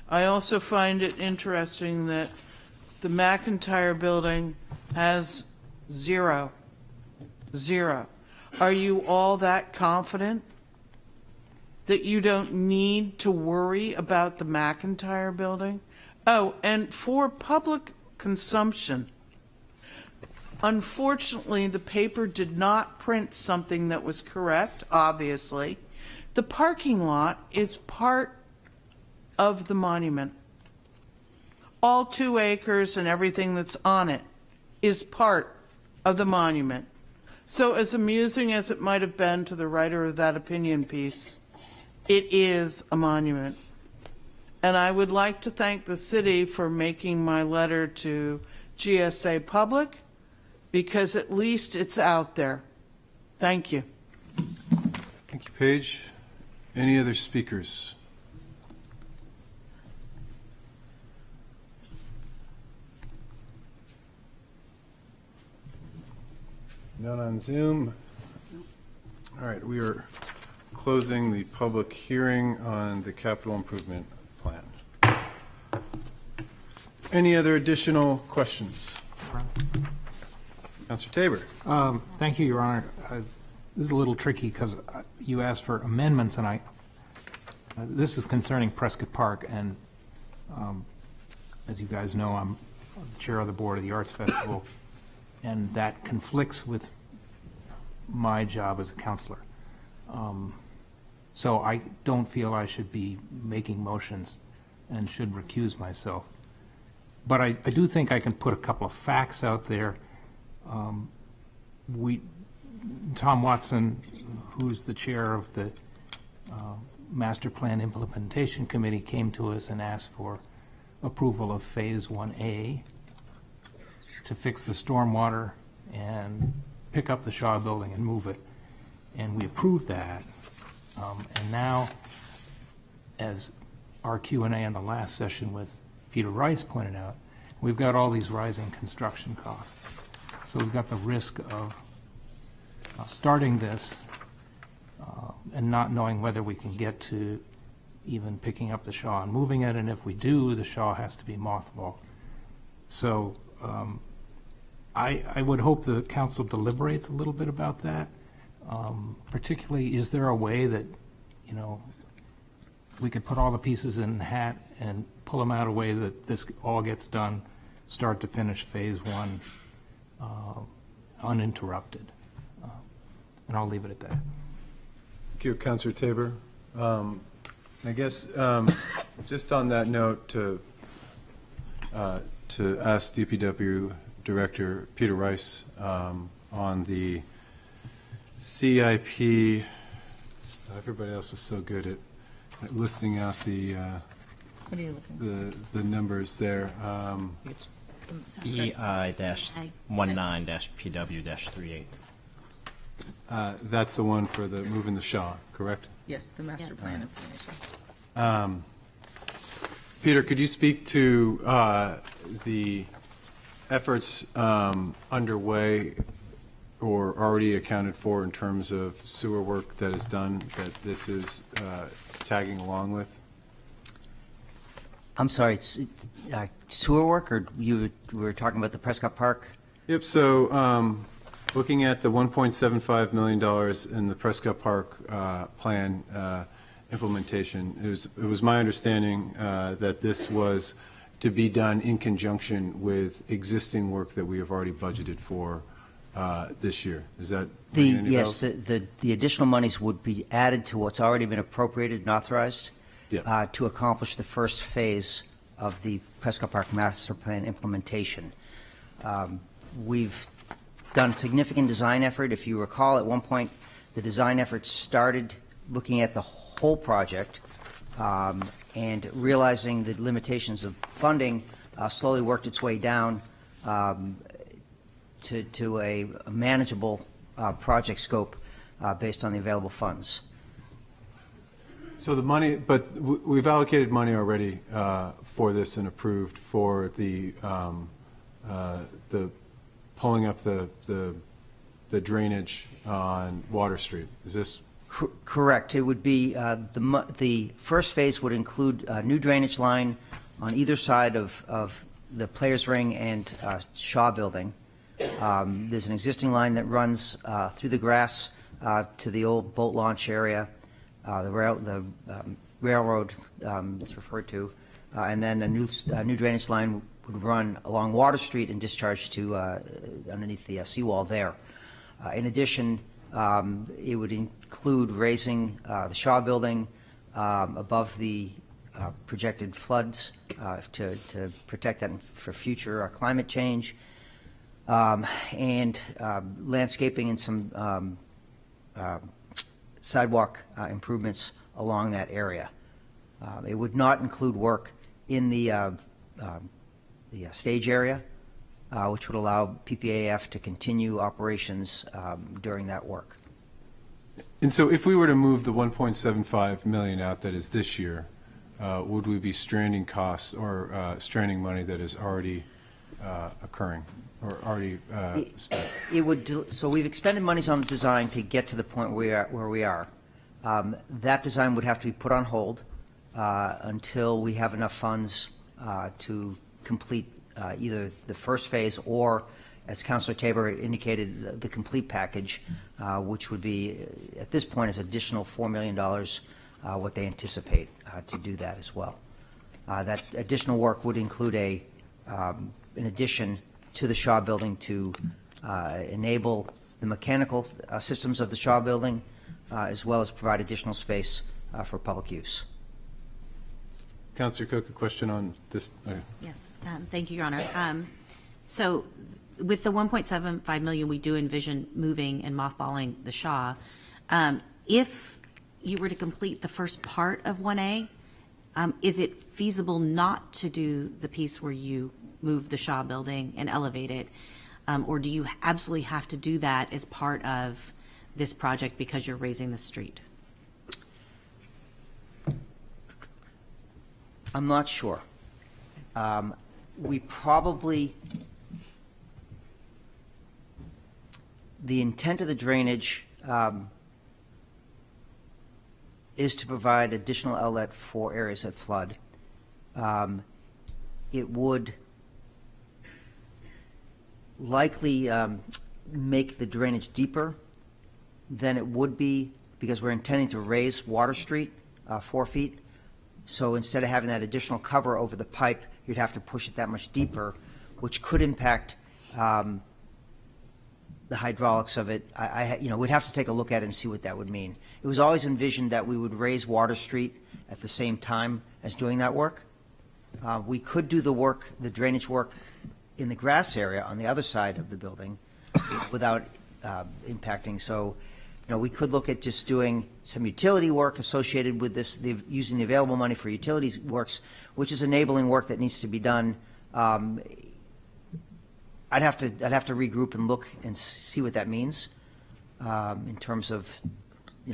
I also find it interesting that the McIntyre building has zero. Are you all that confident that you don't need to worry about the McIntyre building? Oh, and for public consumption, unfortunately, the paper did not print something that was correct, obviously. The parking lot is part of the monument. All 2 acres and everything that's on it is part of the monument. So as amusing as it might have been to the writer of that opinion piece, it is a monument. And I would like to thank the city for making my letter to GSA public, because at least it's out there. Thank you. Thank you, Paige. Any other speakers? None on Zoom. All right, we are closing the public hearing on the capital improvement plan. Any other additional questions? Councilor Tabor. Thank you, Your Honor. This is a little tricky because you asked for amendments, and this is concerning Prescott Park, and as you guys know, I'm the chair of the board of the Arts Festival, and that conflicts with my job as a counselor. So I don't feel I should be making motions and should recuse myself. But I do think I can put a couple of facts out there Tom Watson, who's the chair of the Master Plan Implementation Committee, came to us and asked for approval of Phase 1A to fix the stormwater and pick up the Shaw Building and move it. And we approved that. And now, as our Q&A in the last session with Peter Rice pointed out, we've got all these rising construction costs. So we've got the risk of starting this and not knowing whether we can get to even picking up the Shaw and moving it, and if we do, the Shaw has to be mothballed. So I would hope the council deliberates a little bit about that. Particularly, is there a way that, you know, we could put all the pieces in the hat and pull them out a way that this all gets done, start to finish, Phase 1, uninterrupted? And I'll leave it at that. Thank you, Councilor Tabor. I guess just on that note, to ask DPW Director Peter Rice on the CIP. Everybody else was so good at listing out the What are you looking the numbers there. It's EI-19-PW-38. That's the one for the moving the Shaw, correct? Yes, the master plan information. Peter, could you speak to the efforts underway or already accounted for in terms of sewer work that is done that this is tagging along with? I'm sorry, it's, sewer work, or you were talking about the Prescott Park? Yep, so looking at the $1.75 million in the Prescott Park plan implementation, it was my understanding that this was to be done in conjunction with existing work that we have already budgeted for this year. Is that ringing any bells? The additional monies would be added to what's already been appropriated and authorized to accomplish the first phase of the Prescott Park Master Plan implementation. We've done a significant design effort. If you recall, at one point, the design effort started looking at the whole project and realizing the limitations of funding, slowly worked its way down to a manageable project scope based on the available funds. So the money, but we've allocated money already for this and approved for the pulling up the drainage on Water Street. Is this? Correct. It would be the first phase would include a new drainage line on either side of the Players Ring and Shaw Building. There's an existing line that runs through the grass to the old boat launch area. The railroad is referred to, and then a new drainage line would run along Water Street and discharge to underneath the seawall there. In addition, it would include raising the Shaw Building above the projected floods to protect that for future climate change, and landscaping and some sidewalk improvements along that area. It would not include work in the stage area, which would allow PPAF to continue operations during that work. And so if we were to move the 1.75 million out that is this year, would we be stranding costs or stranding money that is already occurring or already spent? It would. So we've expended monies on the design to get to the point where we are. That design would have to be put on hold until we have enough funds to complete either the first phase or, as Councilor Tabor indicated, the complete package, which would be, at this point, is additional $4 million, what they anticipate to do that as well. That additional work would include an addition to the Shaw Building to enable the mechanical systems of the Shaw Building, as well as provide additional space for public use. Councilor Cook, a question on this. Yes, thank you, Your Honor. So with the 1.75 million, we do envision moving and mothballing the Shaw. If you were to complete the first part of 1A, is it feasible not to do the piece where you move the Shaw building and elevate it? Or do you absolutely have to do that as part of this project because you're raising the street? I'm not sure. We probably, the intent of the drainage is to provide additional outlet for areas that flood. It would likely make the drainage deeper than it would be because we're intending to raise Water Street 4 feet. So instead of having that additional cover over the pipe, you'd have to push it that much deeper, which could impact the hydraulics of it. We'd have to take a look at it and see what that would mean. It was always envisioned that we would raise Water Street at the same time as doing that work. We could do the drainage work in the grass area on the other side of the building without impacting. So, we could look at just doing some utility work associated with this, using the available money for utilities works, which is enabling work that needs to be done. I'd have to regroup and look and see what that means in terms of,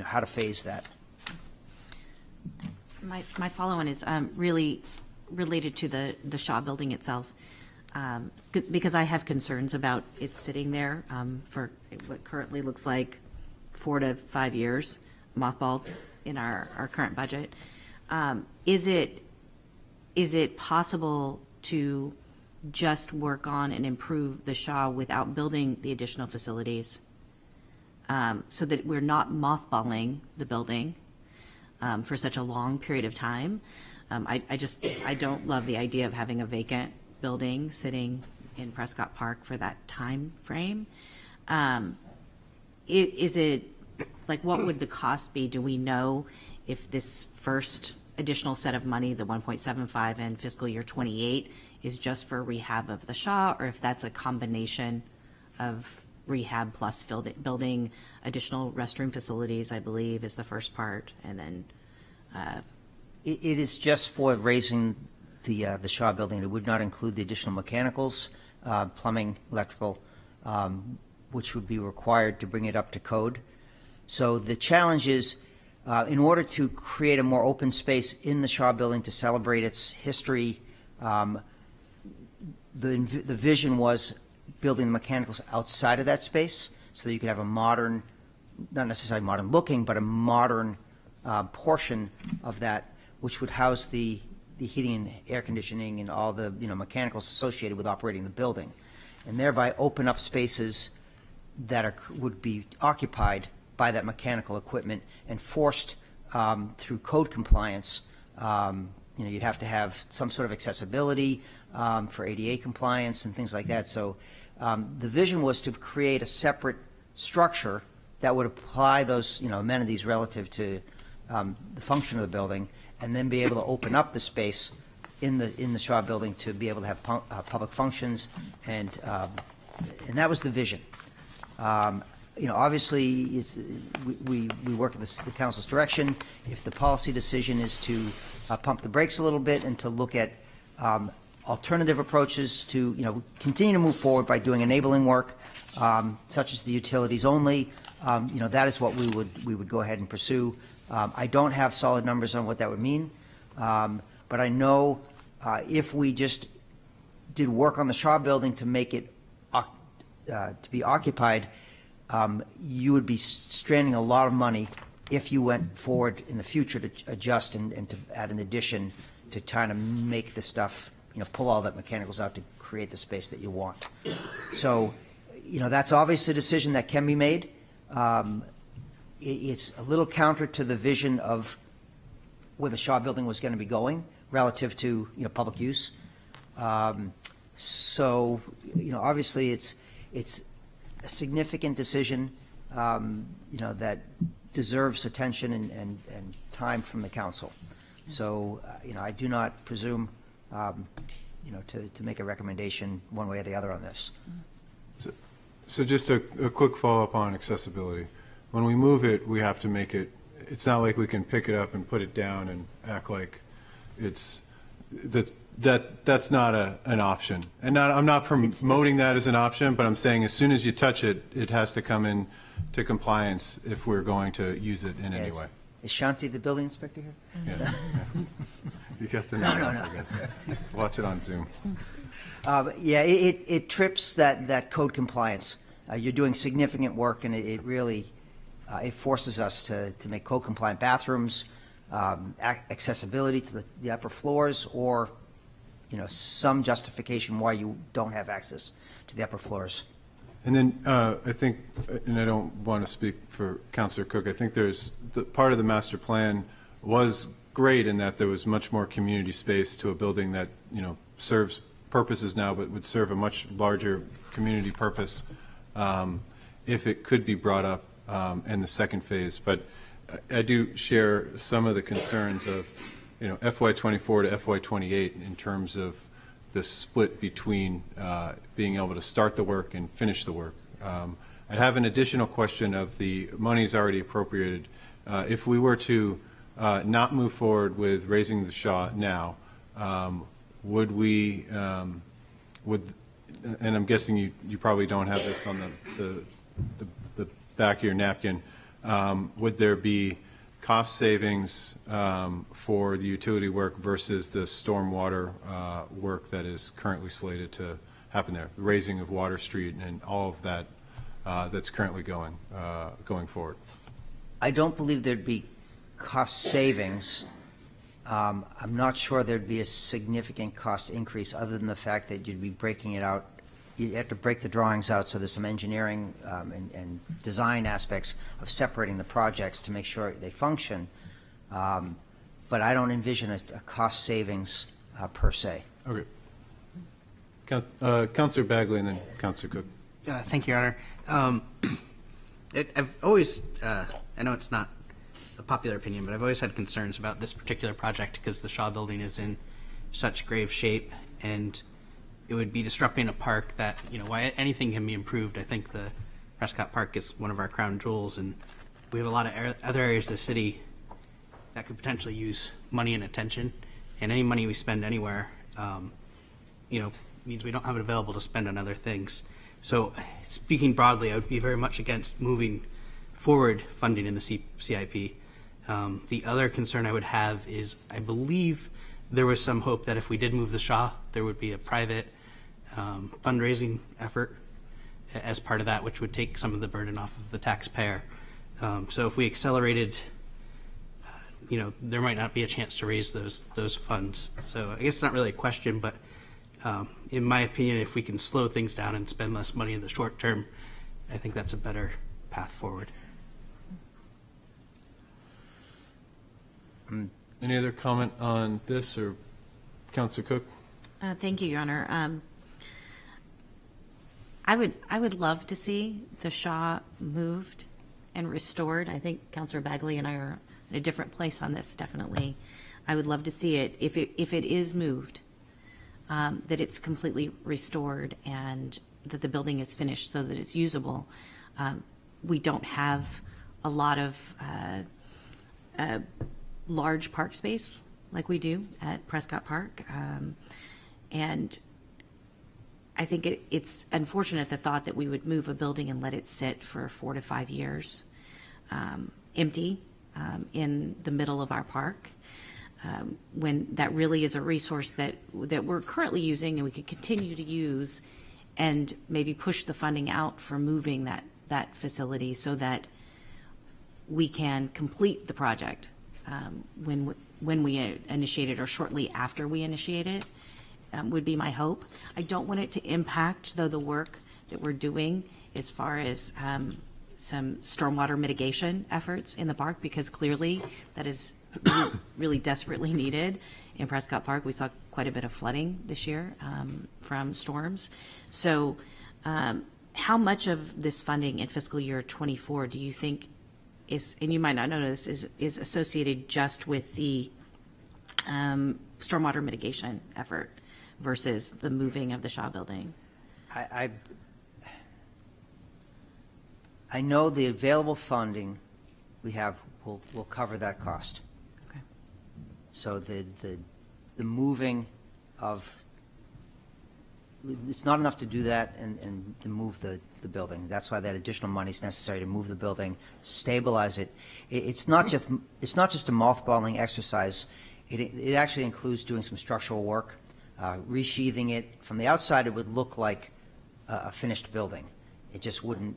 how to phase that. My follow-on is really related to the Shaw building itself. Because I have concerns about it sitting there for what currently looks like 4 to 5 years, mothballed in our current budget. Is it possible to just work on and improve the Shaw without building the additional facilities so that we're not mothballing the building for such a long period of time? I don't love the idea of having a vacant building sitting in Prescott Park for that time frame. Is it, what would the cost be? Do we know if this first additional set of money, the 1.75 in fiscal year 28, is just for rehab of the Shaw, or if that's a combination of rehab plus building additional restroom facilities, I believe, is the first part, and then... It is just for raising the Shaw building. It would not include the additional mechanicals, plumbing, electrical, which would be required to bring it up to code. So the challenge is, in order to create a more open space in the Shaw building to celebrate its history, the vision was building the mechanicals outside of that space so that you could have a modern, not necessarily modern looking, but a modern portion of that, which would house the heating and air conditioning and all the mechanicals associated with operating the building, and thereby open up spaces that would be occupied by that mechanical equipment and forced through code compliance. You'd have to have some sort of accessibility for ADA compliance and things like that. So the vision was to create a separate structure that would apply those amenities relative to the function of the building, and then be able to open up the space in the Shaw building to be able to have public functions, and that was the vision. Obviously, we work at the council's direction. If the policy decision is to pump the brakes a little bit and to look at alternative approaches to continue to move forward by doing enabling work, such as the utilities only, that is what we would go ahead and pursue. I don't have solid numbers on what that would mean, but I know if we just did work on the Shaw building to make it to be occupied, you would be stranding a lot of money if you went forward in the future to adjust and to add an addition to try to make the stuff, pull all that mechanicals out to create the space that you want. So, that's obviously a decision that can be made. It's a little counter to the vision of where the Shaw building was going to be going relative to public use. So obviously it's a significant decision that deserves attention and time from the council. So I do not presume to make a recommendation one way or the other on this. So just a quick follow-up on accessibility. When we move it, we have to make it, it's not like we can pick it up and put it down and act like it's, that's not an option. And I'm not promoting that as an option, but I'm saying as soon as you touch it, it has to come in to compliance if we're going to use it in any way. Is Shanti the building inspector here? Yeah. You got the No, name, no. I guess. Let's watch it on Zoom. Yeah, it trips that code compliance. You're doing significant work, and it really it forces us to make code compliant bathrooms, accessibility to the upper floors, or some justification why you don't have access to the upper floors. And then I think, and I don't want to speak for Councillor Cook, I think part of the master plan was great in that there was much more community space to a building that, serves purposes now, but would serve a much larger community purpose if it could be brought up in the second phase. But I do share some of the concerns of, FY24 to FY28 in terms of the split between being able to start the work and finish the work. I'd have an additional question of the monies already appropriated. If we were to not move forward with raising the Shaw now, would we, and I'm guessing you probably don't have this on the back of your napkin, would there be cost savings for the utility work versus the stormwater work that is currently slated to happen there, the raising of Water Street and all of that that's currently going forward? I don't believe there'd be cost savings. I'm not sure there'd be a significant cost increase other than the fact that you'd be breaking it out. You have to break the drawings out, so there's some engineering and design aspects of separating the projects to make sure they function. But I don't envision a cost savings per se. Okay. Councillor Bagley and then Councillor Cook. Thank you, Your Honor. I've always, I know it's not a popular opinion, but I've always had concerns about this particular project because the Shaw Building is in such grave shape, and it would be disrupting a park that, why anything can be improved. I think the Prescott Park is one of our crown jewels, and we have a lot of other areas of the city that could potentially use money and attention, and any money we spend anywhere, means we don't have it available to spend on other things. So speaking broadly, I would be very much against moving forward funding in the CIP. The other concern I would have is I believe there was some hope that if we did move the Shaw, there would be a private fundraising effort as part of that, which would take some of the burden off of the taxpayer. So if we accelerated, there might not be a chance to raise those funds. So I guess it's not really a question, but in my opinion, if we can slow things down and spend less money in the short term, I think that's a better path forward. Any other comment on this, or Councillor Cook? Thank you, Your Honor. I would love to see the Shaw moved and restored. I think Councillor Bagley and I are in a different place on this, definitely. I would love to see it, if it is moved, that it's completely restored and that the building is finished so that it's usable. We don't have a lot of large park space like we do at Prescott Park. And I think it's unfortunate, the thought that we would move a building and let it sit for 4 to 5 years empty in the middle of our park, when that really is a resource that we're currently using and we could continue to use, and maybe push the funding out for moving that facility so that we can complete the project when we initiate it or shortly after we initiate it, would be my hope. I don't want it to impact, though, the work that we're doing as far as some stormwater mitigation efforts in the park, because clearly that is really desperately needed in Prescott Park. We saw quite a bit of flooding this year from storms. So how much of this funding in fiscal year 24 do you think is, and you might not know this, is associated just with the stormwater mitigation effort versus the moving of the Shaw Building? I know the available funding we have will cover that cost. Okay. So the moving of, it's not enough to do that and to move the building. That's why that additional money is necessary to move the building, stabilize it. It's not just a mothballing exercise. It actually includes doing some structural work, resheathing it. From the outside, it would look like a finished building. It just wouldn't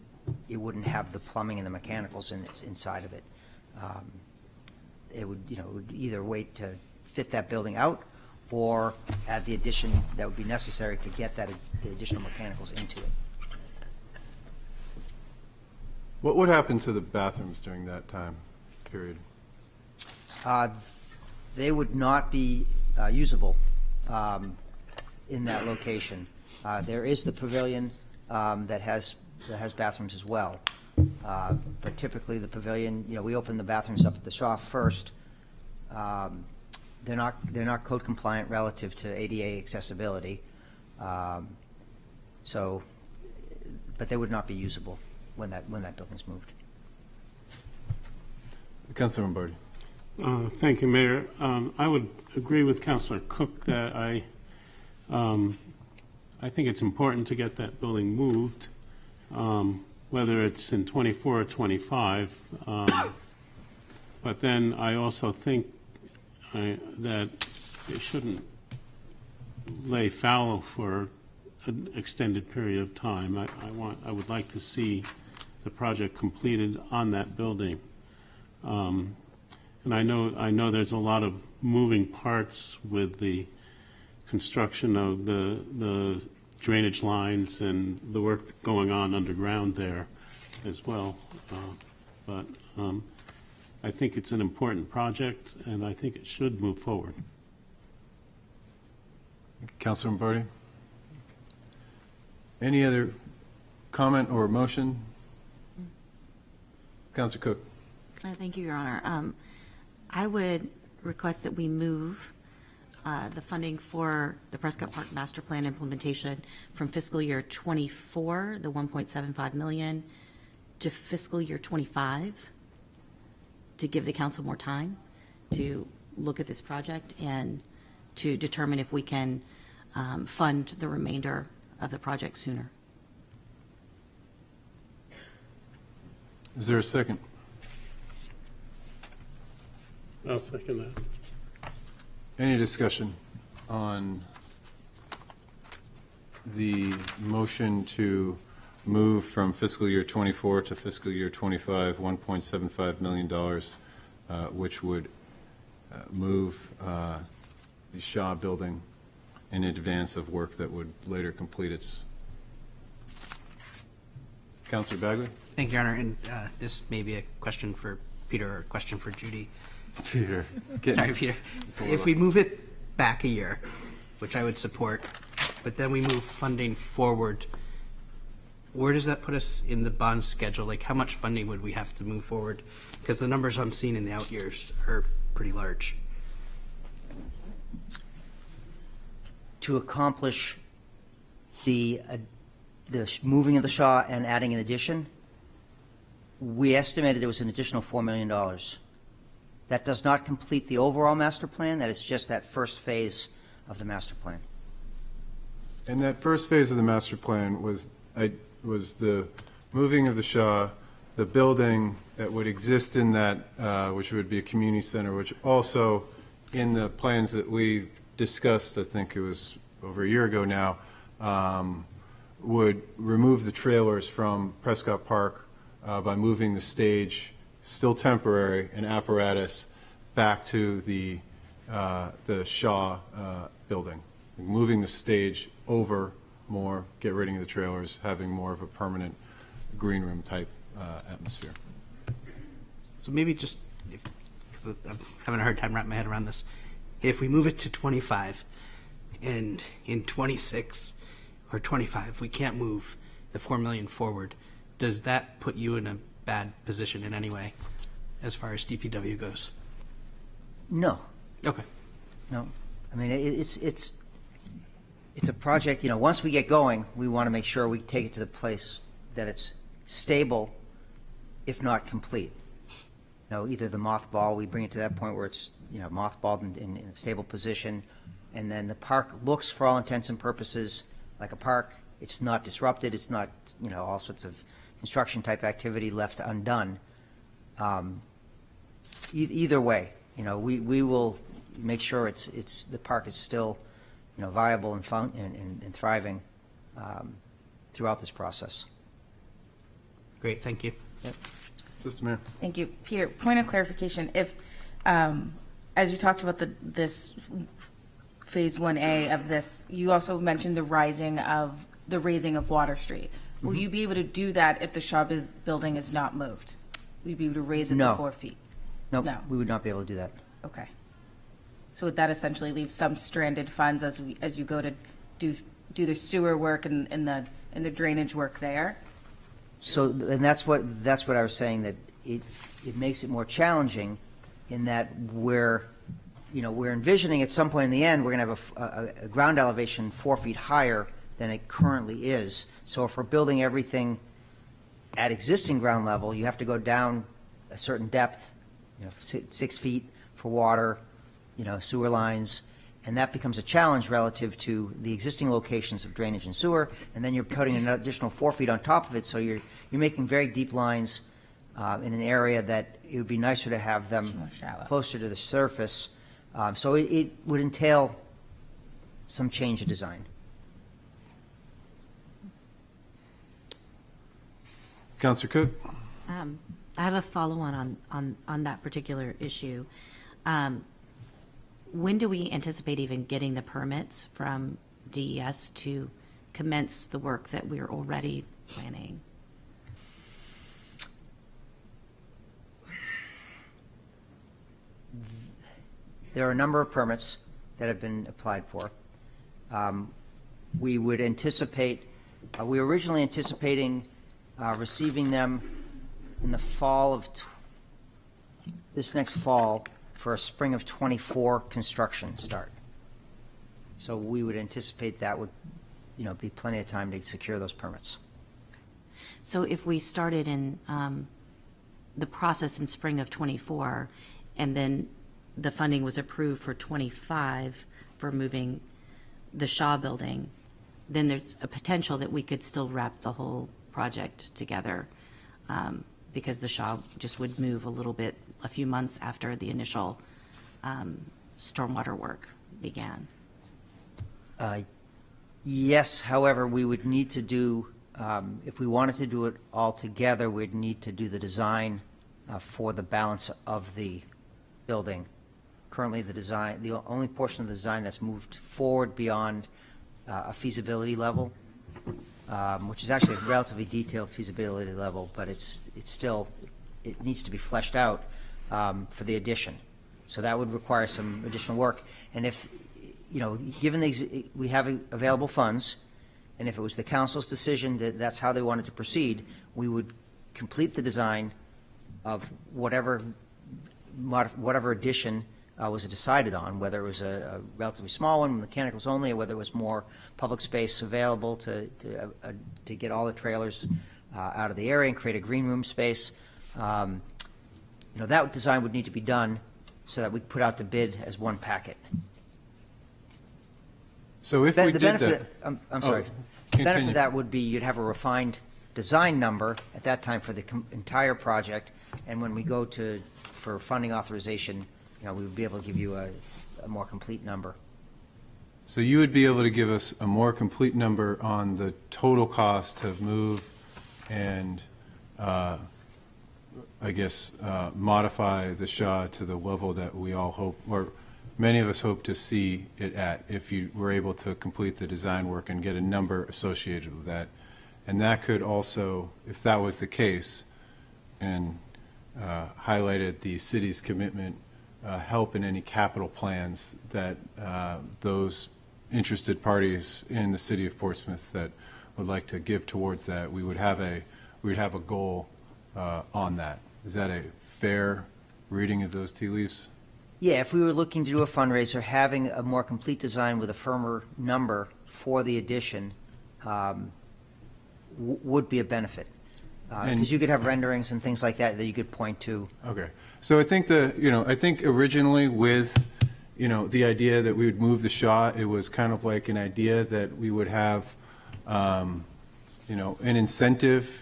have the plumbing and the mechanicals inside of it. It would either wait to fit that building out or add the addition that would be necessary to get the additional mechanicals into it. What would happen to the bathrooms during that time period? They would not be usable in that location. There is the pavilion that has bathrooms as well. But typically the pavilion, we open the bathrooms up at the Shaw first. They're not code compliant relative to ADA accessibility. But they would not be usable when that building's moved. Councilor Lombardi. Thank you, Mayor. I would agree with Councilor Cook that I think it's important to get that building moved, whether it's in 24 or 25. But then I also think that it shouldn't lay fallow for an extended period of time. I would like to see the project completed on that building. And I know there's a lot of moving parts with the construction of the drainage lines and the work going on underground there as well. But I think it's an important project, and I think it should move forward. Councilor Lombardi. Any other comment or motion? Councilor Cook. Thank you, Your Honor. I would request that we move the funding for the Prescott Park Master Plan implementation from fiscal year 24, the $1.75 million, to fiscal year 25, to give the council more time to look at this project and to determine if we can fund the remainder of the project sooner. Is there a second? I'll second that. Any discussion on the motion to move from fiscal year 24 to fiscal year 25, $1.75 million, which would move the Shaw building in advance of work that would later complete its. Councilor Bagley? Thank you, Your Honor. And this may be a question for Peter or a question for Judy. Peter. Sorry, Peter. If we move it back a year, which I would support, but then we move funding forward, where does that put us in the bond schedule? Like, how much funding would we have to move forward? Because the numbers I'm seeing in the out years are pretty large. To accomplish the moving of the Shaw and adding an addition, we estimated there was an additional $4 million. That does not complete the overall master plan. That is just that first phase of the master plan. And that first phase of the master plan was the moving of the Shaw, the building that would exist in that, which would be a community center, which also in the plans that we discussed, I think it was over a year ago now, would remove the trailers from Prescott Park by moving the stage, still temporary, and apparatus back to the Shaw building, moving the stage over more, get rid of the trailers, having more of a permanent green room type atmosphere. So maybe just, because I'm having a hard time wrapping my head around this, if we move it to 25 and in 26 or 25 we can't move the $4 million forward, does that put you in a bad position in any way as far as DPW goes? No. Okay. No. I mean, it's a project, once we get going, we want to make sure we take it to the place that it's stable if not complete. Either the mothball, we bring it to that point where it's, mothballed in a stable position, and then the park looks, for all intents and purposes, like a park. It's not disrupted. It's not, all sorts of construction type activity left undone. Either way, we will make sure the park is still, viable and fun and thriving throughout this process. Great, thank you. Yep. Assistant Mayor. Thank you. Peter, point of clarification, if, as you talked about this Phase 1A of this, you also mentioned the raising of Water Street. Will you be able to do that if the Shaw building is not moved? Will you be able to raise it No. to 4 feet? Nope, No. we would not be able to do that. Okay. So would that essentially leave some stranded funds as you go to do the sewer work and the drainage work there? So, and that's what I was saying, that it makes it more challenging in that we're envisioning at some point in the end, we're going to have a ground elevation 4 feet higher than it currently is. So if we're building everything at existing ground level, you have to go down a certain depth, 6 feet for water, sewer lines, and that becomes a challenge relative to the existing locations of drainage and sewer, and then you're putting an additional 4 feet on top of it, so you're making very deep lines in an area that it would be nicer to have them closer to the surface. So it would entail some change of design. Councilor Cook? I have a follow-on on that particular issue. When do we anticipate even getting the permits from DES to commence the work that we're already planning? There are a number of permits that have been applied for. We would anticipate, we were originally anticipating receiving them in the fall of this next fall for a spring of 24 construction start. So we would anticipate that would, be plenty of time to secure those permits. So if we started in the process in spring of '24, and then the funding was approved for '25 for moving the Shaw building, then there's a potential that we could still wrap the whole project together because the Shaw just would move a few months after the initial stormwater work began. Yes, however, we would need to do, if we wanted to do it all together, we'd need to do the design for the balance of the building. Currently, the only portion of the design that's moved forward beyond a feasibility level, which is actually a relatively detailed feasibility level, but it needs to be fleshed out for the addition. So that would require some additional work. And if, given we have available funds, and if it was the council's decision that that's how they wanted to proceed, we would complete the design of whatever addition was decided on, whether it was a relatively small one, mechanicals only, or whether it was more public space available to get all the trailers out of the area and create a green room space. That design would need to be done so that we put out the bid as one packet. So if we The did benefit, that... I'm sorry. The benefit continue. of that would be you'd have a refined design number at that time for the entire project, and when we go for funding authorization, we would be able to give you a more complete number. So you would be able to give us a more complete number on the total cost to move and, modify the Shaw to the level that we all hope, or many of us hope to see it at, if you were able to complete the design work and get a number associated with that. And that could also, if that was the case, and highlighted the city's commitment, help in any capital plans that those interested parties in the city of Portsmouth that would like to give towards that, we would have a goal on that. Is that a fair reading of those tea leaves? Yeah, if we were looking to do a fundraiser, having a more complete design with a firmer number for the addition would be a benefit. Because you could have renderings and things like that that you could point to. Okay. So I think I think originally with, the idea that we would move the Shaw, it was kind of like an idea that we would have, an incentive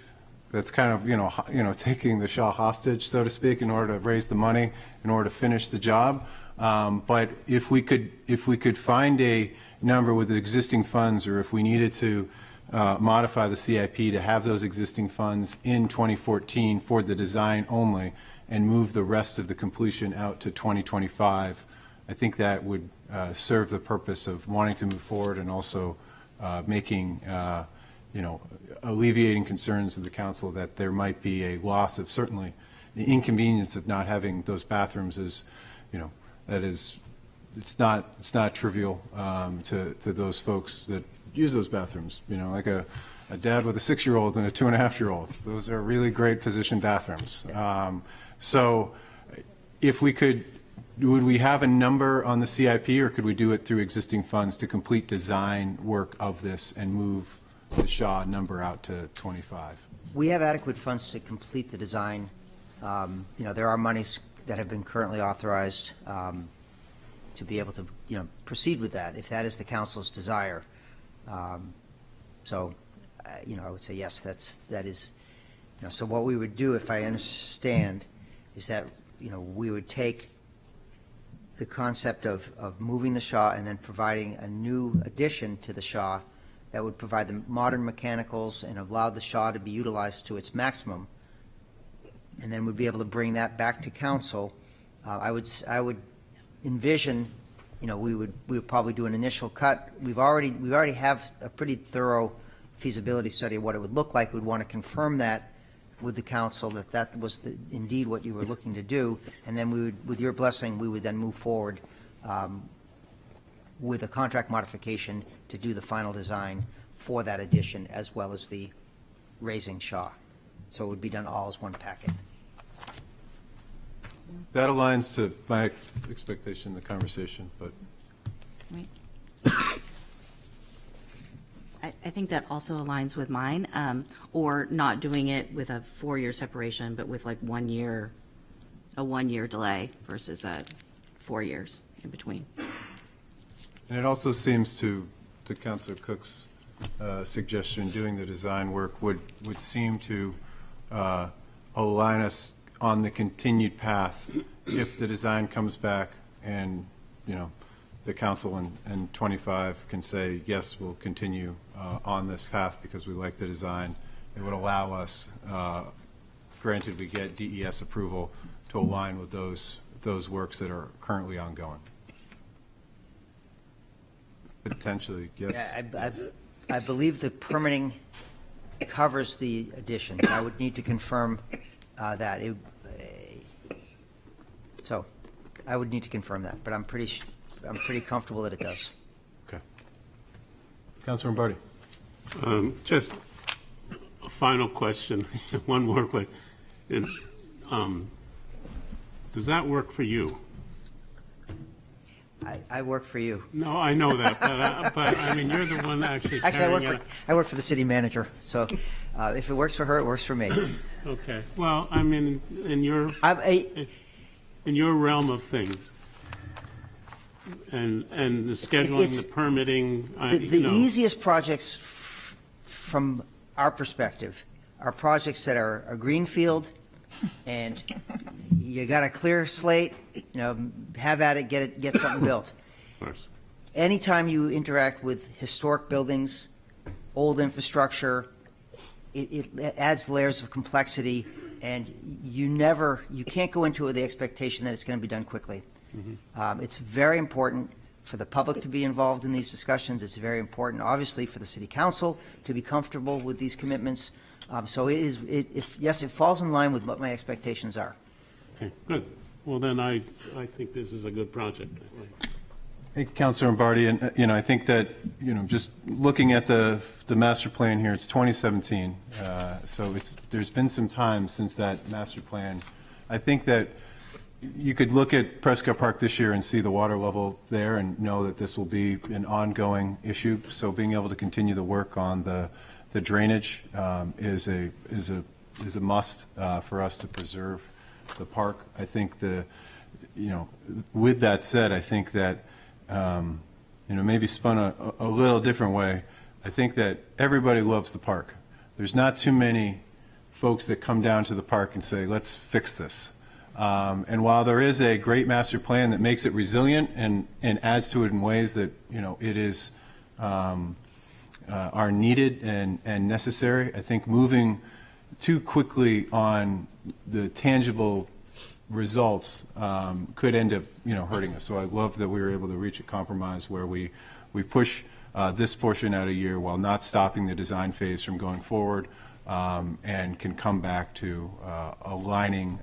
that's kind of, taking the Shaw hostage, so to speak, in order to raise the money, in order to finish the job. But if we could find a number with the existing funds, or if we needed to modify the CIP to have those existing funds in 2014 for the design only and move the rest of the completion out to 2025, I think that would serve the purpose of wanting to move forward and also making, alleviating concerns of the council that there might be a loss of, certainly the inconvenience of not having those bathrooms is, that is, it's not trivial to those folks that use those bathrooms, like a dad with a 6-year-old and a 2.5-year-old. Those are really great positioned bathrooms. So if we could, would we have a number on the CIP, or could we do it through existing funds to complete design work of this and move the Shaw number out to 25? We have adequate funds to complete the design. There are monies that have been currently authorized to be able to, proceed with that, if that is the council's desire. I would say yes, that is, so what we would do, if I understand, is that, we would take the concept of moving the Shaw and then providing a new addition to the Shaw that would provide the modern mechanicals and allow the Shaw to be utilized to its maximum, and then we'd be able to bring that back to council. I would envision, we would probably do an initial cut. We already have a pretty thorough feasibility study of what it would look like. We'd want to confirm that with the council, that was indeed what you were looking to do, and then we would, with your blessing, we would then move forward with a contract modification to do the final design for that addition as well as the raising Shaw. So it would be done all as one packet. That aligns to my expectation in the conversation, but. I think that also aligns with mine, or not doing it with a 4-year separation, but with like a 1-year delay versus 4 years in between. And it also seems to Councilor Cook's suggestion, doing the design work would seem to align us on the continued path if the design comes back and, the council in 25 can say, yes, we'll continue on this path because we like the design. It would allow us, granted we get DES approval, to align with those works that are currently ongoing. Potentially, yes. Yeah, I believe the permitting covers the addition. I would need to confirm that. So I would need to confirm that, but I'm pretty comfortable that it does. Okay. Councilor Lombardi. Just a final question, one more question. Does that work for you? I work for you. No, I know that, but I mean, you're the one actually Actually, I work for the city manager, so if it works for her, it works for me. Okay. Well, I mean, in your realm of things, and the scheduling, the permitting, the easiest projects from our perspective are projects that are a greenfield, and you got a clear slate. Have at it, get something built. Of course. Anytime you interact with historic buildings, old infrastructure, it adds layers of complexity, and you can't go into it with the expectation that it's going to be done quickly. Mm-hmm. It's very important for the public to be involved in these discussions. It's very important, obviously, for the city council to be comfortable with these commitments. So it falls in line with what my expectations are. Okay, good. Well, then I think this is a good project. Thank you, Councilor Lombardi. And, I think that, just looking at the master plan here, it's 2017. So there's been some time since that master plan. I think that you could look at Prescott Park this year and see the water level there and know that this will be an ongoing issue. So being able to continue the work on the drainage is a is a must for us to preserve the park. I think with that said, I think that, maybe spun a little different way, I think that everybody loves the park. There's not too many folks that come down to the park and say, let's fix this. And while there is a great master plan that makes it resilient and adds to it in ways that, it is, are needed and necessary, I think moving too quickly on the tangible results could end up, hurting us. So I love that we were able to reach a compromise where we push this portion out a year while not stopping the design phase from going forward, and can come back to aligning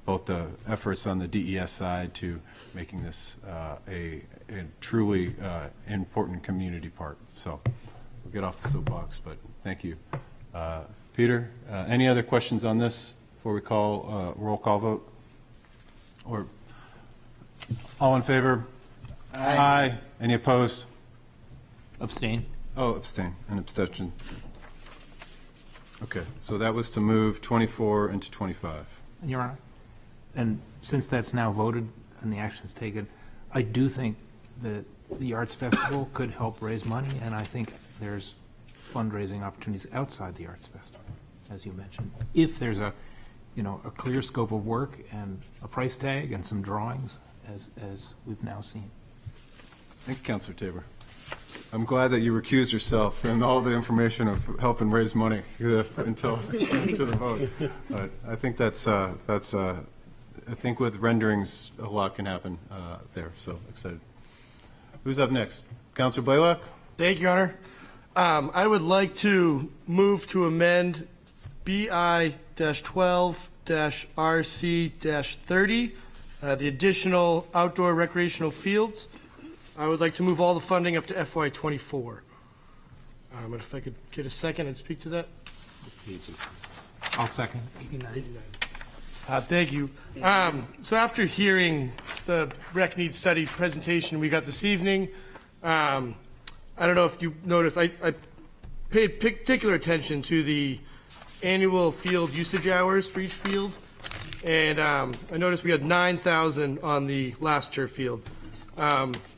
both the efforts on the DES side to making this a truly important community park. So we'll get off the soapbox, but thank you. Peter, any other questions on this before we call roll call vote? Or all in favor? Aye. Any opposed? Abstain. Oh, abstain, an abstention. Okay, so that was to move 24 into 25. Your Honor, and since that's now voted and the action's taken, I do think that the Arts Festival could help raise money, and I think there's fundraising opportunities outside the Arts Festival, as you mentioned. If there's a clear scope of work and a price tag and some drawings, as we've now seen. Thank you, Councilor Tabor. I'm glad that you recused yourself from all the information of helping raise money until to the vote. But I think I think with renderings, a lot can happen there. So excited. Who's up next? Councilor Blaylock? Thank you, Your Honor. I would like to move to amend BI-12-RC-30, the additional outdoor recreational fields. I would like to move all the funding up to FY24. And if I could get a second and speak to that. I'll second. 89. Thank you. So after hearing the Rec Needs Study presentation we got this evening, I don't know if you noticed, I paid particular attention to the annual field usage hours for each field. And I noticed we had 9,000 on the last turf field.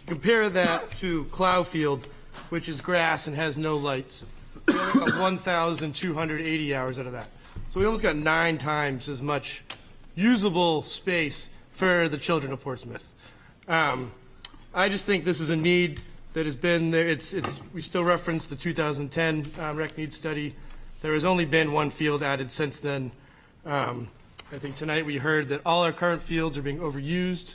Compare that to Clough Field, which is grass and has no lights. We only got 1,280 hours out of that. So we almost got 9 times as much usable space for the children of Portsmouth. I just think this is a need that has been there. We still reference the 2010 Rec Needs Study. There has only been one field added since then. I think tonight we heard that all our current fields are being overused,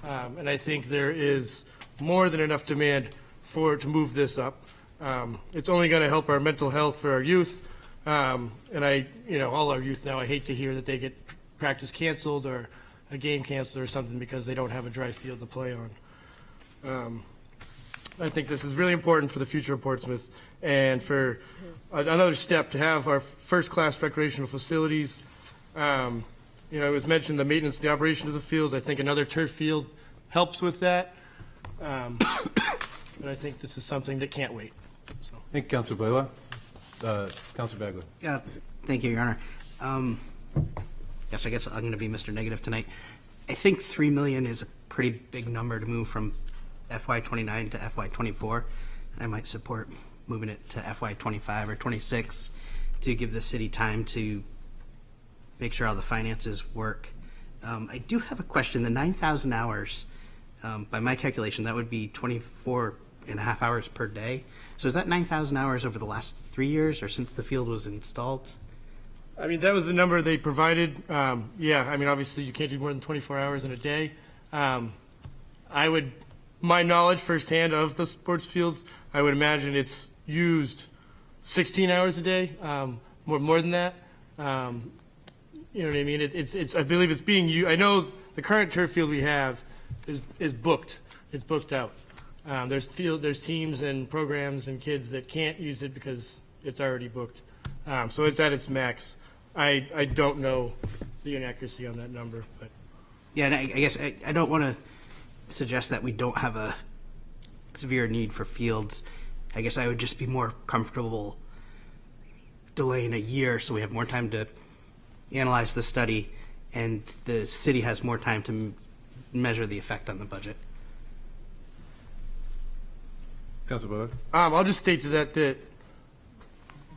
and I think there is more than enough demand to move this up. It's only going to help our mental health for our youth, and all our youth now, I hate to hear that they get practice canceled or a game canceled or something because they don't have a dry field to play on. I think this is really important for the future of Portsmouth and for another step to have our first-class recreational facilities. It was mentioned the maintenance, the operation of the fields. I think another turf field helps with that. But I think this is something that can't wait. So. Thank you, Councilor Blaylock. Councilor Bagley. Yeah, thank you, Your Honor. Yes, I guess I'm going to be Mr. Negative tonight. I think $3 million is a pretty big number to move from FY29 to FY24. I might support moving it to FY25 or 26 to give the city time to make sure all the finances work. I do have a question. The 9,000 hours, by my calculation, that would be 24 and a half hours per day. So is that 9,000 hours over the last 3 years or since the field was installed? I mean, that was the number they provided. Obviously you can't do more than 24 hours in a day. My knowledge firsthand of the sports fields, I would imagine it's used 16 hours a day, more than that. You know what I mean? I believe it's being used. I know the current turf field we have is booked. It's booked out. There's teams and programs and kids that can't use it because it's already booked. So it's at its max. I don't know the inaccuracy on that number, but yeah, and I guess I don't want to suggest that we don't have a severe need for fields. I guess I would just be more comfortable delaying a year so we have more time to analyze the study, and the city has more time to measure the effect on the budget. Councilor Bullock? I'll just state to that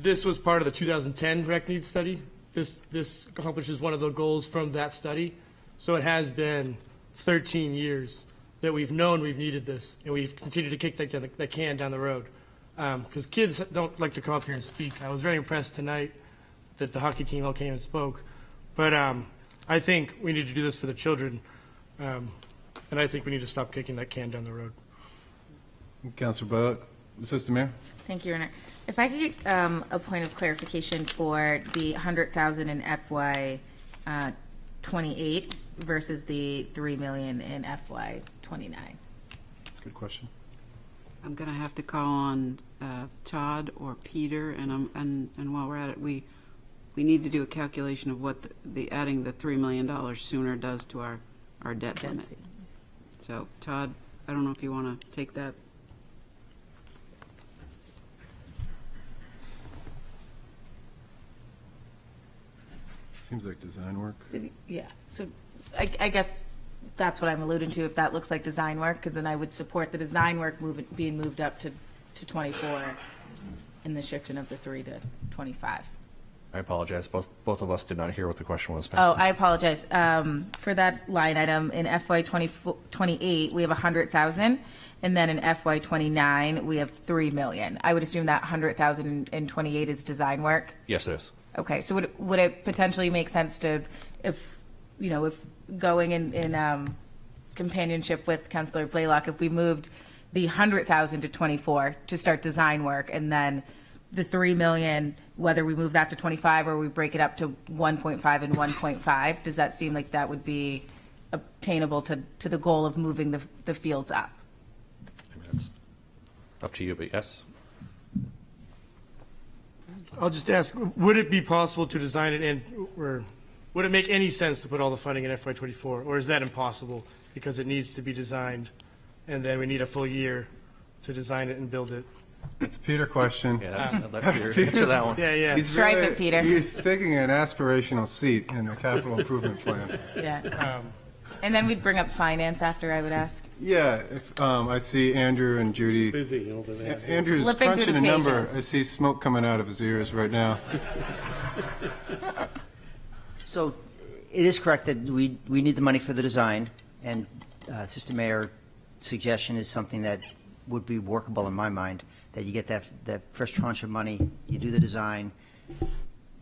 this was part of the 2010 rec needs study. This accomplishes one of the goals from that study. So it has been 13 years that we've known we've needed this, and we've continued to kick that can down the road. Because kids don't like to come up here and speak. I was very impressed tonight that the hockey team all came and spoke. But I think we need to do this for the children, and I think we need to stop kicking that can down the road. Councilor Bullock? Assistant Mayor? Thank you, Your Honor. If I could get a point of clarification for the 100,000 in FY 28 versus the 3 million in FY 29. Good question. I'm going to have to call on Todd or Peter, and while we're at it, we need to do a calculation of what the adding the $3 million sooner does to our debt limit. So, Todd, I don't know if you want to take that. Seems like design work. Yeah, so I guess that's what I'm alluding to. If that looks like design work, then I would support the design work being moved up to 24 and the shifting of the 3 to 25. I apologize. Both of us did not hear what the question was. Oh, I apologize. For that line item, in FY 28, we have 100,000, and then in FY 29, we have 3 million. I would assume that 100,000 in 28 is design work? Yes, it is. Okay, so would it potentially make sense to, if going in companionship with Councilor Blaylock, if we moved the 100,000 to 24 to start design work, and then the 3 million, whether we move that to 25 or we break it up to 1.5 and 1.5, does that seem like that would be obtainable to the goal of moving the fields up? I mean, it's up to you, but yes. I'll just ask, would it be possible to design it or would it make any sense to put all the funding in FY24, or is that impossible because it needs to be designed and then we need a full year to design it and build it? It's a Peter question. Yeah, I'll let Peter answer that one. Yeah. He's Stripe it, Peter. He's taking an aspirational seat in the capital improvement plan. Yes. And then we'd bring up finance after, I would ask. Yeah, if I see Andrew and Judy. Busy over there. Andrew's Flipping through crunching the a number. pages. I see smoke coming out of his ears right now. So it is correct that we need the money for the design, and Assistant Mayor suggestion is something that would be workable in my mind, that you get that first tranche of money, you do the design,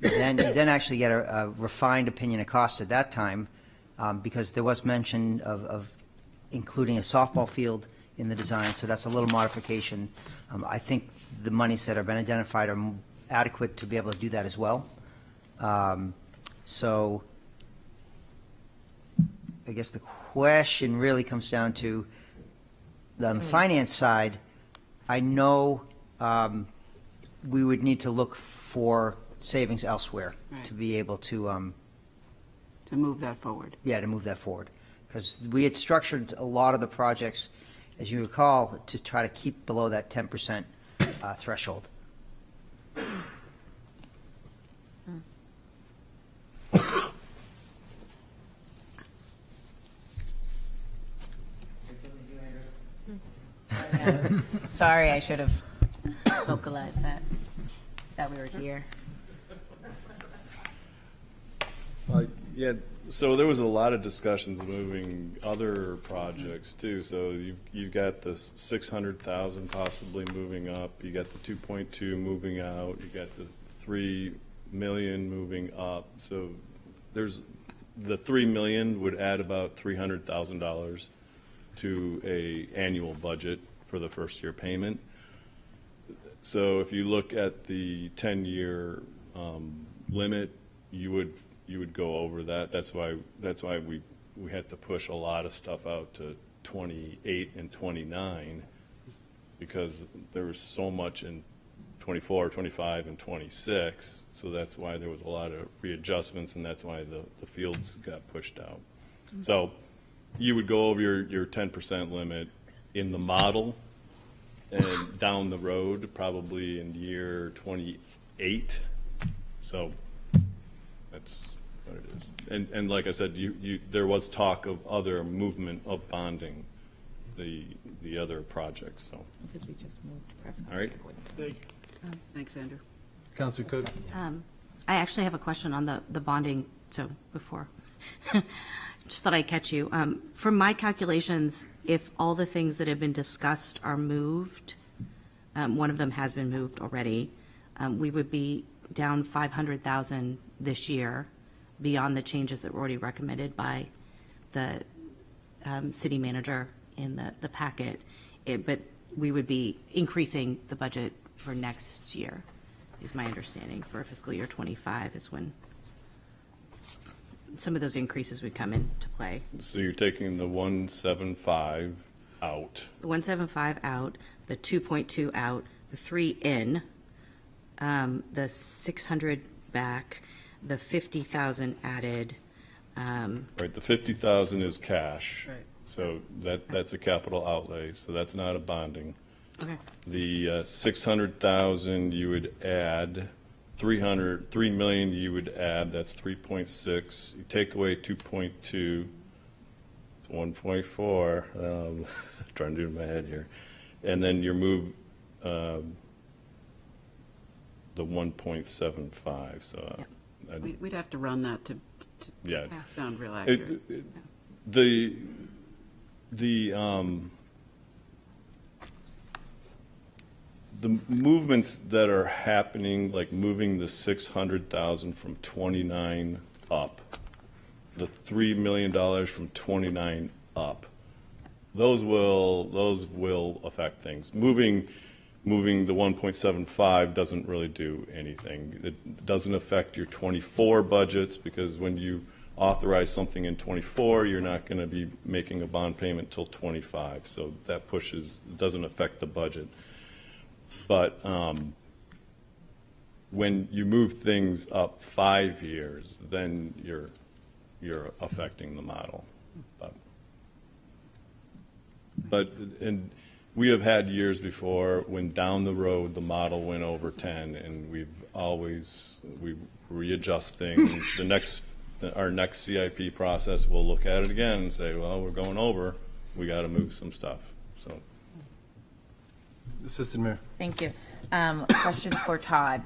you then actually get a refined opinion of cost at that time, because there was mention of including a softball field in the design, so that's a little modification. I think the monies that have been identified are adequate to be able to do that as well. So I guess the question really comes down to, on the finance side, I know we would need to look for savings elsewhere Right. to be able to move that forward. yeah, to move that forward. Because we had structured a lot of the projects, as you recall, to try to keep below that 10% threshold. Sorry, I should have vocalized that we were here. Yeah, so there was a lot of discussions moving other projects too. So you've got the 600,000 possibly moving up. You got the 2.2 moving out. You got the 3 million moving up. So there's the 3 million would add about $300,000 to a annual budget for the first year payment. So if you look at the 10-year limit, you would go over that. That's why we had to push a lot of stuff out to 28 and 29, because there was so much in 24, 25, and 26. So that's why there was a lot of readjustments, and that's why the fields got pushed out. So you would go over your 10% limit in the model, and down the road, probably in year 28. So that's what it is. And like I said, there was talk of other movement of bonding the other projects, so. Because we just moved Prescott. All right. Thank you. Thanks, Andrew. Counselor Cook? I actually have a question on the bonding, so before, just thought I'd catch you. From my calculations, if all the things that have been discussed are moved, one of them has been moved already, we would be down 500,000 this year beyond the changes that were already recommended by the city manager in the packet. But we would be increasing the budget for next year, is my understanding, for fiscal year 25 is when some of those increases would come into play. So you're taking the 175 out. The 175 out, the 2.2 out, the 3 in, the 600 back, the 50,000 added. Right, the 50,000 is cash. Right. So that's a capital outlay, so that's not a bonding. Okay. The 600,000 you would add, 3 million you would add, that's 3.6. You take away 2.2, it's 1.4. Trying to do it in my head here. And then you move the 1.75, so. We'd have to run that to Yeah. sound real accurate. The movements that are happening, like moving the 600,000 from 29 up, the $3 million from 29 up, those will affect things. Moving the 1.75 doesn't really do anything. It doesn't affect your 24 budgets, because when you authorize something in 24, you're not going to be making a bond payment till 25. So that doesn't affect the budget. But when you move things up 5 years, then you're affecting the model. And we have had years before when down the road the model went over 10, and we readjust things. Our next CIP process, we'll look at it again and say, well, we're going over, we got to move some stuff. So, Assistant Mayor. Thank you. Question for Todd.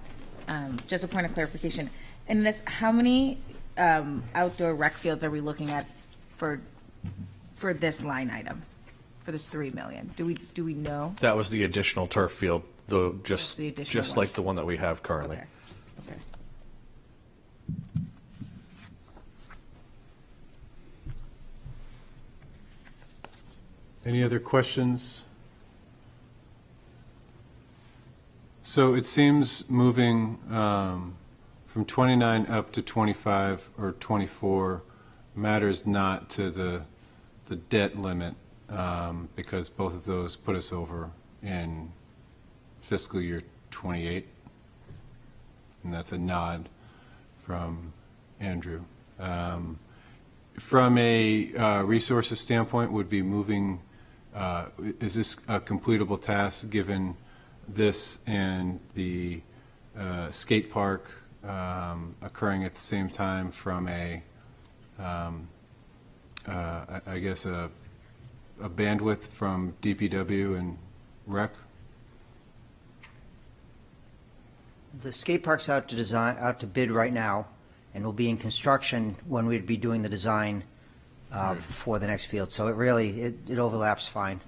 Just a point of clarification. In this, how many outdoor rec fields are we looking at for this line item, for this 3 million? Do we know? That was the additional turf field, though, just the additional one. like the one that we have currently. Okay. Any other questions? So it seems moving from 29 up to 25 or 24 matters not to the debt limit, because both of those put us over in fiscal year 28. And that's a nod from Andrew. From a resources standpoint, would be moving, is this a completable task given this and the skate park occurring at the same time from I guess a bandwidth from DPW and Rec? The skate park's out to bid right now, and will be in construction when we'd be doing the design for the next field. So it overlaps fine.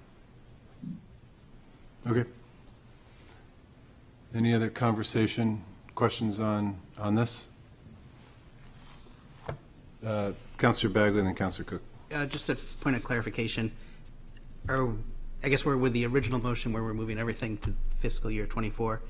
Okay. Any other questions on this? Councillor Bagley and then Councillor Cook. Just a point of clarification. I guess we're with the original motion where we're moving everything to fiscal year 24,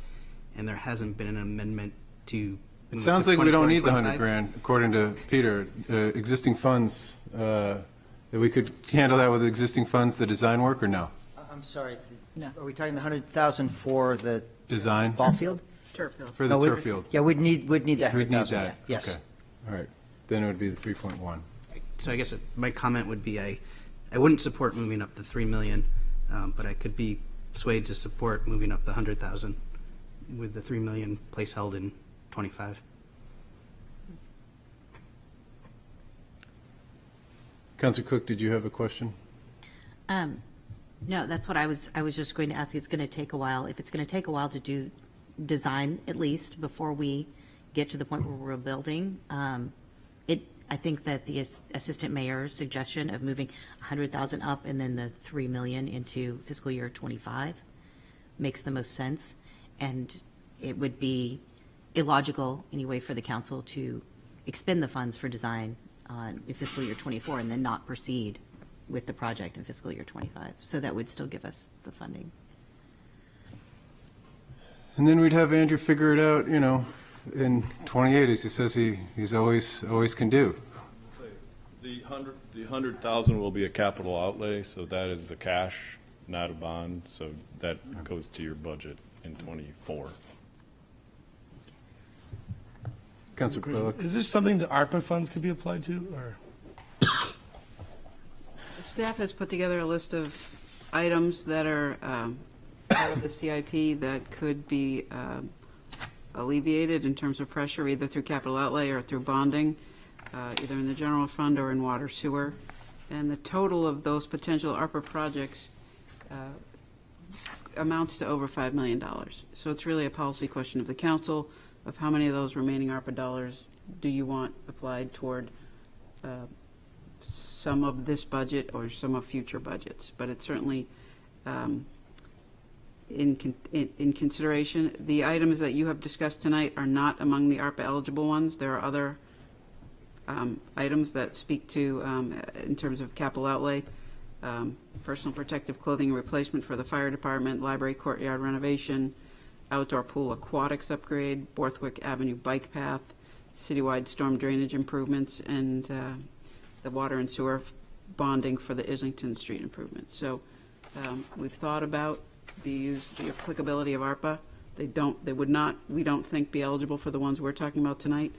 and there hasn't been an amendment to. It sounds like we don't need the 100 grand, according to Peter. Existing funds, that we could handle that with existing funds, the design work, or no? I'm sorry. No. Are we talking the 100,000 for the design ball field? Turf field. For the turf field. Yeah, we'd need that We'd need 100,000. that. Yes. Okay. All right. Then it would be the 3.1. So I guess my comment would be I wouldn't support moving up the 3 million, but I could be swayed to support moving up the 100,000 with the 3 million place held in 25. Councilor Cook, did you have a question? No, that's what I was just going to ask. It's going to take a while. If it's going to take a while to do design, at least, before we get to the point where we're building, I think that the assistant mayor's suggestion of moving 100,000 up and then the 3 million into fiscal year 25 makes the most sense. And it would be illogical anyway for the council to expend the funds for design in fiscal year 24 and then not proceed with the project in fiscal year 25. So that would still give us the funding. And then we'd have Andrew figure it out, you know, in 28, as he says he's always can do. The 100,000 will be a capital outlay, so that is the cash, not a bond, so that goes to your budget in 24. Councilor Bullock. Is this something that ARPA funds could be applied to, or? Staff has put together a list of items that are part of the CIP that could be alleviated in terms of pressure, either through capital outlay or through bonding, either in the general fund or in water sewer. And the total of those potential ARPA projects amounts to over $5 million. So it's really a policy question of the council of how many of those remaining ARPA dollars do you want applied toward some of this budget or some of future budgets. But it's certainly in consideration. The items that you have discussed tonight are not among the ARPA eligible ones. There are other items that speak to, in terms of capital outlay, personal protective clothing replacement for the fire department, library courtyard renovation, outdoor pool aquatics upgrade, Borthwick Avenue bike path, citywide storm drainage improvements, and the water and sewer bonding for the Islington Street improvements. So we've thought about the applicability of ARPA. They would not, we don't think, be eligible for the ones we're talking about tonight,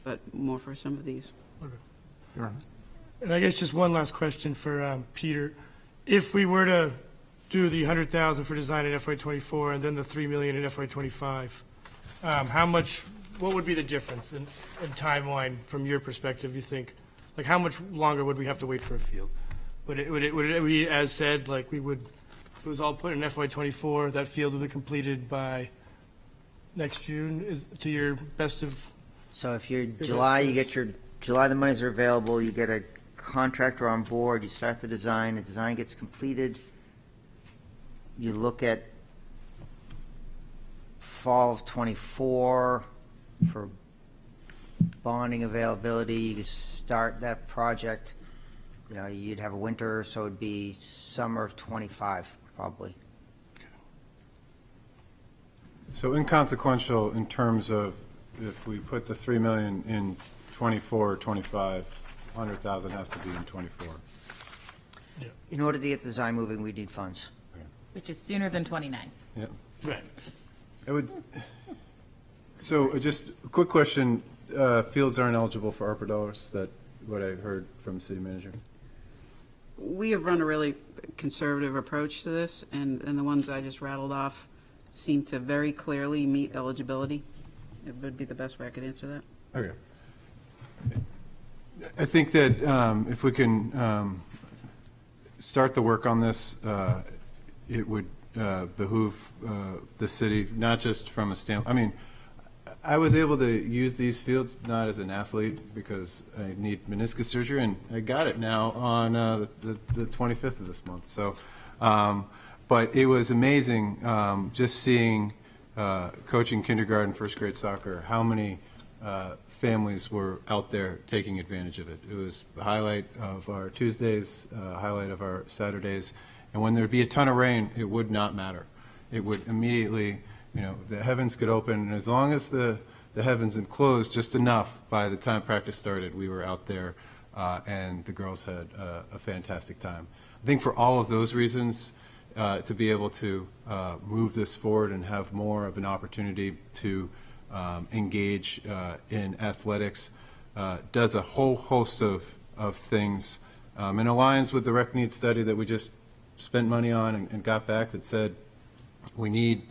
but more for some of these. Okay. And I guess just one last question for Peter. If we were to do the 100,000 for design in FY24 and then the 3 million in FY25, what would be the difference in timeline from your perspective, you think? Like, how much longer would we have to wait for a field? Would it be, as said, like we would, if it was all put in FY24, that field would be completed by next June, to your best of? So if you're July, you get your, July the monies are available, you get a contractor on board, you start the design gets completed, you look at fall of 24 for bonding availability, you could start that project, you know, you'd have a winter, so it'd be summer of 25, probably. So inconsequential in terms of if we put the 3 million in 24 or 25, 100,000 has to be in 24. In order to get the design moving, we need funds. Which is sooner than 29. Yeah. Right. So just a quick question, fields aren't eligible for ARPA dollars, is that what I heard from the city manager? We have run a really conservative approach to this, and the ones I just rattled off seem to very clearly meet eligibility. It would be the best way I could answer that. Okay. I think that if we can start the work on this, it would behoove the city, not just from a standpoint. I mean, I was able to use these fields not as an athlete because I need meniscus surgery, and I got it now on the 25th of this month. So, but it was amazing just seeing coaching kindergarten, first grade soccer, how many families were out there taking advantage of it. It was the highlight of our Tuesdays, highlight of our Saturdays. And when there'd be a ton of rain, it would not matter. It would immediately, you know, the heavens could open, and as long as the heavens enclosed just enough by the time practice started, we were out there, and the girls had a fantastic time. I think for all of those reasons, to be able to move this forward and have more of an opportunity to engage in athletics does a whole host of things, and aligns with the rec needs study that we just spent money on and got back that said we need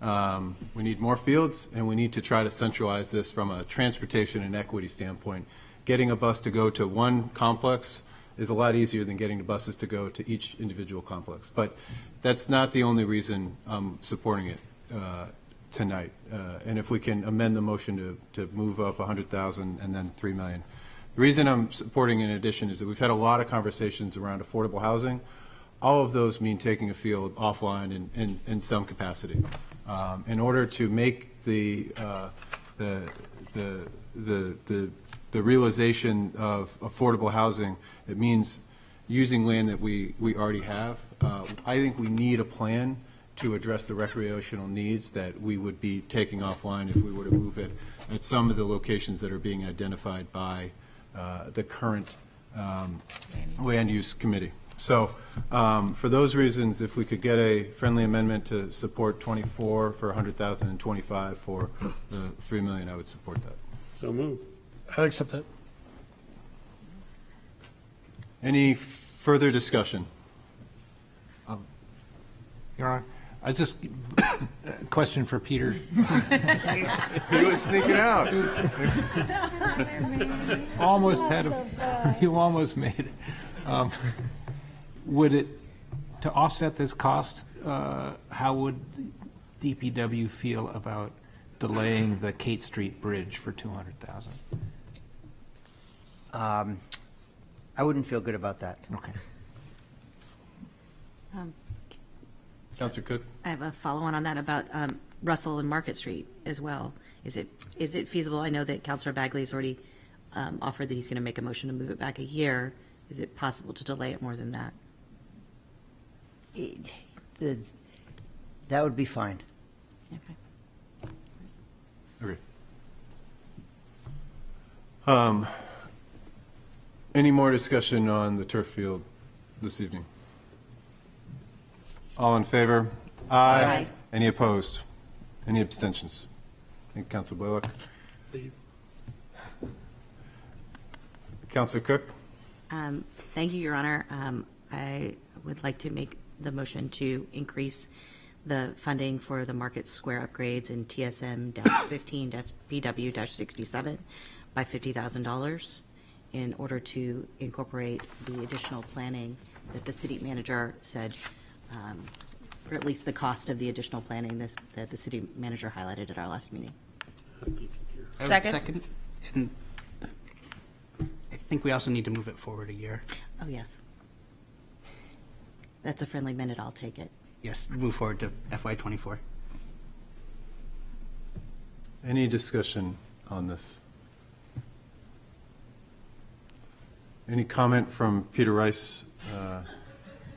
more fields, and we need to try to centralize this from a transportation and equity standpoint. Getting a bus to go to one complex is a lot easier than getting the buses to go to each individual complex. But that's not the only reason I'm supporting it tonight. And if we can amend the motion to move up 100,000 and then 3 million. The reason I'm supporting in addition is that we've had a lot of conversations around affordable housing. All of those mean taking a field offline in some capacity. In order to make the realization of affordable housing, it means using land that we already have. I think we need a plan to address the recreational needs that we would be taking offline if we were to move it at some of the locations that are being identified by the current land use committee. So for those reasons, if we could get a friendly amendment to support 24 for 100,000 and 25 for the 3 million, I would support that. So move. I accept that. Any further discussion? Your Honor, I was just, question for Peter. He was sneaking out. Almost had a, you almost made it. Would it, to offset this cost, how would DPW feel about delaying the Kate Street Bridge for 200,000? I wouldn't feel good about that. Okay. Counselor Cook? I have a follow-on on that about Russell and Market Street as well. Is it feasible? I know that Councilor Bagley's already offered that he's going to make a motion to move it back a year. Is it possible to delay it more than that? That would be fine. Okay. Okay. Any more discussion on the turf field this evening? All in favor? Aye. Any opposed? Any abstentions? Thank you, Councilor Blaylock. Councilor Cook? Thank you, Your Honor. I would like to make the motion to increase the funding for the Market Square upgrades in TSM-15-PW-67 by $50,000 in order to incorporate the additional planning that the city manager said, or at least the cost of the additional planning that the city manager highlighted at our last meeting. Second. And I think we also need to move it forward a year. Oh, yes. That's a friendly minute. I'll take it. Yes, move forward to FY24. Any discussion on this? Any comment from Peter Rice,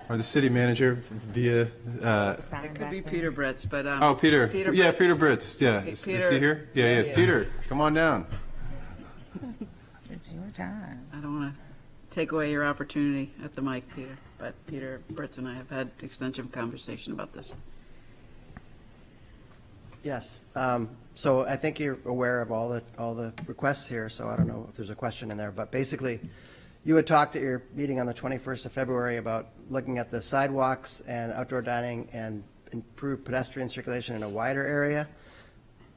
or the city manager via? It could be Peter Bretz, but. Oh, Peter. Yeah, Bretz. Peter Britz. Yeah. Is he here? Yeah, he is. Peter, come on down. It's your time. I don't want to take away your opportunity at the mic, Peter, but Peter Bretz and I have had extensive conversation about this. Yes. So I think you're aware of all the requests here, so I don't know if there's a question in there, but basically, you had talked at your meeting on the 21st of February about looking at the sidewalks and outdoor dining and improved pedestrian circulation in a wider area.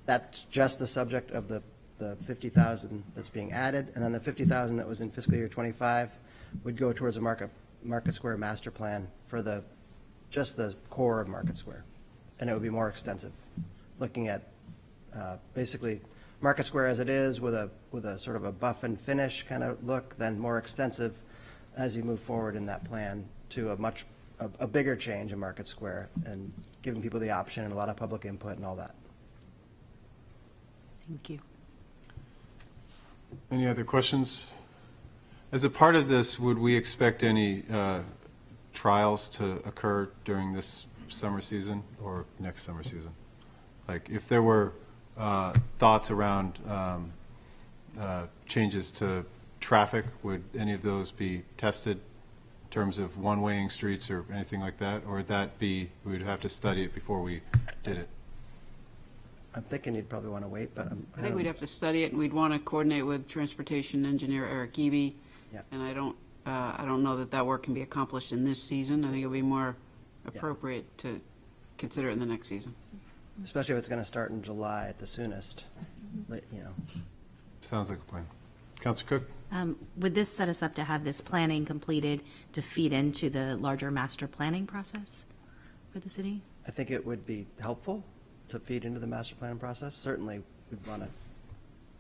That's just the subject of the 50,000 that's being added, and then the 50,000 that was in fiscal year 25 would go towards a Market Square master plan for just the core of Market Square, and it would be more extensive, looking at basically Market Square as it is with a sort of a buff and finish kind of look, then more extensive as you move forward in that plan to a bigger change in Market Square and giving people the option and a lot of public input and all that. Thank you. Any other questions? As a part of this, would we expect any trials to occur during this summer season or next summer season? Like if there were thoughts around changes to traffic, would any of those be tested in terms of one-waying streets or anything like that? Or would that be, we would have to study it before we did it? I'm thinking you'd probably want to wait, but I think we'd have to study it, and we'd want to coordinate with transportation engineer Eric Eby. Yeah. And I don't know that work can be accomplished in this season. I think it'll be more appropriate to consider it in the next season. especially if it's going to start in July at the soonest, you know. Sounds like a plan. Councilor Cook? Would this set us up to have this planning completed to feed into the larger master planning process for the city? I think it would be helpful to feed into the master planning process. Certainly, we'd want to,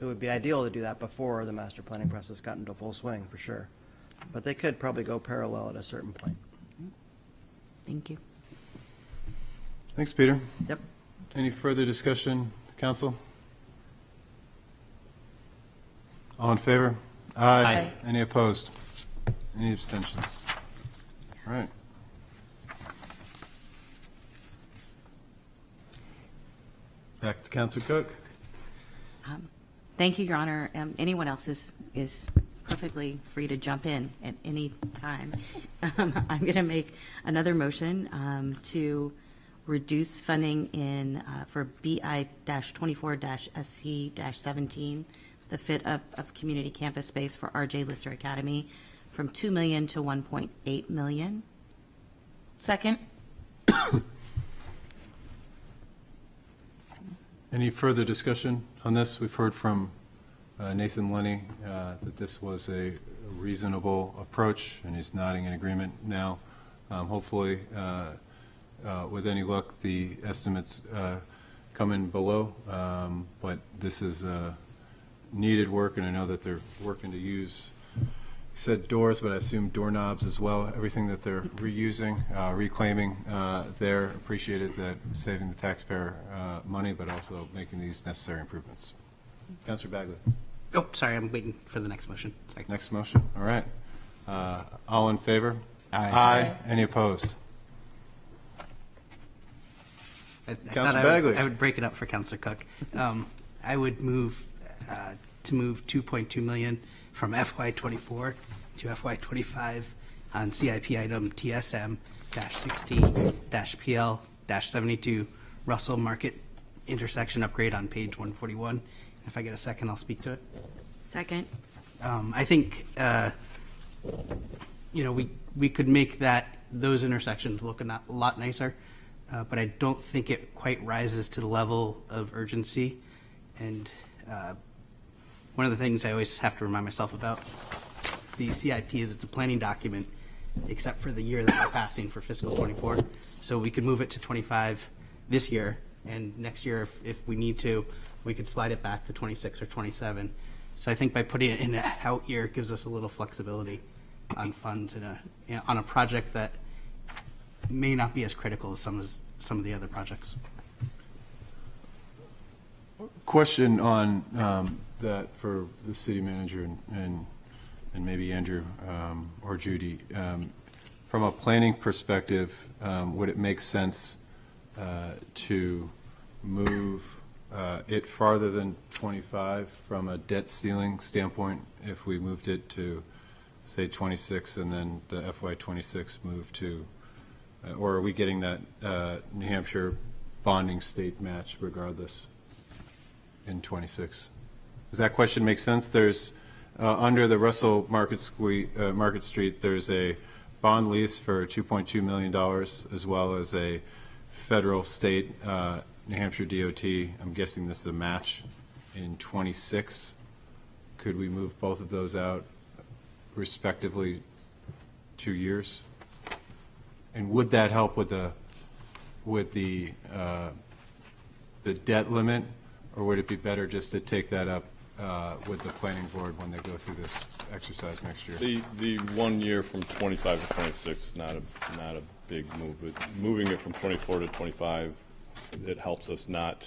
it would be ideal to do that before the master planning process got into full swing, for sure. But they could probably go parallel at a certain point. Thank you. Thanks, Peter. Yep. Any further discussion, council? All in favor? Aye. Any opposed? Any abstentions? All right. Back to Councilor Cook. Thank you, Your Honor. Anyone else is perfectly free to jump in at any time. I'm going to make another motion to reduce funding in for BI-24-SC-17, the fit up of community campus space for RJ Lister Academy, from $2 million to $1.8 million. Second. Any further discussion on this? We've heard from Nathan Lenny that this was a reasonable approach, and he's nodding in agreement now. Hopefully, with any luck, the estimates come in below, but this is needed work, and I know that they're working to use, you said doors, but I assume doorknobs as well, everything that they're reusing, reclaiming there. Appreciated that, saving the taxpayer money, but also making these necessary improvements. Councilor Bagley. Oh, sorry, I'm waiting for the next motion. Sorry. Next motion, all right. All in favor? Aye. Any opposed? I Councilor thought Bagley. I would break it up for Councilor Cook. I would move to move $2.2 million from FY24 to FY25 on CIP item TSM-16-PL-72 Russell Market intersection upgrade on page 141. If I get a second, I'll speak to it. Second. I think, we could make those intersections look a lot nicer, but I don't think it quite rises to the level of urgency. And one of the things I always have to remind myself about the CIP is it's a planning document, except for the year that we're passing for fiscal 24. So we could move it to 25 this year, and next year, if we need to, we could slide it back to 26 or 27. So I think by putting it in an out year, it gives us a little flexibility on funds on a project that may not be as critical as some of the other projects. Question on that for the city manager and maybe Andrew or Judy. From a planning perspective, would it make sense to move it farther than 25 from a debt ceiling standpoint if we moved it to, say, 26 and then the FY26 move to, or are we getting that New Hampshire bonding state match regardless in 26? Does that question make sense? There's, under the Russell Market Street, there's a bond lease for $2.2 million as well as a federal state New Hampshire DOT. I'm guessing this is a match in 26. Could we move both of those out respectively 2 years? And would that help with the debt limit, or would it be better just to take that up with the planning board when they go through this exercise next year? The 1 year from 25 to 26, not a big move. But moving it from 24 to 25, it helps us not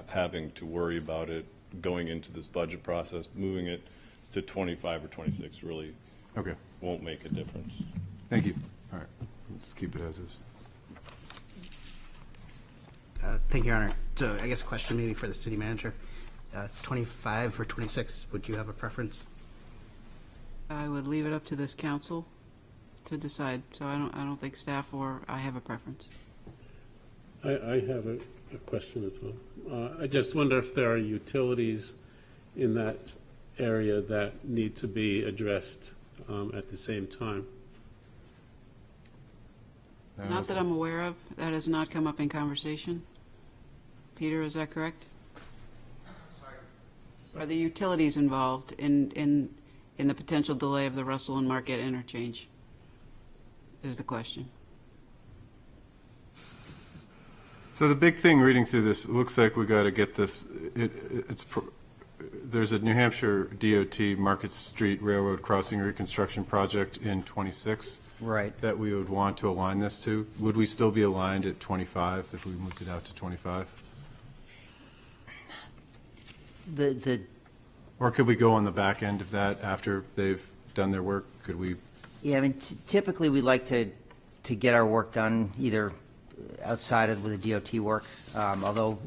having to worry about it going into this budget process. Moving it to 25 or 26 really won't make a difference. Thank you. All right, let's keep it as is. Thank you, Your Honor. So I guess a question maybe for the city manager. 25 or 26, would you have a preference? I would leave it up to this council to decide. So I don't think staff or I have a preference. I have a question as well. I just wonder if there are utilities in that area that need to be addressed at the same time. Not that I'm aware of. That has not come up in conversation. Peter, is that correct? Are the utilities involved in in the potential delay of the Russell and Market interchange? Is the question. So the big thing reading through this, it looks like we got to get this, there's a New Hampshire DOT Market Street Railroad Crossing Reconstruction Project in 26. Right. That we would want to align this to. Would we still be aligned at 25 if we moved it out to 25? Or could we go on the back end of that after they've done their work? Could we? Yeah, I mean, typically we like to get our work done either outside of with the DOT work, although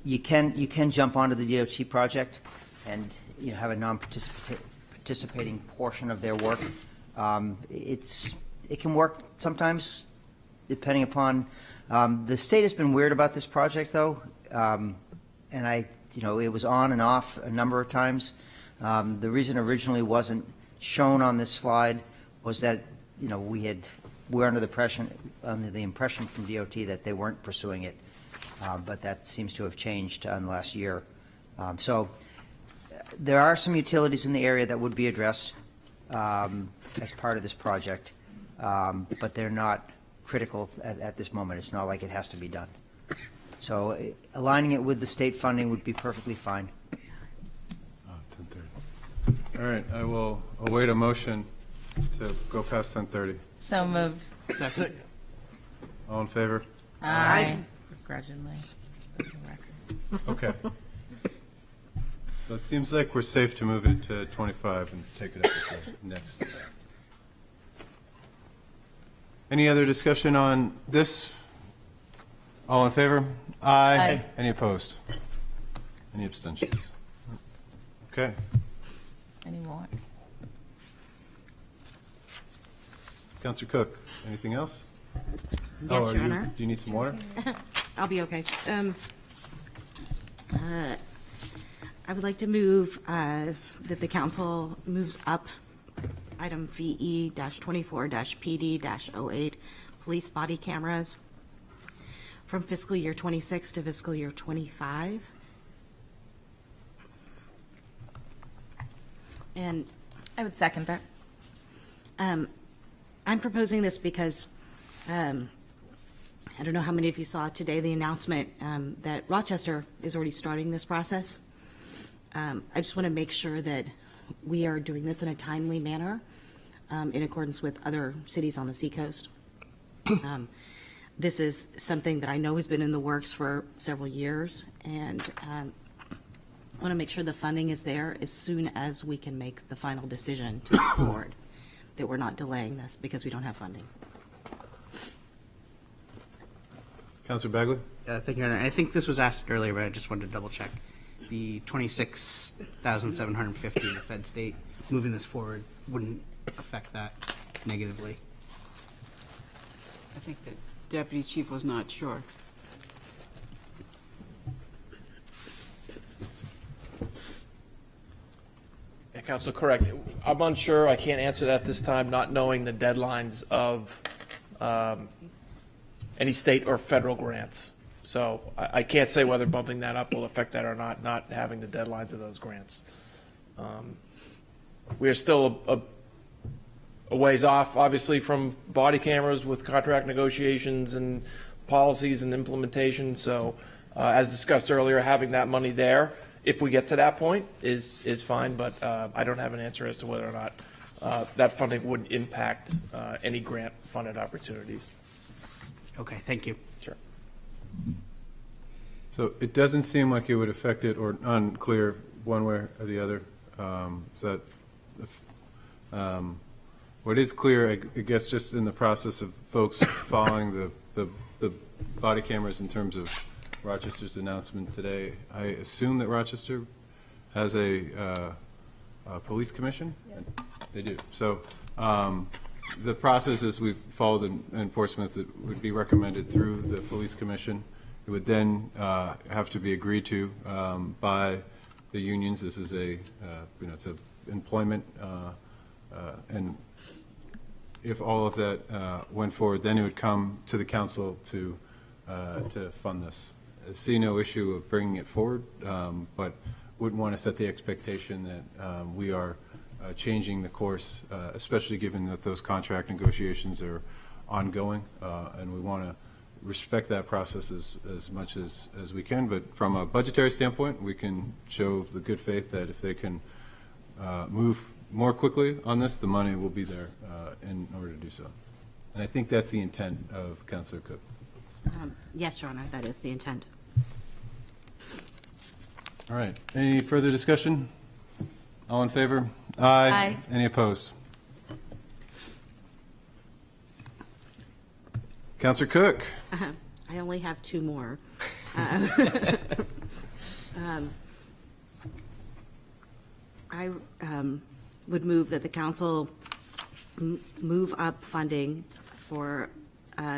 you can jump onto the DOT project and have a non-participating portion of their work. It can work sometimes, depending upon the state has been weird about this project though, and it was on and off a number of times. The reason originally wasn't shown on this slide was that we're under the impression from DOT that they weren't pursuing it, but that seems to have changed in the last year. So there are some utilities in the area that would be addressed as part of this project, but they're not critical at this moment. It's not like it has to be done. So aligning it with the state funding would be perfectly fine. 10:30. All right, I will await a motion to go past 10:30. So moved. Second. All in favor? Aye. Begrudgingly. Okay. So it seems like we're safe to move it to 25 and take it up with the next. Any other discussion on this? All in favor? Aye. Aye. Any opposed? Any abstentions? Okay. Any more? Counselor Cook, anything else? Yes, Your Honor. Do you need some water? I'll be okay. I would like to move that the council moves up item VE-24-PD-08, police body cameras, from fiscal year 26 to fiscal year 25. And I would second that. I'm proposing this because I don't know how many of you saw today the announcement that Rochester is already starting this process. I just want to make sure that we are doing this in a timely manner in accordance with other cities on the seacoast. This is something that I know has been in the works for several years, and I want to make sure the funding is there as soon as we can make the final decision to move forward, that we're not delaying this because we don't have funding. Counselor Bagley? Thank you, Your Honor. I think this was asked earlier, but I just wanted to double check. The 26,750 in the Fed state, moving this forward wouldn't affect that negatively. I think the deputy chief was not sure. Yeah, Counsel, correct. I'm unsure. I can't answer that this time, not knowing the deadlines of any state or federal grants. So I can't say whether bumping that up will affect that or not having the deadlines of those grants. We are still a ways off, obviously, from body cameras with contract negotiations and policies and implementation. So as discussed earlier, having that money there, if we get to that point, is fine. But I don't have an answer as to whether or not that funding would impact any grant-funded opportunities. Okay, thank you. Sure. So it doesn't seem like it would affect it, or unclear one way or the other. What is clear, I guess, just in the process of folks following the body cameras in terms of Rochester's announcement today, I assume that Rochester has a police commission? Yeah. They do. So the process as we've followed in Portsmouth, it would be recommended through the police commission. It would then have to be agreed to by the unions. This is it's an employment, and if all of that went forward, then it would come to the council to fund this. I see no issue of bringing it forward, but wouldn't want to set the expectation that we are changing the course, especially given that those contract negotiations are ongoing, and we want to respect that process as much as we can. But from a budgetary standpoint, we can show the good faith that if they can move more quickly on this, the money will be there in order to do so. And I think that's the intent of Councilor Cook. Yes, Your Honor, that is the intent. All right. Any further discussion? All in favor? Aye. Any opposed? Councilor Cook. I only have two more. I would move that the council move up funding for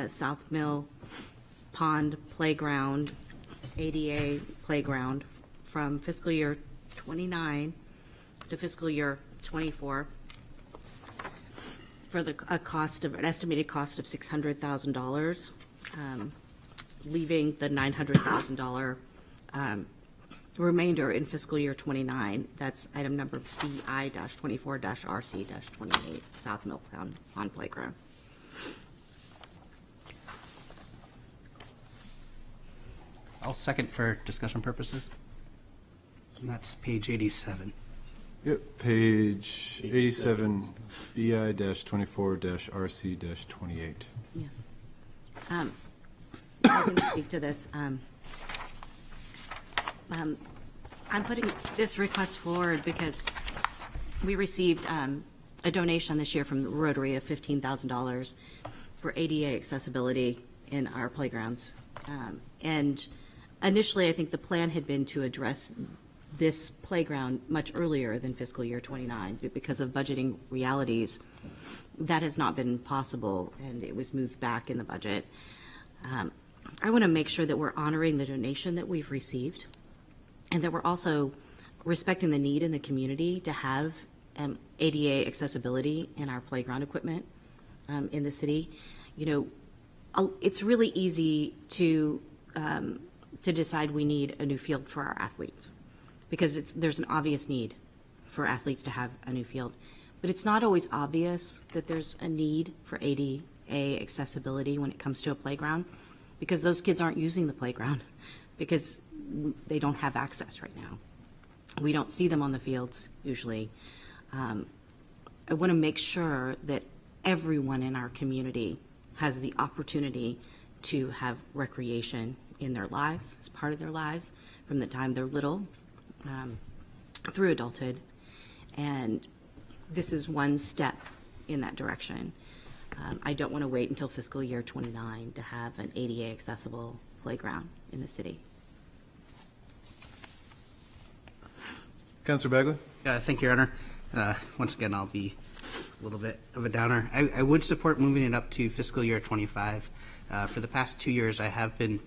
South Mill Pond Playground, ADA Playground, from fiscal year 29 to fiscal year 24 for an estimated cost of $600,000, leaving the $900,000 remainder in fiscal year 29. That's item number BI-24-RC-28, South Mill Pond Playground. I'll second for discussion purposes. And that's page 87. Yep, page 87, BI-24-RC-28. Yes. I can speak to this. I'm putting this request forward because we received a donation this year from the Rotary of $15,000 for ADA accessibility in our playgrounds. And initially, I think the plan had been to address this playground much earlier than fiscal year 29, but because of budgeting realities, that has not been possible, and it was moved back in the budget. I want to make sure that we're honoring the donation that we've received, and that we're also respecting the need in the community to have ADA accessibility in our playground equipment in the city. You know, it's really easy to decide we need a new field for our athletes, because there's an obvious need for athletes to have a new field. But it's not always obvious that there's a need for ADA accessibility when it comes to a playground, because those kids aren't using the playground because they don't have access right now. We don't see them on the fields usually. I want to make sure that everyone in our community has the opportunity to have recreation in their lives, as part of their lives, from the time they're little through adulthood. And this is one step in that direction. I don't want to wait until fiscal year 29 to have an ADA accessible playground in the city. Councilor Bagley? Thank you, Your Honor. Once again, I'll be a little bit of a downer. I would support moving it up to fiscal year 25. For the past 2 years, I have been,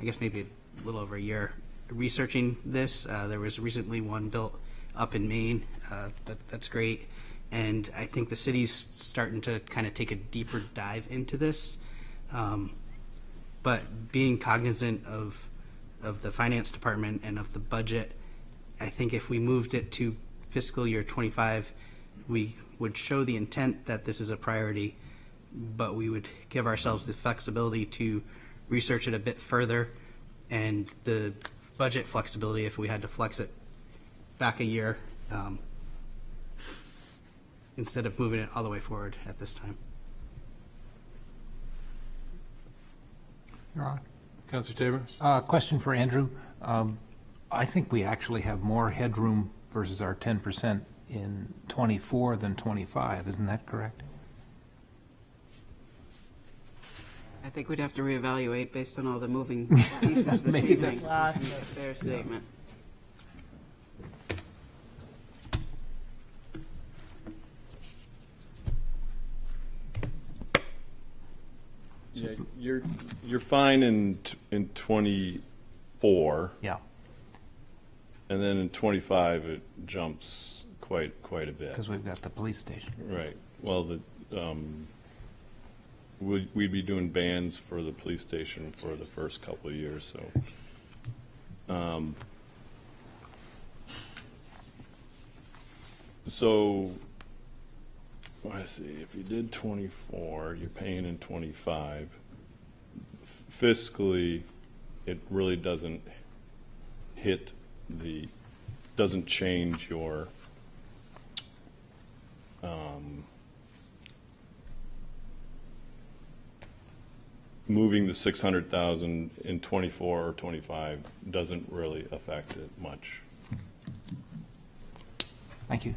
I guess maybe a little over a year, researching this. There was recently one built up in Maine. That's great. And I think the city's starting to kind of take a deeper dive into this. But being cognizant of the finance department and of the budget, I think if we moved it to fiscal year 25, we would show the intent that this is a priority, but we would give ourselves the flexibility to research it a bit further, and the budget flexibility if we had to flex it back a year, instead of moving it all the way forward at this time. Your Honor. Councilor Tabor? Question for Andrew. I think we actually have more headroom versus our 10% in 24 than 25. Isn't that correct? I think we'd have to reevaluate based on all the moving pieces this Maybe evening. that's- That's a fair statement. Yeah, you're fine in 24. Yeah. And then in 25, it jumps quite a bit. Because we've got the police station. Right. Well, we'd be doing bands for the police station for the first couple of years, so. So, let's see, if you did 24, you're paying in 25. Fiscally, it really doesn't doesn't change your moving the 600,000 in 24 or 25 doesn't really affect it much. Thank you.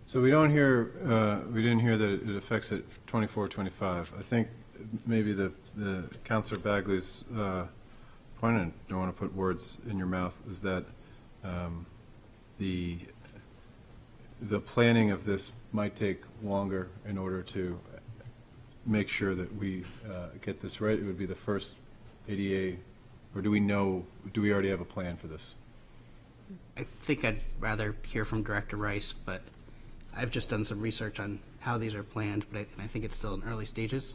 So we didn't hear that it affects it 24, 25. I think maybe the Councilor Bagley's point, and I don't want to put words in your mouth, is that the planning of this might take longer in order to make sure that we get this right. It would be the first ADA, or do we already have a plan for this? I think I'd rather hear from Director Rice, but I've just done some research on how these are planned, but I think it's still in early stages.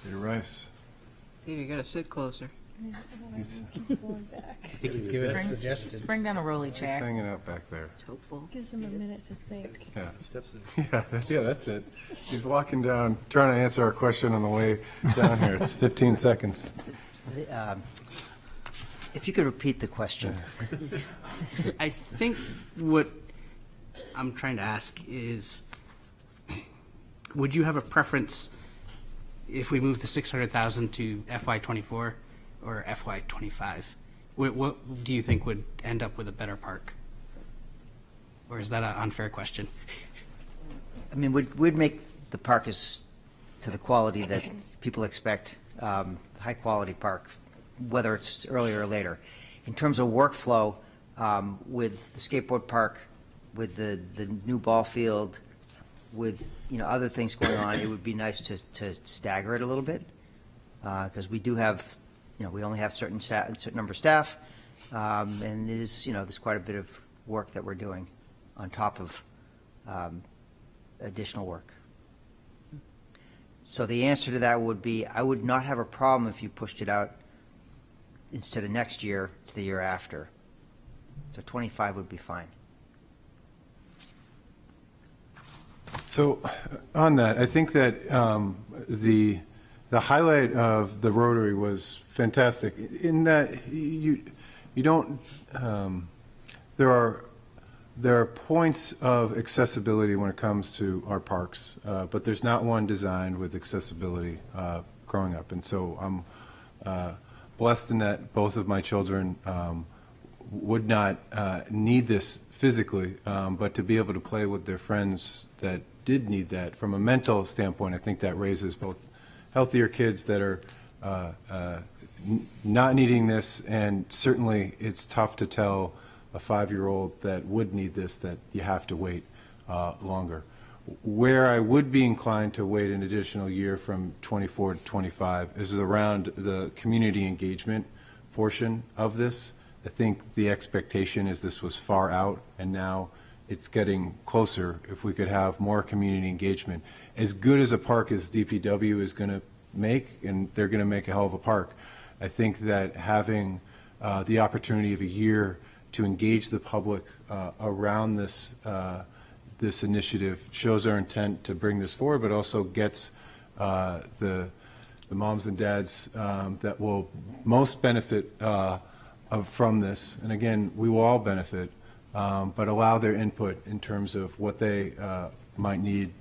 Peter Rice. Peter, you got to sit closer. He's giving us suggestions. Just bring down a rolly he's chair. hanging out back there. It's hopeful. Gives them a minute to think. Yeah. Yeah, that's it. He's walking down, trying to answer our question on the way down here. It's 15 seconds. If you could repeat the question. I think what I'm trying to ask is, would you have a preference if we move the 600,000 to FY24 or FY25? What do you think would end up with a better park? Or is that an unfair question? I mean, we'd make the park as to the quality that people expect, high-quality park, whether it's earlier or later. In terms of workflow, with the skateboard park, with the new ball field, with other things going on, it would be nice to stagger it a little bit, because we do have, we only have certain number of staff, and it is, there's quite a bit of work that we're doing on top of additional work. So the answer to that would be, I would not have a problem if you pushed it out instead of next year to the year after. So 25 would be fine. So on that, I think that the highlight of the Rotary was fantastic in that you don't there are points of accessibility when it comes to our parks, but there's not one designed with accessibility growing up, and so I'm blessed in that both of my children would not need this physically, but to be able to play with their friends that did need that. From a mental standpoint, I think that raises both healthier kids that are not needing this, and certainly it's tough to tell a 5-year-old that would need this that you have to wait longer. Where I would be inclined to wait an additional year from 24 to 25 is around the community engagement portion of this. I think the expectation is this was far out, and now it's getting closer. If we could have more community engagement, as good as a park as DPW is going to make, and they're going to make a hell of a park, I think that having the opportunity of a year to engage the public around this this initiative shows our intent to bring this forward, but also gets the moms and dads that will most benefit from this, and again, we will all benefit, but allow their input in terms of what they might need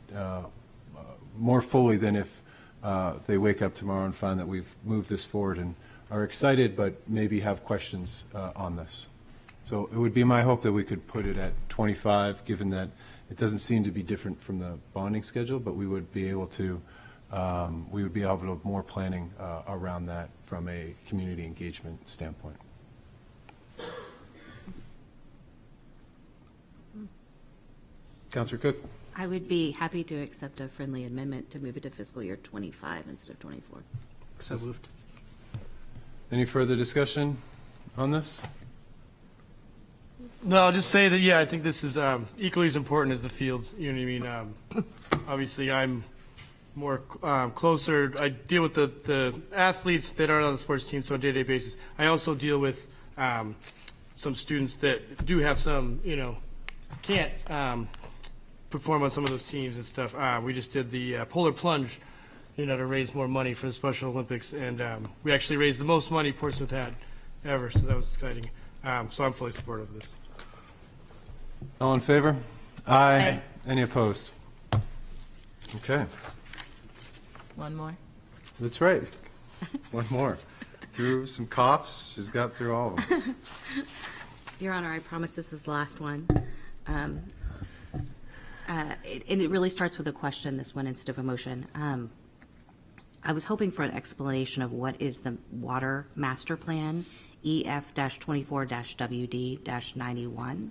more fully than if they wake up tomorrow and find that we've moved this forward and are excited, but maybe have questions on this. So it would be my hope that we could put it at 25, given that it doesn't seem to be different from the bonding schedule, but we would be able to more planning around that from a community engagement standpoint. Councilor Cook? I would be happy to accept a friendly amendment to move it to fiscal year 25 instead of 24. So moved. Any further discussion on this? No, I'll just say that, yeah, I think this is equally as important as the fields. You know what I mean? Obviously, I'm more closer. I deal with the athletes that aren't on the sports team, so on a day-to-day basis. I also deal with some students that do have some, can't perform on some of those teams and stuff. We just did the polar plunge, to raise more money for the Special Olympics, and we actually raised the most money Portsmouth had ever, so that was exciting. So I'm fully supportive of this. All in favor? Aye. Any opposed? Okay, One more. that's right. One more. Through some coughs, she's got through all of them. Your Honor, I promise this is the last one. And it really starts with a question, this one, instead of a motion. I was hoping for an explanation of what is the Water Master Plan, EF-24-WD-91,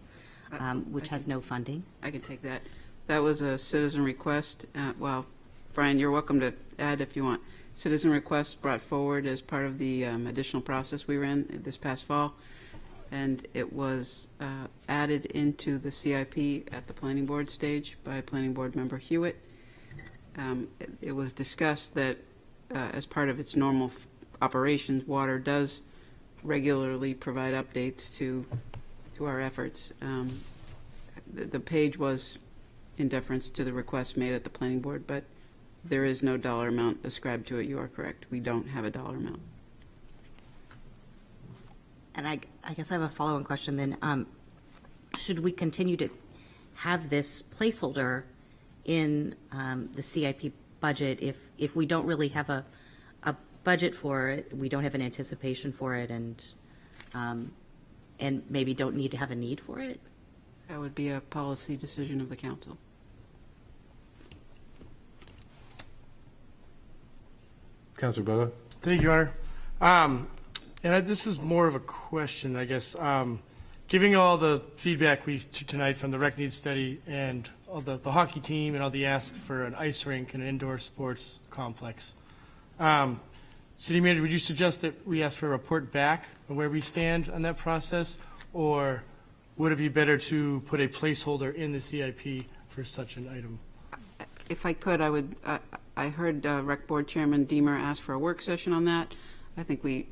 which has no funding. I can take that. That was a citizen request. Well, Brian, you're welcome to add if you want. Citizen request brought forward as part of the additional process we ran this past fall, and it was added into the CIP at the planning board stage by planning board member Hewitt. It was discussed that as part of its normal operations, water does regularly provide updates to our efforts. The page was in deference to the request made at the planning board, but there is no dollar amount ascribed to it. You are correct. We don't have a dollar amount. And I guess I have a follow-on question then. Should we continue to have this placeholder in the CIP budget if we don't really have a budget for it, we don't have an anticipation for it, and maybe don't need to have a need for it? That would be a policy decision of the council. Councilor Boga? Thank you, Your Honor. This is more of a question, I guess. Giving all the feedback we took tonight from the rec needs study and all the hockey team and all the ask for an ice rink and an indoor sports complex. City Manager, would you suggest that we ask for a report back on where we stand on that process, or would it be better to put a placeholder in the CIP for such an item? If I could, I would. I heard Rec Board Chairman Deemer ask for a work session on that. I think we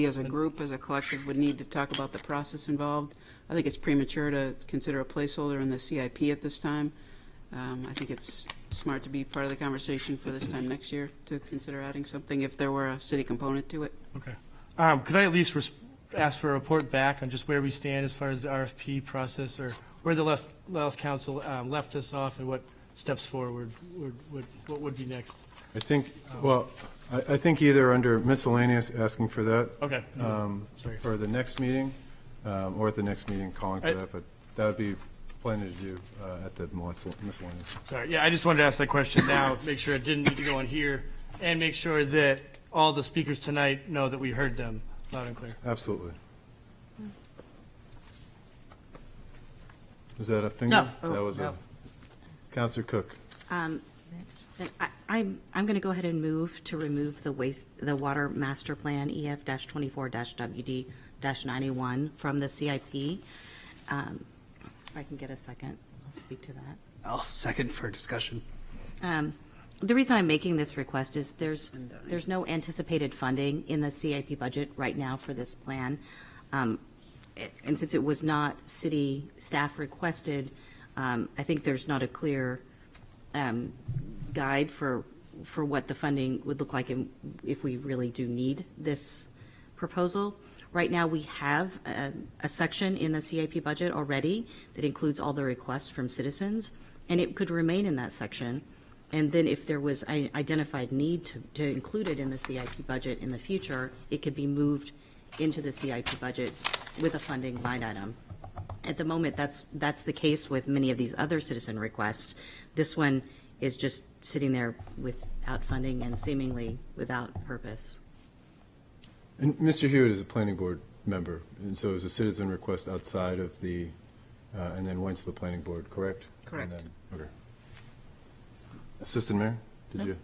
as a group, as a collective, would need to talk about the process involved. I think it's premature to consider a placeholder in the CIP at this time. I think it's smart to be part of the conversation for this time next year to consider adding something if there were a city component to it. Okay. Could I at least ask for a report back on just where we stand as far as the RFP process, or where the last council left us off, and what steps forward what would be next? I think, I think either under miscellaneous, asking for that. Okay. Sorry. For the next meeting, or at the next meeting calling for that, but that would be plenty to do at the miscellaneous. Sorry, yeah, I just wanted to ask that question now, make sure it didn't need to go on here, and make sure that all the speakers tonight know that we heard them loud and clear. Absolutely. Was that a finger? No. That was No. a, Counselor Cook. Then I'm going to go ahead and move to remove the Water Master Plan EF-24-WD-91 from the CIP. If I can get a second, I'll speak to that. I'll second for discussion. The reason I'm making this request is there's no anticipated funding in the CIP budget right now for this plan. And since it was not city staff requested, I think there's not a clear guide for what the funding would look like if we really do need this proposal. Right now, we have a section in the CIP budget already that includes all the requests from citizens, and it could remain in that section. And then if there was an identified need to include it in the CIP budget in the future, it could be moved into the CIP budget with a funding line item. At the moment, that's the case with many of these other citizen requests. This one is just sitting there without funding and seemingly without purpose. And Mr. Hewitt is a planning board member, and so is a citizen request outside of the, and then went to the planning board, correct? Correct. And then- Okay. Assistant Mayor, did you?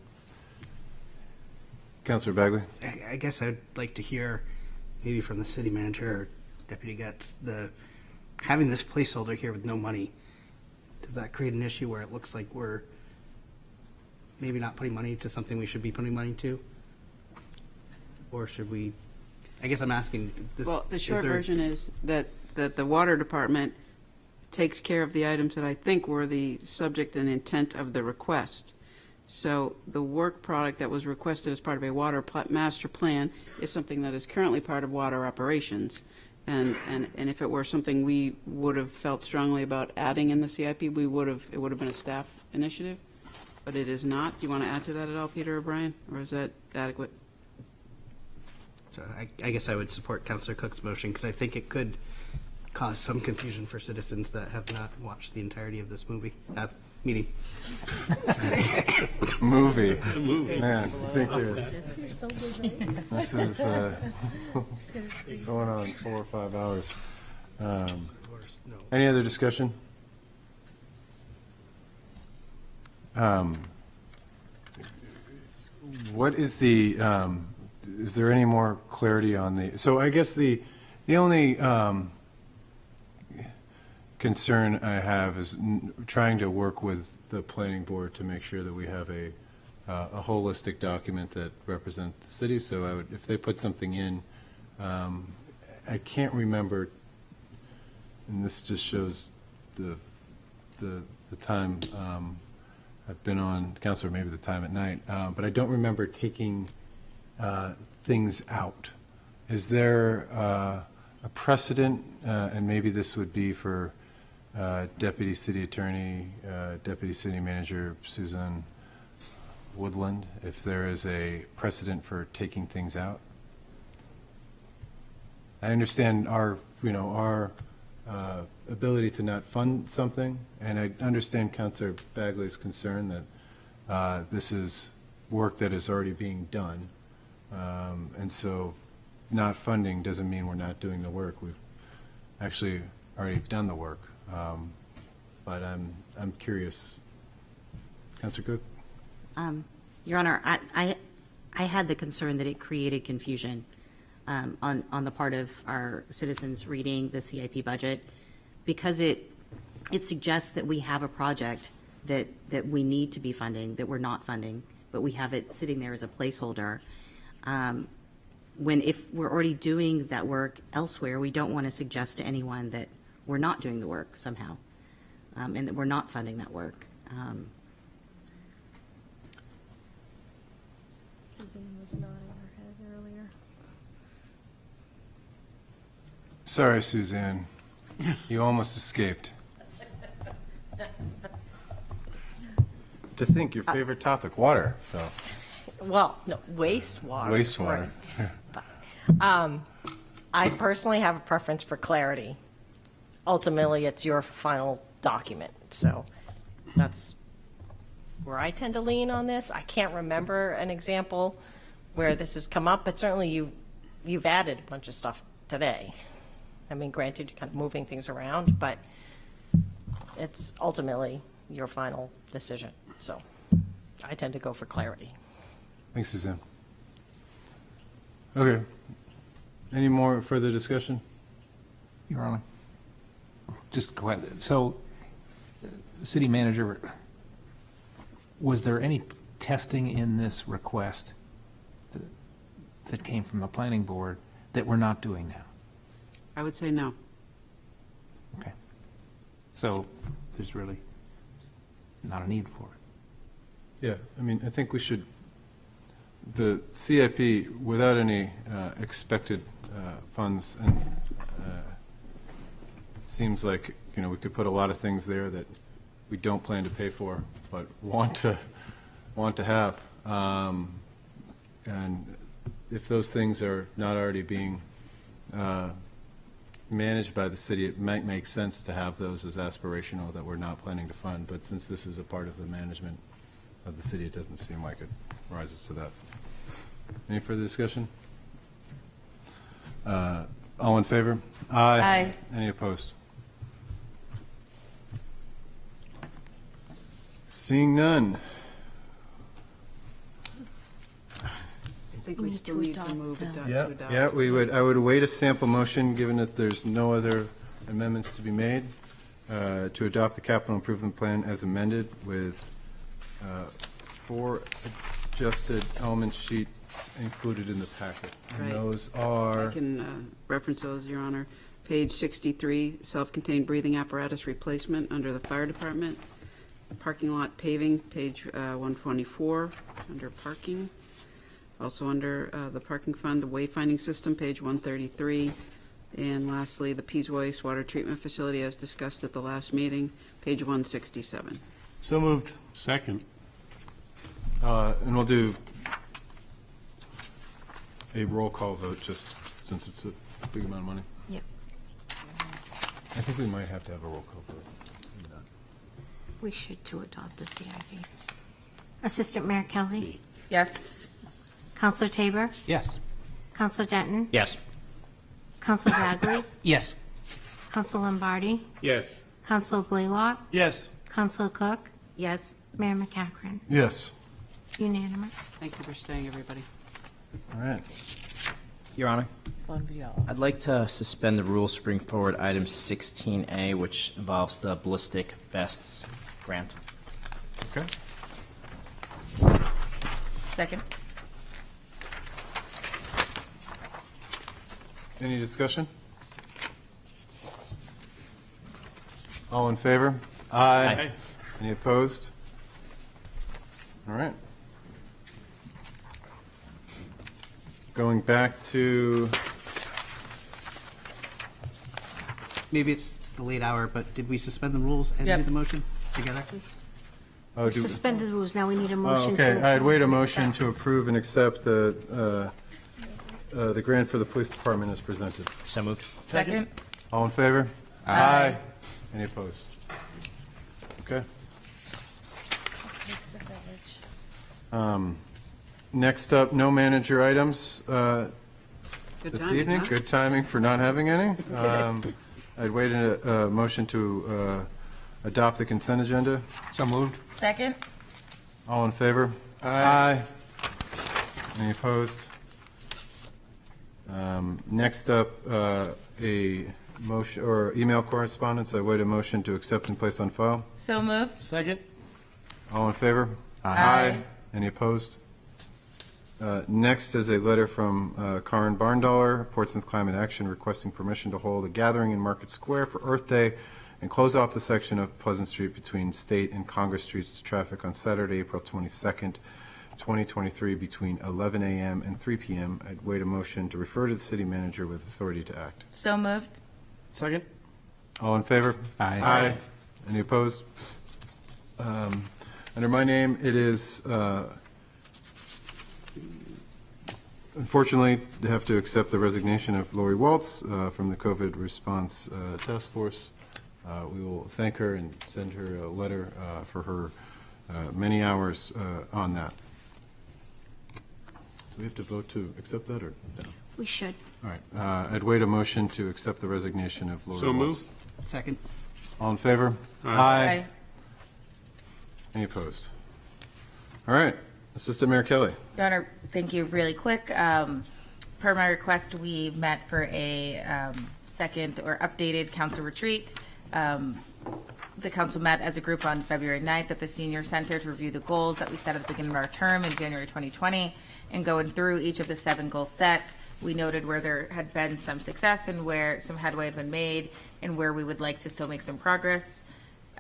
Councilor Bagley? I guess I'd like to hear maybe from the city manager or Deputy Getz, having this placeholder here with no money, does that create an issue where it looks like we're maybe not putting money to something we should be putting money to? Or should we, I guess I'm asking. Well, the short version is that the water department takes care of the items that I think were the subject and intent of the request. So the work product that was requested as part of a water master plan is something that is currently part of water operations. And if it were something we would have felt strongly about adding in the CIP, it would have been a staff initiative, but it is not. Do you want to add to that at all, Peter or Brian, or is that adequate? So I guess I would support Councillor Cook's motion because I think it could cause some confusion for citizens that have not watched the entirety of this meeting. Movie. Movie. Man, I think this is going on 4 or 5 hours. Any other discussion? What is the, is there any more clarity on the, so I guess the only concern I have is trying to work with the planning board to make sure that we have a holistic document that represents the city. So I would, if they put something in, I can't remember, and this just shows the time I've been on council, or maybe the time at night, but I don't remember taking things out. Is there a precedent, and maybe this would be for Deputy City Attorney, Deputy City Manager Susan Woodland, if there is a precedent for taking things out? I understand our ability to not fund something, and I understand Councillor Bagley's concern that this is work that is already being done, and so not funding doesn't mean we're not doing the work. We've actually already done the work, but I'm curious. Councillor Cook? Your Honor, I had the concern that it created confusion on the part of our citizens reading the CIP budget, because it suggests that we have a project that we need to be funding, that we're not funding, but we have it sitting there as a placeholder. When if we're already doing that work elsewhere, we don't want to suggest to anyone that we're not doing the work somehow, and that we're not funding that work. Susan was nodding her head earlier. Sorry, Suzanne. You almost escaped. To think your favorite topic, water, so. Well, no, wastewater. Wastewater. Right. I personally have a preference for clarity. Ultimately, it's your final document, so that's where I tend to lean on this. I can't remember an example where this has come up, but certainly you've added a bunch of stuff today. I mean, granted, you're kind of moving things around, but it's ultimately your final decision. So I tend to go for clarity. Thanks, Suzanne. Okay. Any more further discussion? Your Honor, just go ahead. So, City Manager, was there any testing in this request that came from the planning board that we're not doing now? I would say no. Okay. So, there's really not a need for it. Yeah, I mean, I think we should, the CIP, without any expected funds, and it seems like, we could put a lot of things there that we don't plan to pay for, but want to have. And if those things are not already being managed by the city, it might make sense to have those as aspirational that we're not planning to fund. But since this is a part of the management of the city, it doesn't seem like it rises to that. Any further discussion? All in favor? Aye. Aye. Any opposed? Seeing none. I think we still need to move it down. Yeah, I would await a sample motion, given that there's no other amendments to be made, to adopt the capital improvement plan as amended with 4 adjusted element sheets included in the packet. And Right. those are, I can reference those, Your Honor. Page 63, self-contained breathing apparatus replacement under the fire department. Parking lot paving, page 124, under parking. Also under the parking fund, the wayfinding system, page 133. And lastly, the Pease wastewater treatment facility as discussed at the last meeting, page 167. So moved. Second. and we'll do a roll call vote, just since it's a big amount of money. Yep. I think we might have to have a roll call vote. We should to adopt the CIP. Assistant Mayor Kelly? Yes. Counselor Tabor? Yes. Counselor Denton? Yes. Counselor Bagley? Yes. Counselor Lombardi? Yes. Counselor Blaylock? Yes. Counselor Cook? Yes. Mayor McCackron? Yes. Unanimous. Thank you for staying, everybody. All right. Your Honor, I'd like to suspend the rules to bring forward item 16A, which involves the ballistic vests grant. Okay. Second. Any discussion? All in favor? Aye. Any opposed? All right. Going back to, Maybe it's the late hour, but did we suspend the rules and Yep. do the motion together? oh, Suspended rules, now we need a oh, motion to. okay, I'd wait a approve and motion accept. to approve and accept the grant for the police department as presented. So moved. Second. All in favor? Aye. Any opposed? Okay. Next up, no manager items Good this timing, evening. huh? Good timing for not having any. I'd wait a motion to adopt the consent agenda. So moved. Second. All in favor? Aye. Any opposed? Next up, a motion or email correspondence. I wait a motion to accept and place on file. So moved. Second. All in favor? Aye. Any opposed? Next is a letter from Karen Barndollar, Portsmouth Climate Action, requesting permission to hold a gathering in Market Square for Earth Day and close off the section of Pleasant Street between State and Congress Streets to traffic on Saturday, April 22nd, 2023, between 11 a.m. and 3 p.m. I'd wait a motion to refer to the city manager with authority to act. So moved. Second. All in favor? Aye. Any opposed? Under my name, it is, unfortunately, they have to accept the resignation of Lori Waltz from the COVID response task force. We will thank her and send her a letter for her many hours on that. Do we have to vote to accept that, or no? We should. All right. I'd wait a motion to accept the resignation of Lori So Waltz. moved. Second. All in favor? Aye. Any opposed? All right. Assistant Mayor Kelly. Your Honor, thank you. Really quick, per my request, we met for a second or updated council retreat. The council met as a group on February 9th at the Senior Center to review the goals that we set at the beginning of our term in January 2020. And going through each of the 7 goals set, we noted where there had been some success and where some headway had been made and where we would like to still make some progress.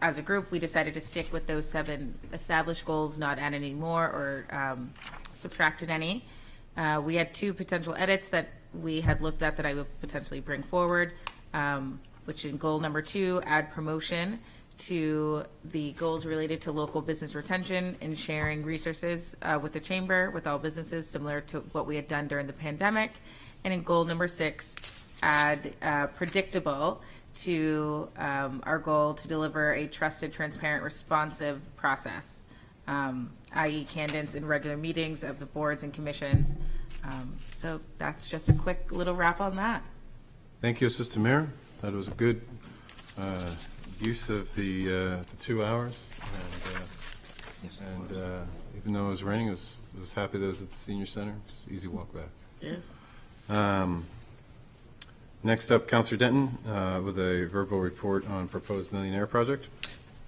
As a group, we decided to stick with those 7 established goals, not add any more or subtracted any. We had 2 potential edits that we had looked at that I would potentially bring forward, which in goal number 2, add promotion to the goals related to local business retention and sharing resources with the chamber, with all businesses, similar to what we had done during the pandemic. And in goal number 6, add predictable to our goal to deliver a trusted, transparent, responsive process, i.e. candidates in regular meetings of the boards and commissions. So that's just a quick little wrap on that. Thank you, Assistant Mayor. That was a good use of the 2 hours. And even though it was raining, I was happy that it was at the Senior Center. It's an easy walk back. Yes. Next up, Councilor Denton with a verbal report on proposed millionaire project.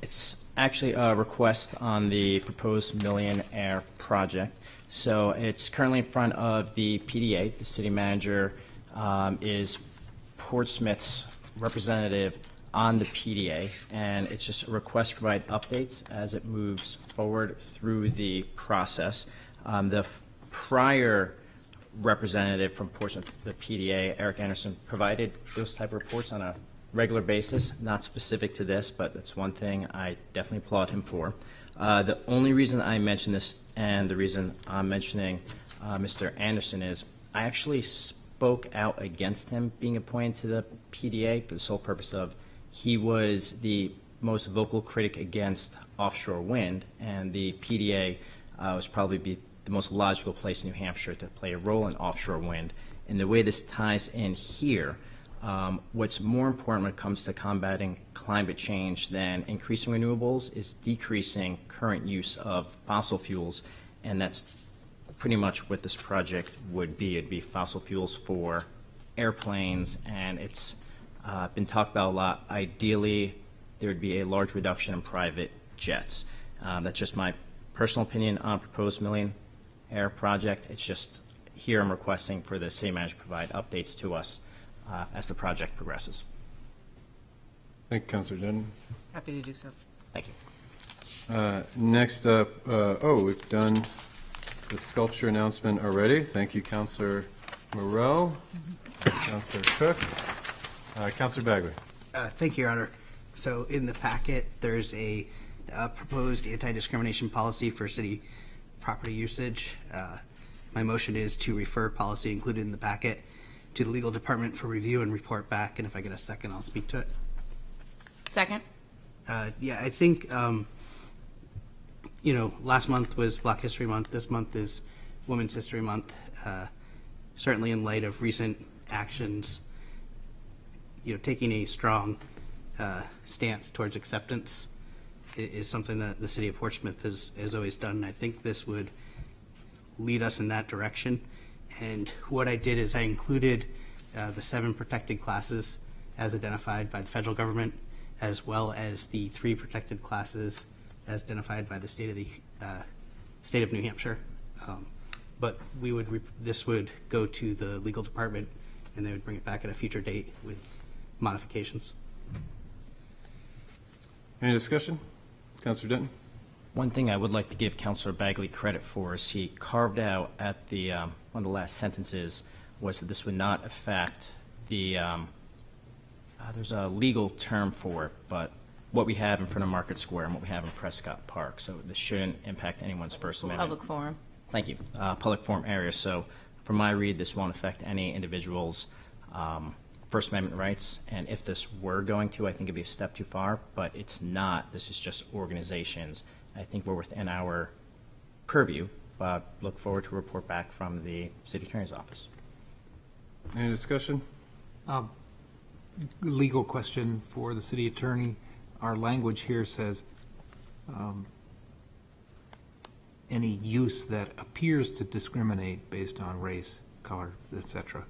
It's actually a request on the proposed Million Air project. So it's currently in front of the PDA. The city manager is Portsmouth's representative on the PDA, and it's just a request to provide updates as it moves forward through the process. The prior representative from Portsmouth, the PDA, Eric Anderson, provided those type of reports on a regular basis, not specific to this, but that's one thing I definitely applaud him for. The only reason I mention this and the reason I'm mentioning Mr. Anderson is I actually spoke out against him being appointed to the PDA for the sole purpose of he was the most vocal critic against offshore wind, and the PDA was probably the most logical place in New Hampshire to play a role in offshore wind. And the way this ties in here, what's more important when it comes to combating climate change than increasing renewables is decreasing current use of fossil fuels, and that's pretty much what this project would be. It'd be fossil fuels for airplanes, and it's been talked about a lot. Ideally, there would be a large reduction in private jets. That's just my personal opinion on proposed Million Air project. It's just here I'm requesting for the city manager to provide updates to us as the project progresses. Thank you, Councilor Denton. Happy to do so. Thank you. Next up, we've done the sculpture announcement already. Thank you, Councilor Moreau, Councilor Cook, Councilor Bagley. Thank you, Your Honor. So in the packet, there's a proposed anti-discrimination policy for city property usage. My motion is to refer policy included in the packet to the legal department for review and report back, and if I get a second, I'll speak to it. Second. Yeah, I think, last month was Black History Month. This month is Women's History Month. Certainly in light of recent actions, taking a strong stance towards acceptance is something that the city of Portsmouth has always done. And I think this would lead us in that direction. And what I did is I included the 7 protected classes as identified by the federal government, as well as the 3 protected classes as identified by the state of New Hampshire. But this would go to the legal department, and they would bring it back at a future date with modifications. Any discussion? Councilor Denton? One thing I would like to give Councilor Bagley credit for is he carved out at the one of the last sentences was that this would not affect the there's a legal term for it, but what we have in front of Market Square and what we have in Prescott Park. So this shouldn't impact anyone's First Amendment. Public forum. Thank you. Public forum area. So from my read, this won't affect any individual's First Amendment rights. And if this were going to, I think it'd be a step too far, but it's not. This is just organizations. I think we're within our purview, but look forward to a report back from the city attorney's office. Any discussion? Legal question for the city attorney. Our language here says any use that appears to discriminate based on race, color, etc.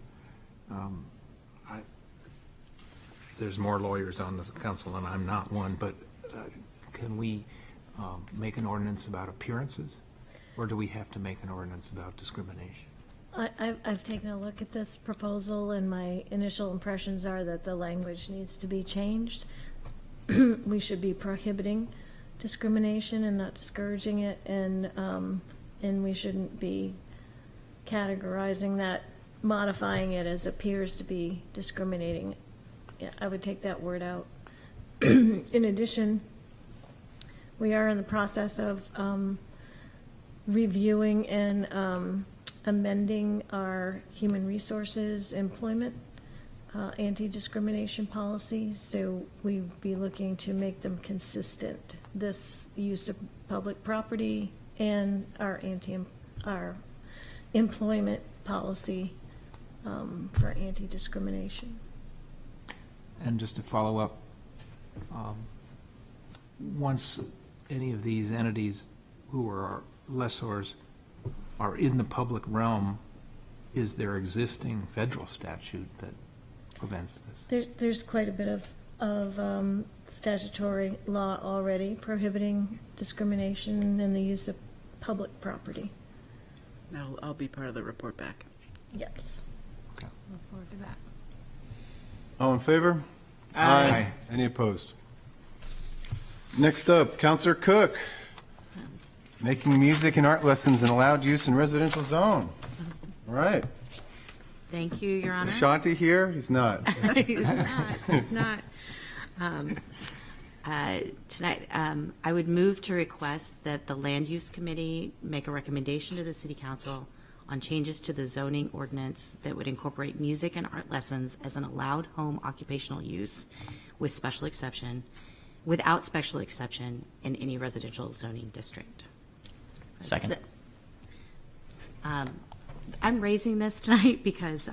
There's more lawyers on the council, and I'm not one, but can we make an ordinance about appearances, or do we have to make an ordinance about discrimination? I've taken a look at this proposal, and my initial impressions are that the language needs to be changed. We should be prohibiting discrimination and not discouraging it, and we shouldn't be categorizing that, modifying it as appears to be discriminating. Yeah, I would take that word out. In addition, we are in the process of reviewing and amending our human resources employment anti-discrimination policies, so we'd be looking to make them consistent, this use of public property and our employment policy for anti-discrimination. And just to follow up, once any of these entities who are our lessors are in the public realm, is there existing federal statute that prevents this? There's quite a bit of of statutory law already prohibiting discrimination in the use of public property. I'll be part of the report back. Yes. Look forward to that. All in favor? Aye. Any opposed? Next up, Counselor Cook. Making music and art lessons and allowed use in residential zone. All right. Thank you, Your Honor. Shanti here? He's not. He's not. He's not. Tonight, I would move to request that the Land Use Committee make a recommendation to the City Council on changes to the zoning ordinance that would incorporate music and art lessons as an allowed home occupational use with special exception, without special exception in any residential zoning district. Second. That's it. I'm raising this tonight because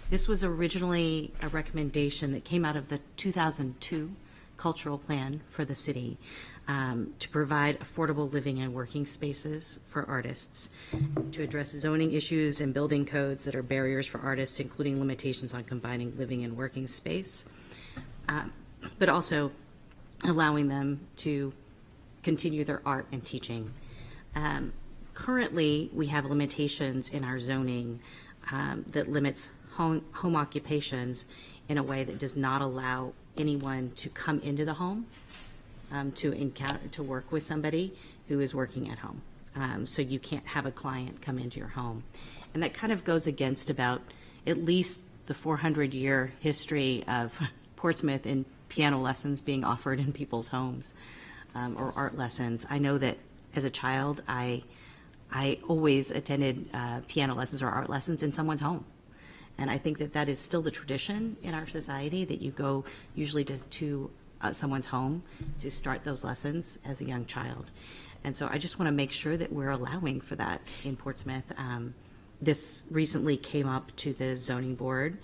this was originally a recommendation that came out of the 2002 cultural plan for the city to provide affordable living and working spaces for artists, to address zoning issues and building codes that are barriers for artists, including limitations on combining living and working space, but also allowing them to continue their art and teaching. Currently, we have limitations in our zoning that limits home occupations in a way that does not allow anyone to come into the home to work with somebody who is working at home. So you can't have a client come into your home. And that kind of goes against about at least the 400-year history of Portsmouth and piano lessons being offered in people's homes, or art lessons. I know that as a child, I always attended piano lessons or art lessons in someone's home. And I think that that is still the tradition in our society, that you go usually to someone's home to start those lessons as a young child. And so I just want to make sure that we're allowing for that in Portsmouth. This recently came up to the zoning board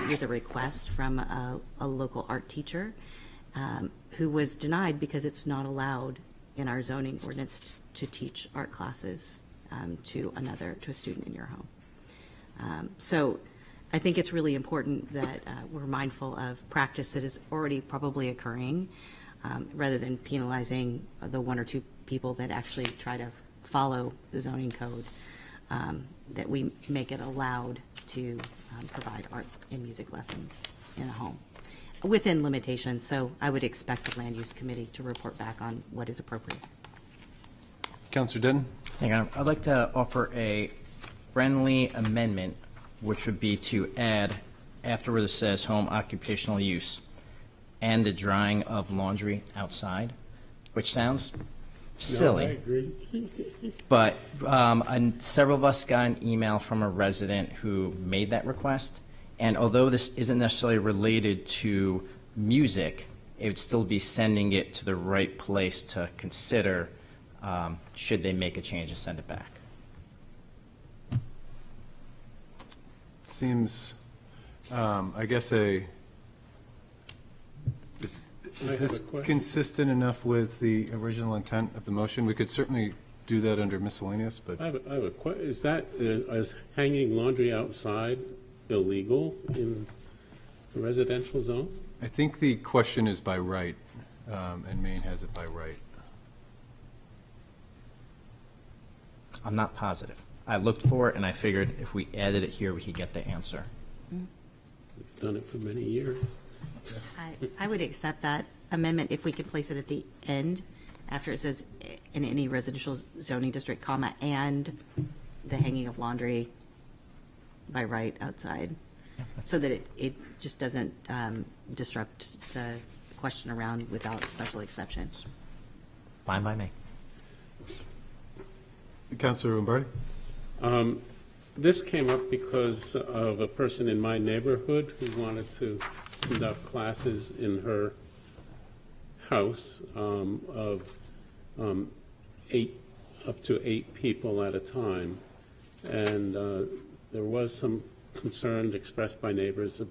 with a request from a local art teacher who was denied because it's not allowed in our zoning ordinance to teach art classes to a student in your home. So I think it's really important that we're mindful of practice that is already probably occurring, rather than penalizing the one or two people that actually try to follow the zoning code, that we make it allowed to provide art and music lessons in a home within limitations. So I would expect the Land Use Committee to report back on what is appropriate. Counselor Denton? Hang on. I'd like to offer a friendly amendment, which would be to add, after where it says home occupational use, and the drying of laundry outside, which sounds silly. No, I agree. But several of us got an email from a resident who made that request, and although this isn't necessarily related to music, it would still be sending it to the right place to consider should they make a change and send it back. Seems, I guess is I have this a question. consistent enough with the original intent of the motion? We could certainly do that under miscellaneous, but I have a question. Is that, is hanging laundry outside illegal in the residential zone? I think the question is by right, and Maine has it by right. I'm not positive. I looked for it, and I figured if we added it here, we could get the answer. We've done it for many years. I would accept that amendment if we could place it at the end, after it says in any residential zoning district, comma, and the hanging of laundry by right outside, so that it just doesn't disrupt the question around without special exceptions. Fine by me. Councilor Lombardi? This came up because of a person in my neighborhood who wanted to conduct classes in her house of up to eight people at a time. And there was some concern expressed by neighbors of,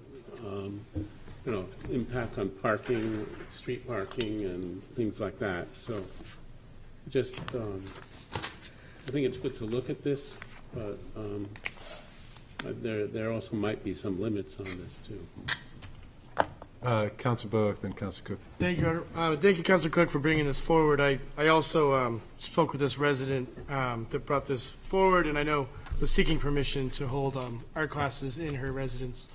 impact on parking, street parking, and things like that. So just, I think it's good to look at this, but there also might be some limits on this, too. Counselor Boak, then Counselor Cook. Thank you, Your Honor. Thank you, Councilor Cook, for bringing this forward. I also spoke with this resident that brought this forward, and I know was seeking permission to hold art classes in her residence.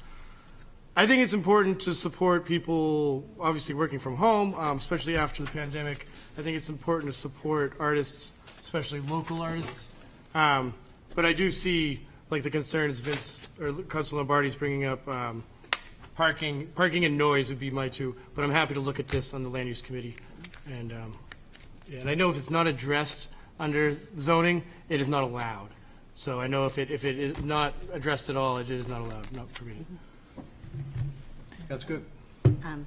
I think it's important to support people, obviously working from home, especially after the pandemic. I think it's important to support artists, especially local artists. But I do see, like, the concerns Vince or Councilor Lombardi's bringing up. Parking and noise would be my two, but I'm happy to look at this on the land use committee. And and I know if it's not addressed under zoning, it is not allowed. So I know if it is not addressed at all, it is not allowed, not permitted. That's good.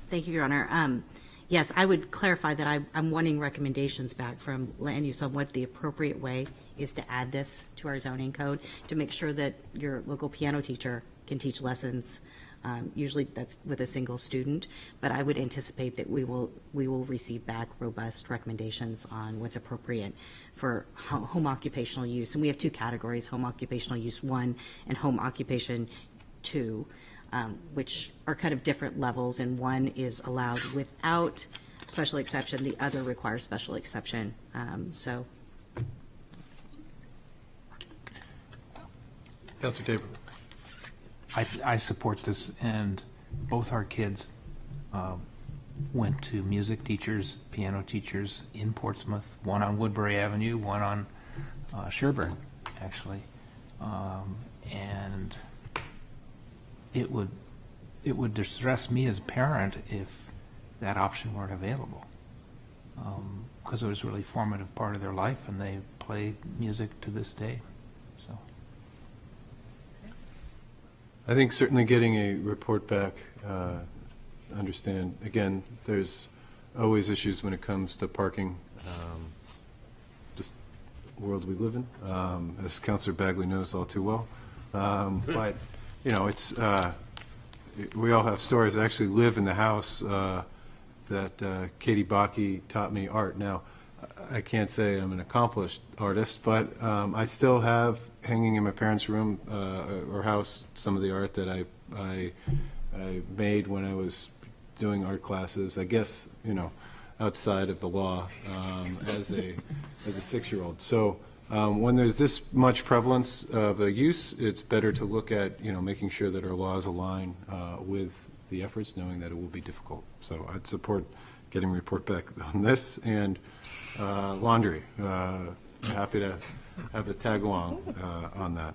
Thank you, Your Honor. Yes, I would clarify that I'm wanting recommendations back from land use on what the appropriate way is to add this to our zoning code to make sure that your local piano teacher can teach lessons. Usually that's with a single student, but I would anticipate that we will receive back robust recommendations on what's appropriate for home occupational use. And we have two categories, home occupational use 1 and home occupation 2. Which are kind of different levels, and one is allowed without special exception, the other requires special exception. So. Counselor Tabor. I support this, and both our kids went to music teachers, piano teachers in Portsmouth, one on Woodbury Avenue, one on Sherburne, actually. And it would distress me as a parent if that option weren't available, because it was a really formative part of their life, and they play music to this day. So I think certainly getting a report back, understand, again, there's always issues when it comes to parking, just the world we live in, as Councilor Bagley knows all too well. But, you know, it's, we all have stories. I actually live in the house that Katie Bakke taught me art. Now, I can't say I'm an accomplished artist, but I still have hanging in my parents' room or house some of the art that I made when I was doing art classes. I guess, you know, outside of the law as a 6-year-old. So when there's this much prevalence of a use, it's better to look at, you know, making sure that our laws align with the efforts, knowing that it will be difficult. So I'd support getting a report back on this, and laundry. Happy to have a tag along on that.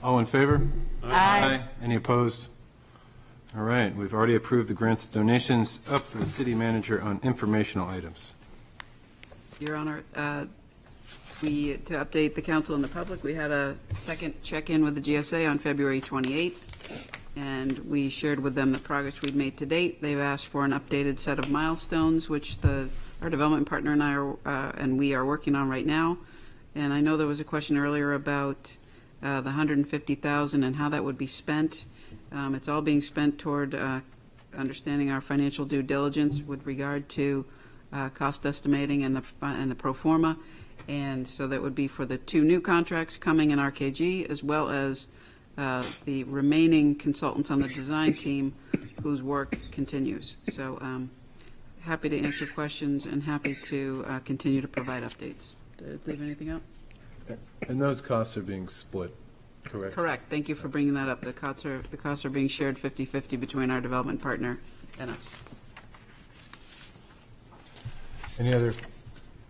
All in favor? Aye. Any opposed? All right, we've already approved the grants and donations. Up to the city manager on informational items. Your Honor, to update the council and the public, we had a second check-in with the GSA on February 28th, and we shared with them the progress we've made to date. They've asked for an updated set of milestones, which our development partner and I we are working on right now. And I know there was a question earlier about the $150,000 and how that would be spent. It's all being spent toward understanding our financial due diligence with regard to cost estimating and the pro forma. And so that would be for the 2 new contracts coming in RKG, as well as the remaining consultants on the design team whose work continues. So happy to answer questions and happy to continue to provide updates. Did I leave anything out? And those costs are being split, correct? Correct. Thank you for bringing that up. The costs are being shared 50-50 between our development partner and us. Any other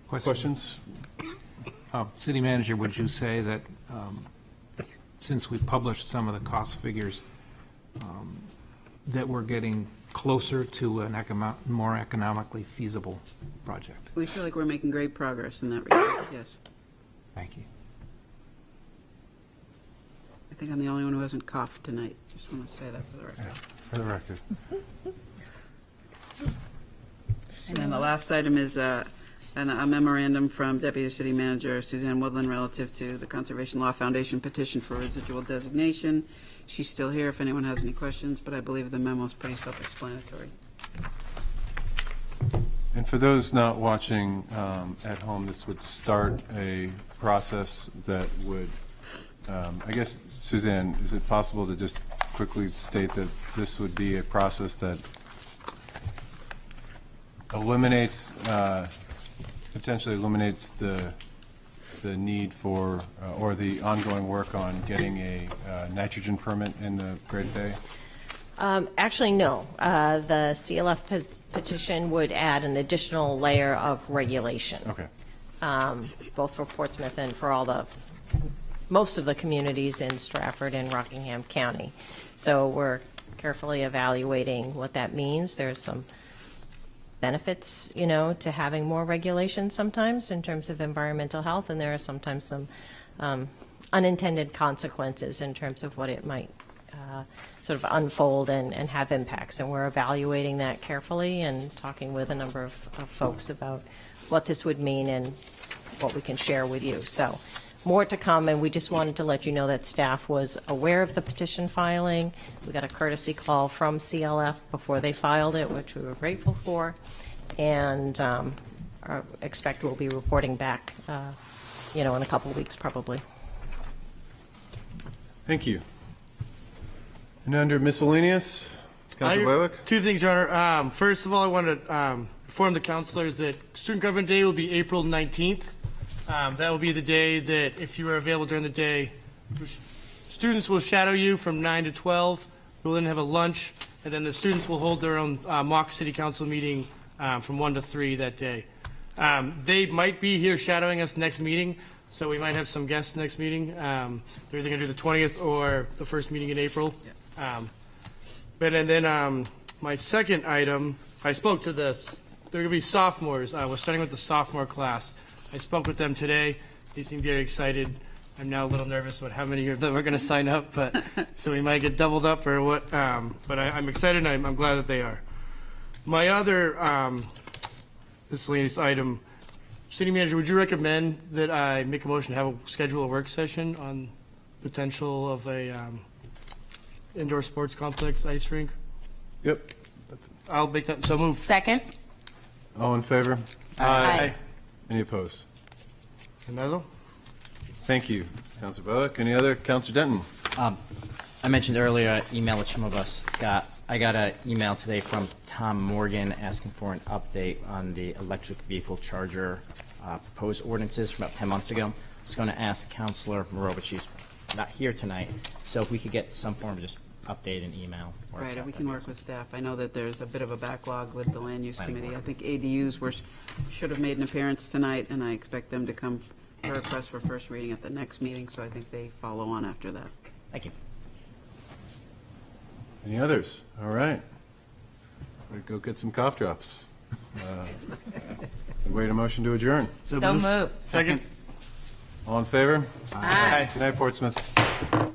questions? City manager, would you say that since we published some of the cost figures, that we're getting closer to a more economically feasible project? We feel like we're making great progress in that regard, yes. Thank you. I think I'm the only one who hasn't coughed tonight. Just want to say that for the record. For the record. And then the last item is a memorandum from Deputy City Manager Suzanne Woodland relative to the Conservation Law Foundation petition for residual designation. She's still here if anyone has any questions, but I believe the memo is pretty self-explanatory. And for those not watching at home, this would start a process that would, I guess, Suzanne, is it possible to just quickly state that this would be a process that eliminates, potentially eliminates the need for, or the ongoing work on getting a nitrogen permit in the Great Bay? Actually, no. The CLF petition would add an additional layer of regulation. Okay. Both for Portsmouth and for most of the communities in Stratford and Rockingham County. So we're carefully evaluating what that means. There's some benefits, to having more regulation sometimes in terms of environmental health, and there are sometimes some unintended consequences in terms of what it might sort of unfold and have impacts. And we're evaluating that carefully and talking with a number of folks about what this would mean and what we can share with you. So more to come, and we just wanted to let you know that staff was aware of the petition filing. We got a courtesy call from CLF before they filed it, which we were grateful for, and expect we'll be reporting back, in a couple of weeks probably. Thank you. And under miscellaneous, Councilor Bowick? Two things, Your Honor. First of all, I want to inform the councilors that Student Government Day will be April 19th. That will be the day that, if you are available during the day, students will shadow you from 9 to 12. We'll then have a lunch, and then the students will hold their own mock city council meeting from 1 to 3 that day. They might be here shadowing us next meeting, so we might have some guests next meeting. They're either going to do the 20th or the first meeting in April. And then my second item, I spoke to this. They're going to be sophomores. We're starting with the sophomore class. I spoke with them today. They seem very excited. I'm now a little nervous about how many of them are going to sign up, but so we might get doubled up or what. But I'm excited, and I'm glad that they are. My other miscellaneous item, City Manager, would you recommend that I make a motion to schedule a work session on potential of a indoor sports complex ice rink? Yep. I'll make that so move. Second. All in favor? Aye. Any opposed? And that's all. Thank you, Councilor Bowick. Any other? Councilor Denton? I mentioned earlier email which some of us got. I got an email today from Tom Morgan asking for an update on the electric vehicle charger proposed ordinances from about 10 months ago. I was going to ask Councilor Marovich, she's not here tonight, so if we could get some form of just update and email. Right, we can work with staff. I know that there's a bit of a backlog with the Land Use Committee. I think ADUs should have made an appearance tonight, and I expect them to come for a request for first reading at the next meeting, so I think they follow on after that. Thank you. Any others? All right. We'll go get some cough drops. Wait a motion to adjourn. So moved. Second. All in favor? Aye. Good night, Portsmouth.